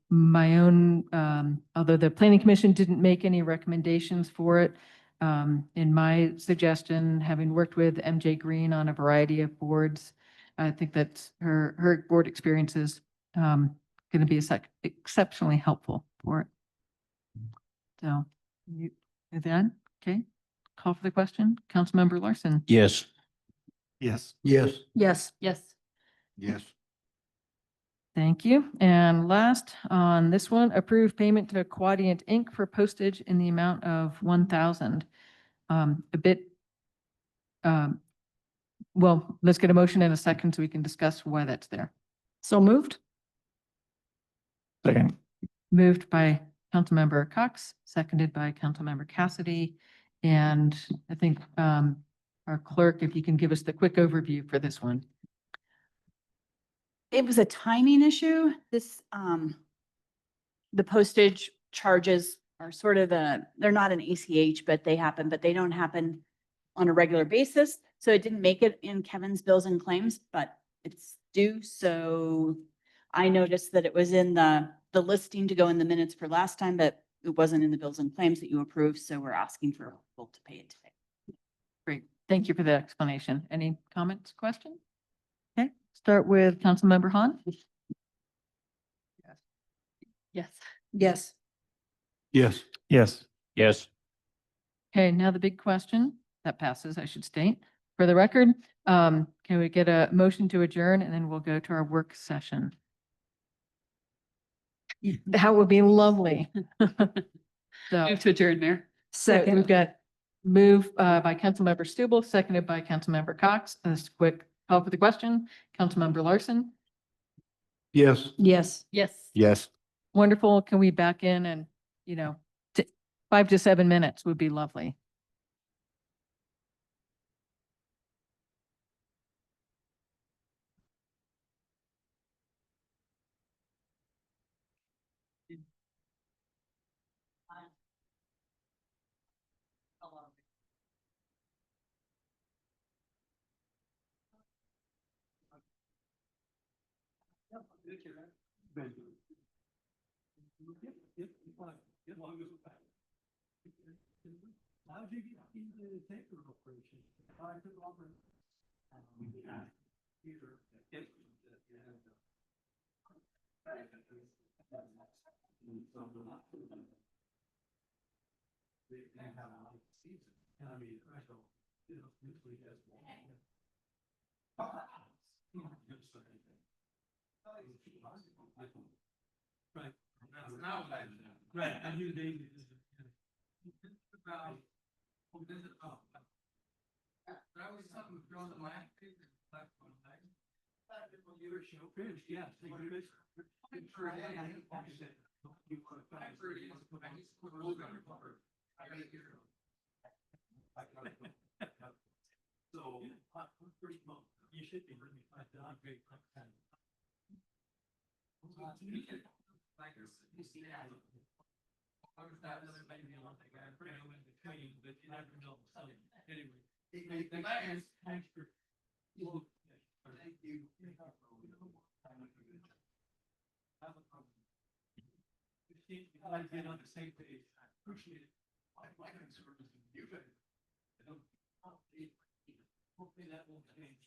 My own, although the Planning Commission didn't make any recommendations for it, in my suggestion, having worked with MJ Green on a variety of boards, I think that her board experience is going to be exceptionally helpful for it. So, with that, okay, call for the question. Councilmember Larson. Yes. Yes. Yes. Yes. Yes. Yes. Thank you. And last on this one, approve payment to Quadient Inc. for postage in the amount of 1,000. A bit, well, let's get a motion in a second so we can discuss why that's there. So moved? Second. Moved by Councilmember Cox, seconded by Councilmember Cassidy. And I think our clerk, if you can give us the quick overview for this one. It was a timing issue. The postage charges are sort of they're not an ACH, but they happen, but they don't happen on a regular basis. So it didn't make it in Kevin's bills and claims, but it's due. So I noticed that it was in the listing to go in the minutes for last time, but it wasn't in the bills and claims that you approved. So we're asking for approval to pay it today. Great. Thank you for the explanation. Any comments, questions? Okay, start with Councilmember Han. Yes. Yes. Yes. Yes. Yes. Okay, now the big question that passes, I should state. For the record, can we get a motion to adjourn and then we'll go to our work session? That would be lovely. So Move to adjourn, Mayor. so we've got move by Councilmember Stubble, seconded by Councilmember Cox. This quick call for the question. Councilmember Larson. Yes. Yes. Yes. Yes. Wonderful. Can we back in and, 5 to 7 minutes would be lovely. Right. I knew they. That was something thrown in my. Yeah. So, first of all, you should be really fine. Great. Get on the same page. I appreciate it. My concern is you guys. Hopefully that will change.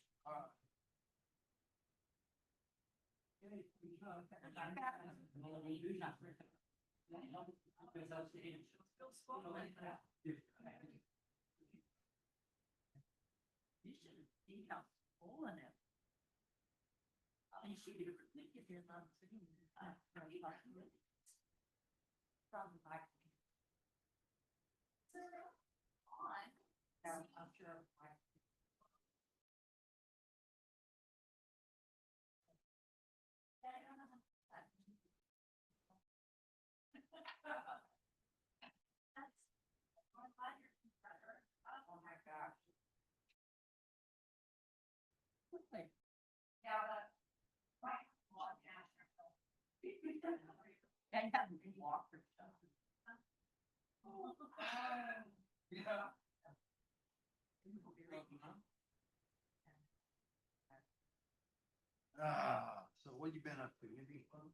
So what you been up to? Anything fun?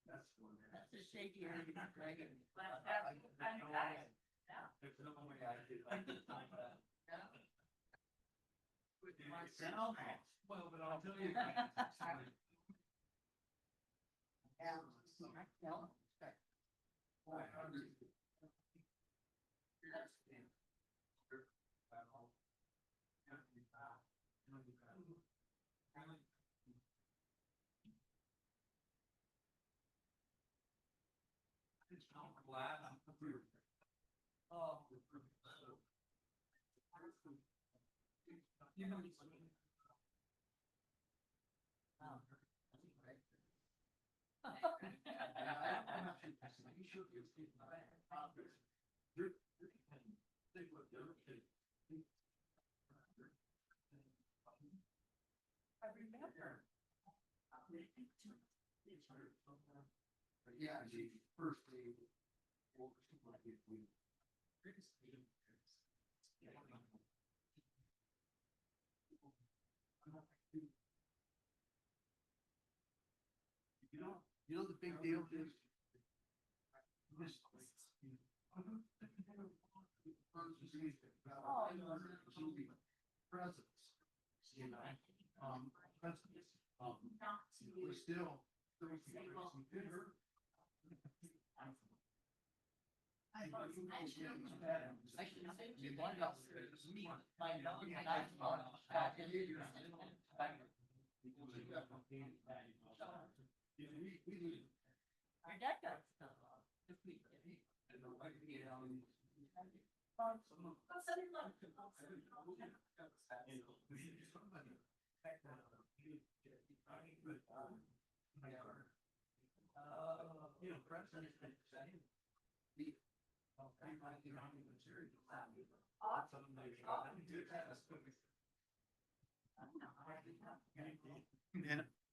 That's one. That's a shaky. Well, but I'll tell you. You know the big deal is. We're still.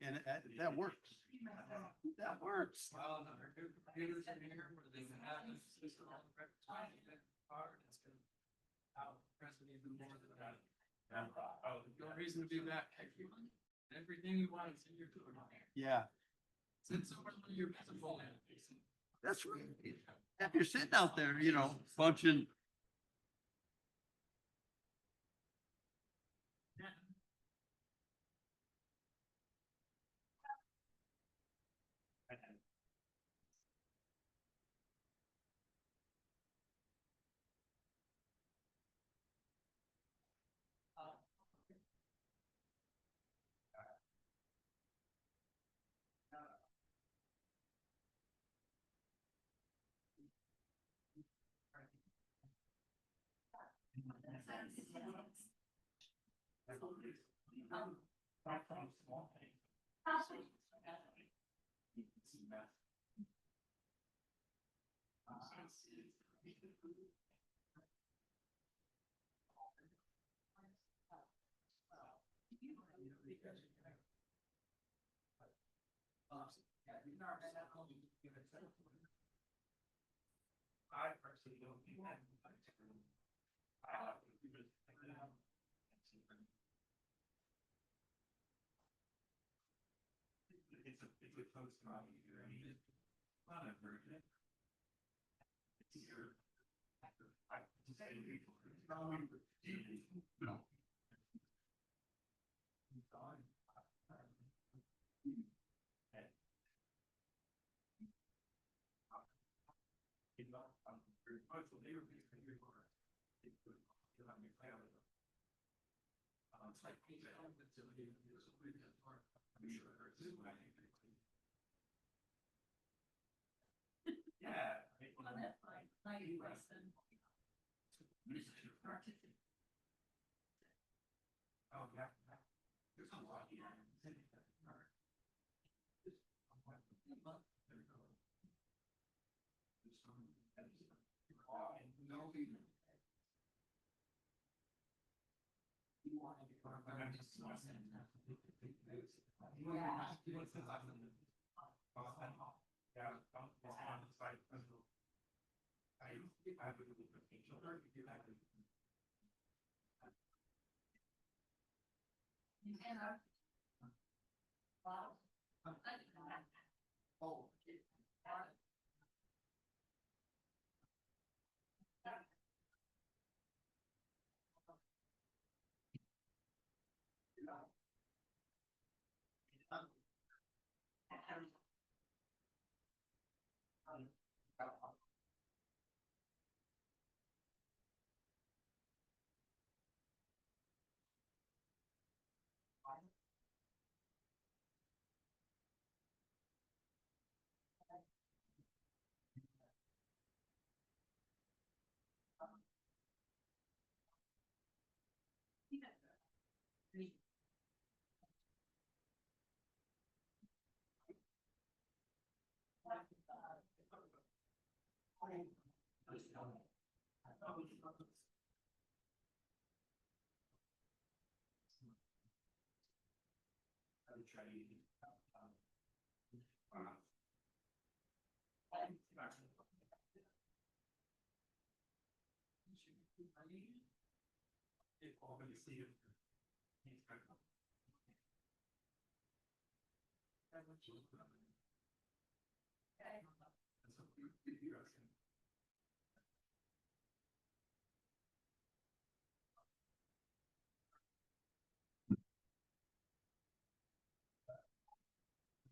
And that works. That works. No reason to be back. Everything you want is in your door. Yeah, It's over your visible. that's right. If you're sitting out there, you know, punching. I personally don't think that. It's a close copy here. I mean, it's not a version. It's here. No. Yeah. Oh, yeah. There's a lot.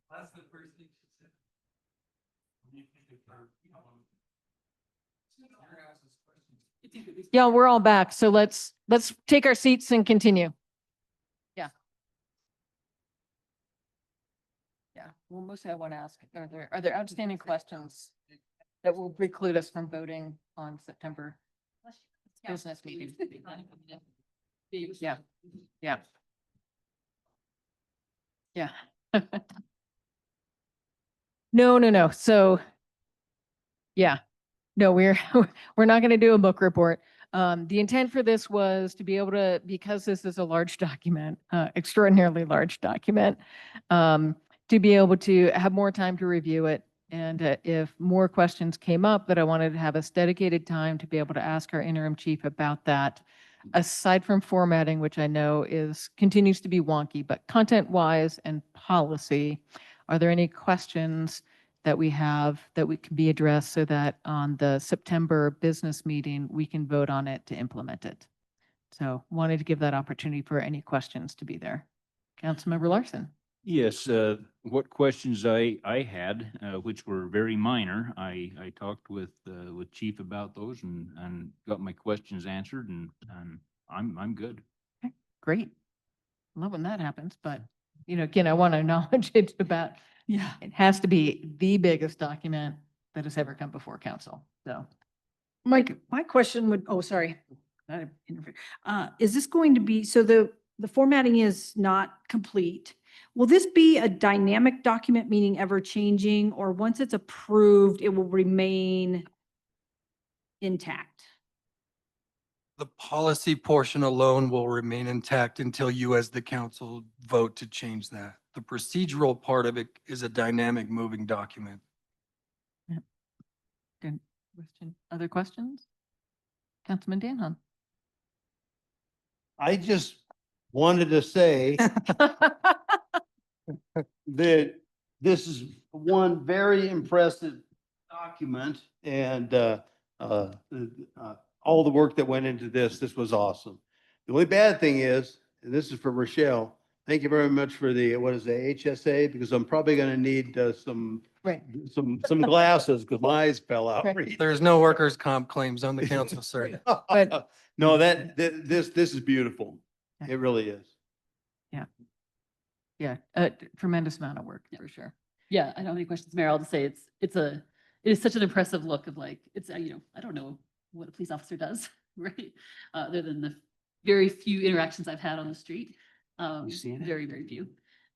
That's the first thing she said. Yeah, we're all back. So let's take our seats and continue. Yeah. Yeah. Well, mostly I want to ask, are there outstanding questions that will preclude us from voting on September business meeting? Yeah. Yeah. Yeah. No. So, yeah. No, we're not going to do a book report. The intent for this was to be able to, because this is a large document, extraordinarily large document, to be able to have more time to review it. And if more questions came up, that I wanted to have us dedicated time to be able to ask our interim chief about that. Aside from formatting, which I know continues to be wonky, but content-wise and policy, are there any questions that we have that we can be addressed so that on the September business meeting, we can vote on it to implement it? So wanted to give that opportunity for any questions to be there. Councilmember Larson. Yes, what questions I had, which were very minor, I talked with Chief about those and got my questions answered and I'm good. Okay, great. Love when that happens, but again, I want to acknowledge it about, Yeah. it has to be the biggest document that has ever come before council. So Mike, my question would, oh, sorry. Not interfere. Is this going to be, so the formatting is not complete. Will this be a dynamic document, meaning ever changing, or once it's approved, it will remain intact? The policy portion alone will remain intact until you as the council vote to change that. The procedural part of it is a dynamic moving document. good question. Other questions? Councilman Danhon. I just wanted to say that this is one very impressive document and all the work that went into this was awesome. The only bad thing is, and this is for Rochelle, thank you very much for the, what is the HSA? Because I'm probably going to need some glasses because my eyes fell out. Right. There's no workers' comp claims on the council, sir. But- No, this is beautiful. It really is. Yeah, a tremendous amount of work for sure. Yeah, I don't have any questions, Mayor. I'll just say it is such an impressive look of like, it's, I don't know what a police officer does, right? Other than the very few interactions I've had on the street. Very, very few.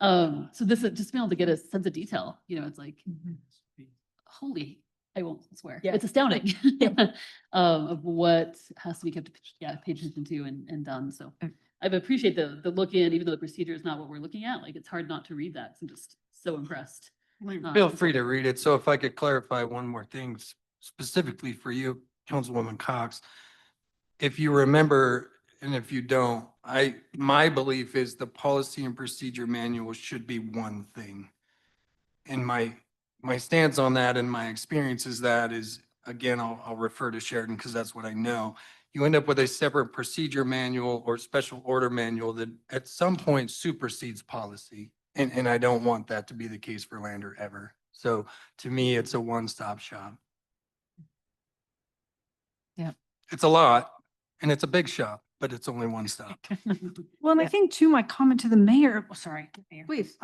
So this, just being able to get a sense of detail, it's like, holy, I won't swear. Yeah. It's astounding of what has to be kept, paid attention to and done. So I appreciate the look in, even though the procedure is not what we're looking at, like it's hard not to read that. 'Cause I'm just so impressed. Feel free to read it. So if I could clarify one more thing specifically for you, Councilwoman Cox. If you remember, and if you don't, my belief is the policy and procedure manual should be one thing. And my stance on that and my experience is again, I'll refer to Sheridan because that's what I know. You end up with a separate procedure manual or special order manual that at some point supersedes policy. And I don't want that to be the case for Lander ever. So to me, it's a one-stop shop. Yeah. It's a lot and it's a big shop, but it's only one stop. Well, and I think too, my comment to the mayor, sorry. Mayor. Please.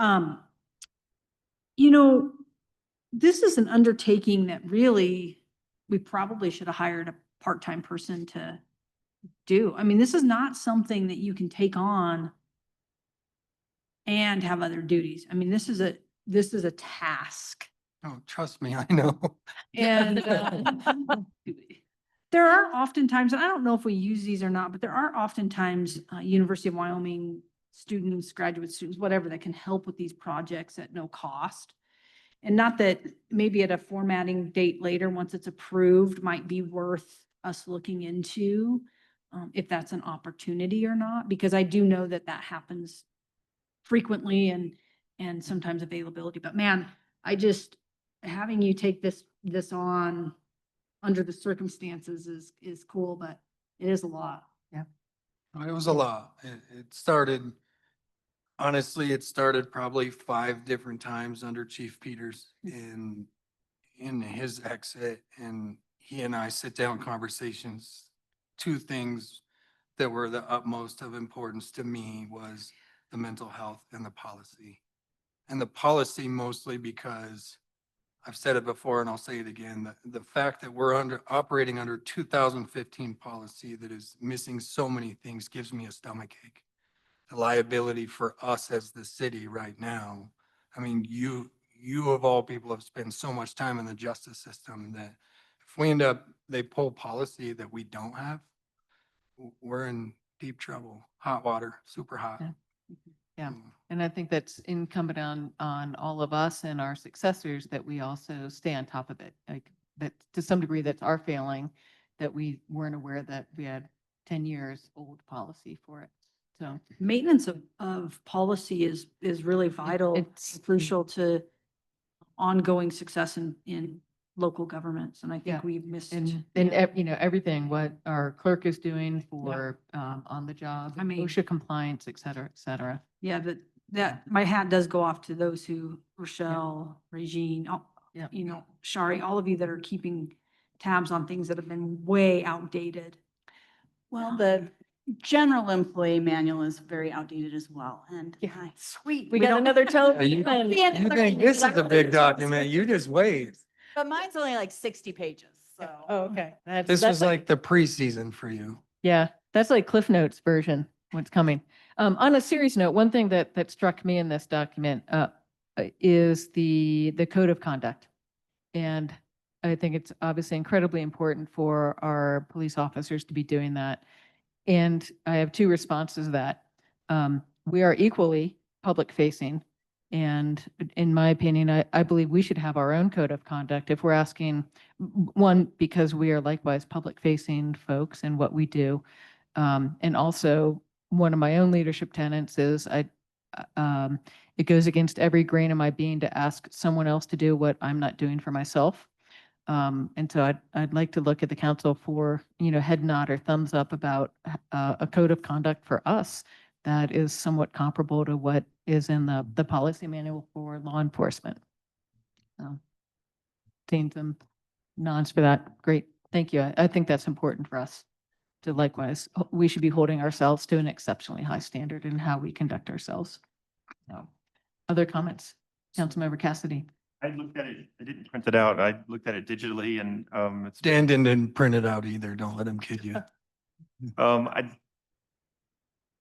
This is an undertaking that really, we probably should have hired a part-time person to do. I mean, this is not something that you can take on and have other duties. I mean, this is a task. Oh, trust me, I know. And There are oftentimes, and I don't know if we use these or not, but there are oftentimes University of Wyoming students, graduate students, whatever, that can help with these projects at no cost. And not that maybe at a formatting date later, once it's approved, might be worth us looking into if that's an opportunity or not, because I do know that that happens frequently and sometimes availability. But man, having you take this on under the circumstances is cool, but it is a lot. Yeah. It was a lot. It started, honestly, it started probably 5 different times under Chief Peters in his exit, and he and I sit down conversations. 2 things that were the utmost of importance to me was the mental health and the policy. And the policy mostly because I've said it before and I'll say it again, the fact that we're operating under 2015 policy that is missing so many things gives me a stomachache. The liability for us as the city right now. I mean, you of all people have spent so much time in the justice system that if we they pull policy that we don't have, we're in deep trouble. Hot water, super hot. Yeah. Yeah. Mm. And I think that's incumbent on all of us and our successors that we also stay on top of it. Like that, to some degree, that's our failing, that we weren't aware that we had 10 years old policy for it. So Maintenance of policy is really vital. It's crucial to ongoing success in local governments. And I Yeah. think we've missed. and yeah. you know, everything, what our clerk is doing for on the job, I mean- OSHA compliance, et cetera, et cetera. Yeah, that my hat does go off to those who, Rochelle, Regine, Yeah. you know, Shari, all of you that are keeping tabs on things that have been way outdated. Well, the general employee manual is very outdated as well. And Sweet. we got don't- another tone. You think this is a big document, you just wait. But mine's only like 60 pages, so. Oh, okay. This was like the preseason for you. Yeah, that's like Cliff Notes version, what's coming. On a serious note, one thing that struck me in this document is the code of conduct. And I think it's obviously incredibly important for our police officers to be doing that. And I have 2 responses to that. We are equally public facing. And in my opinion, I believe we should have our own code of conduct if we're asking, one, because we are likewise public facing folks in what we do. And also one of my own leadership tenets is it goes against every grain of my being to ask someone else to do what I'm not doing for myself. And so I'd like to look at the council for, you know, head nod or thumbs up about a code of conduct for us that is somewhat comparable to what is in the policy manual for law enforcement. So, seeing some nods for that. Great. Thank you. I think that's important for us to likewise, we should be holding ourselves to an exceptionally high standard in how we conduct ourselves. So, other comments? Councilmember Cassidy. I looked at it, I didn't print it out. I looked at it digitally and it's. Dan didn't print it out either. Don't let him kid you.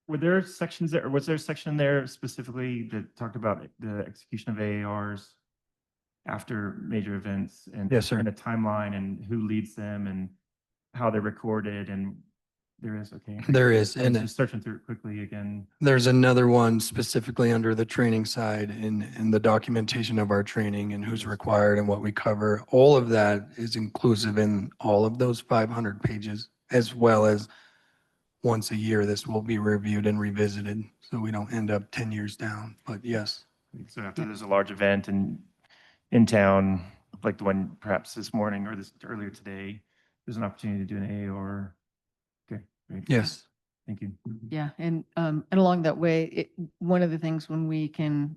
Were there sections there, or was there a section there specifically that talked about the execution of AARs after major events? And Yes, sir. and a timeline and who leads them and how they're recorded, and there is, okay. There is, I was and just searching through it quickly again. there's another one specifically under the training side in the documentation of our training and who's required and what we cover. All of that is inclusive in all of those 500 pages, as well as once a year, this will be reviewed and revisited, so we don't end up 10 years down. But yes. So after there's a large event in town, like the one perhaps this morning or this earlier today, there's an opportunity to do an AAR. Okay, great. Yes. Thank you. Yeah, and along that way, one of the things when we can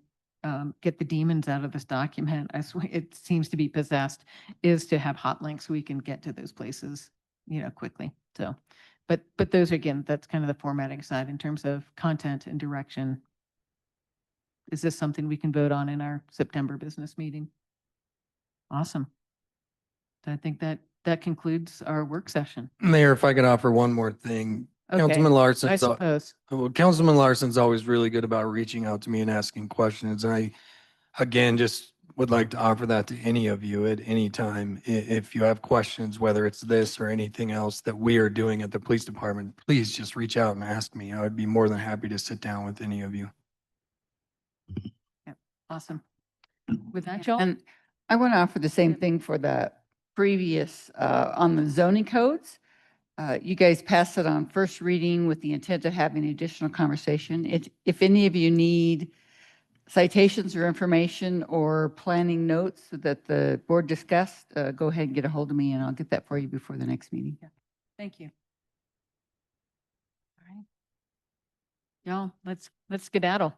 get the demons out of this document, I swear it seems to be possessed, is to have hot links so we can get to those places, you know, quickly. So, but those, again, that's kind of the formatting side in terms of content and direction. Is this something we can vote on in our September business meeting? Awesome. So I think that concludes our work session. Mayor, if I could offer one more thing. Okay, Councilman Larson. I suppose. Well, Councilman Larson's always really good about reaching out to me and asking questions. And I, again, just would like to offer that to any of you at any time. If you have questions, whether it's this or anything else that we are doing at the police department, please just reach out and ask me. I would be more than happy to sit down with any of you. Awesome. With that, Joel? And I want to offer the same thing for the previous, on the zoning codes. You guys passed it on first reading with the intent of having additional conversation. If any of you need citations or information or planning notes that the board discussed, go ahead and get a hold of me and I'll get that for you before the next meeting. Thank you. All right. Y'all, let's skedaddle.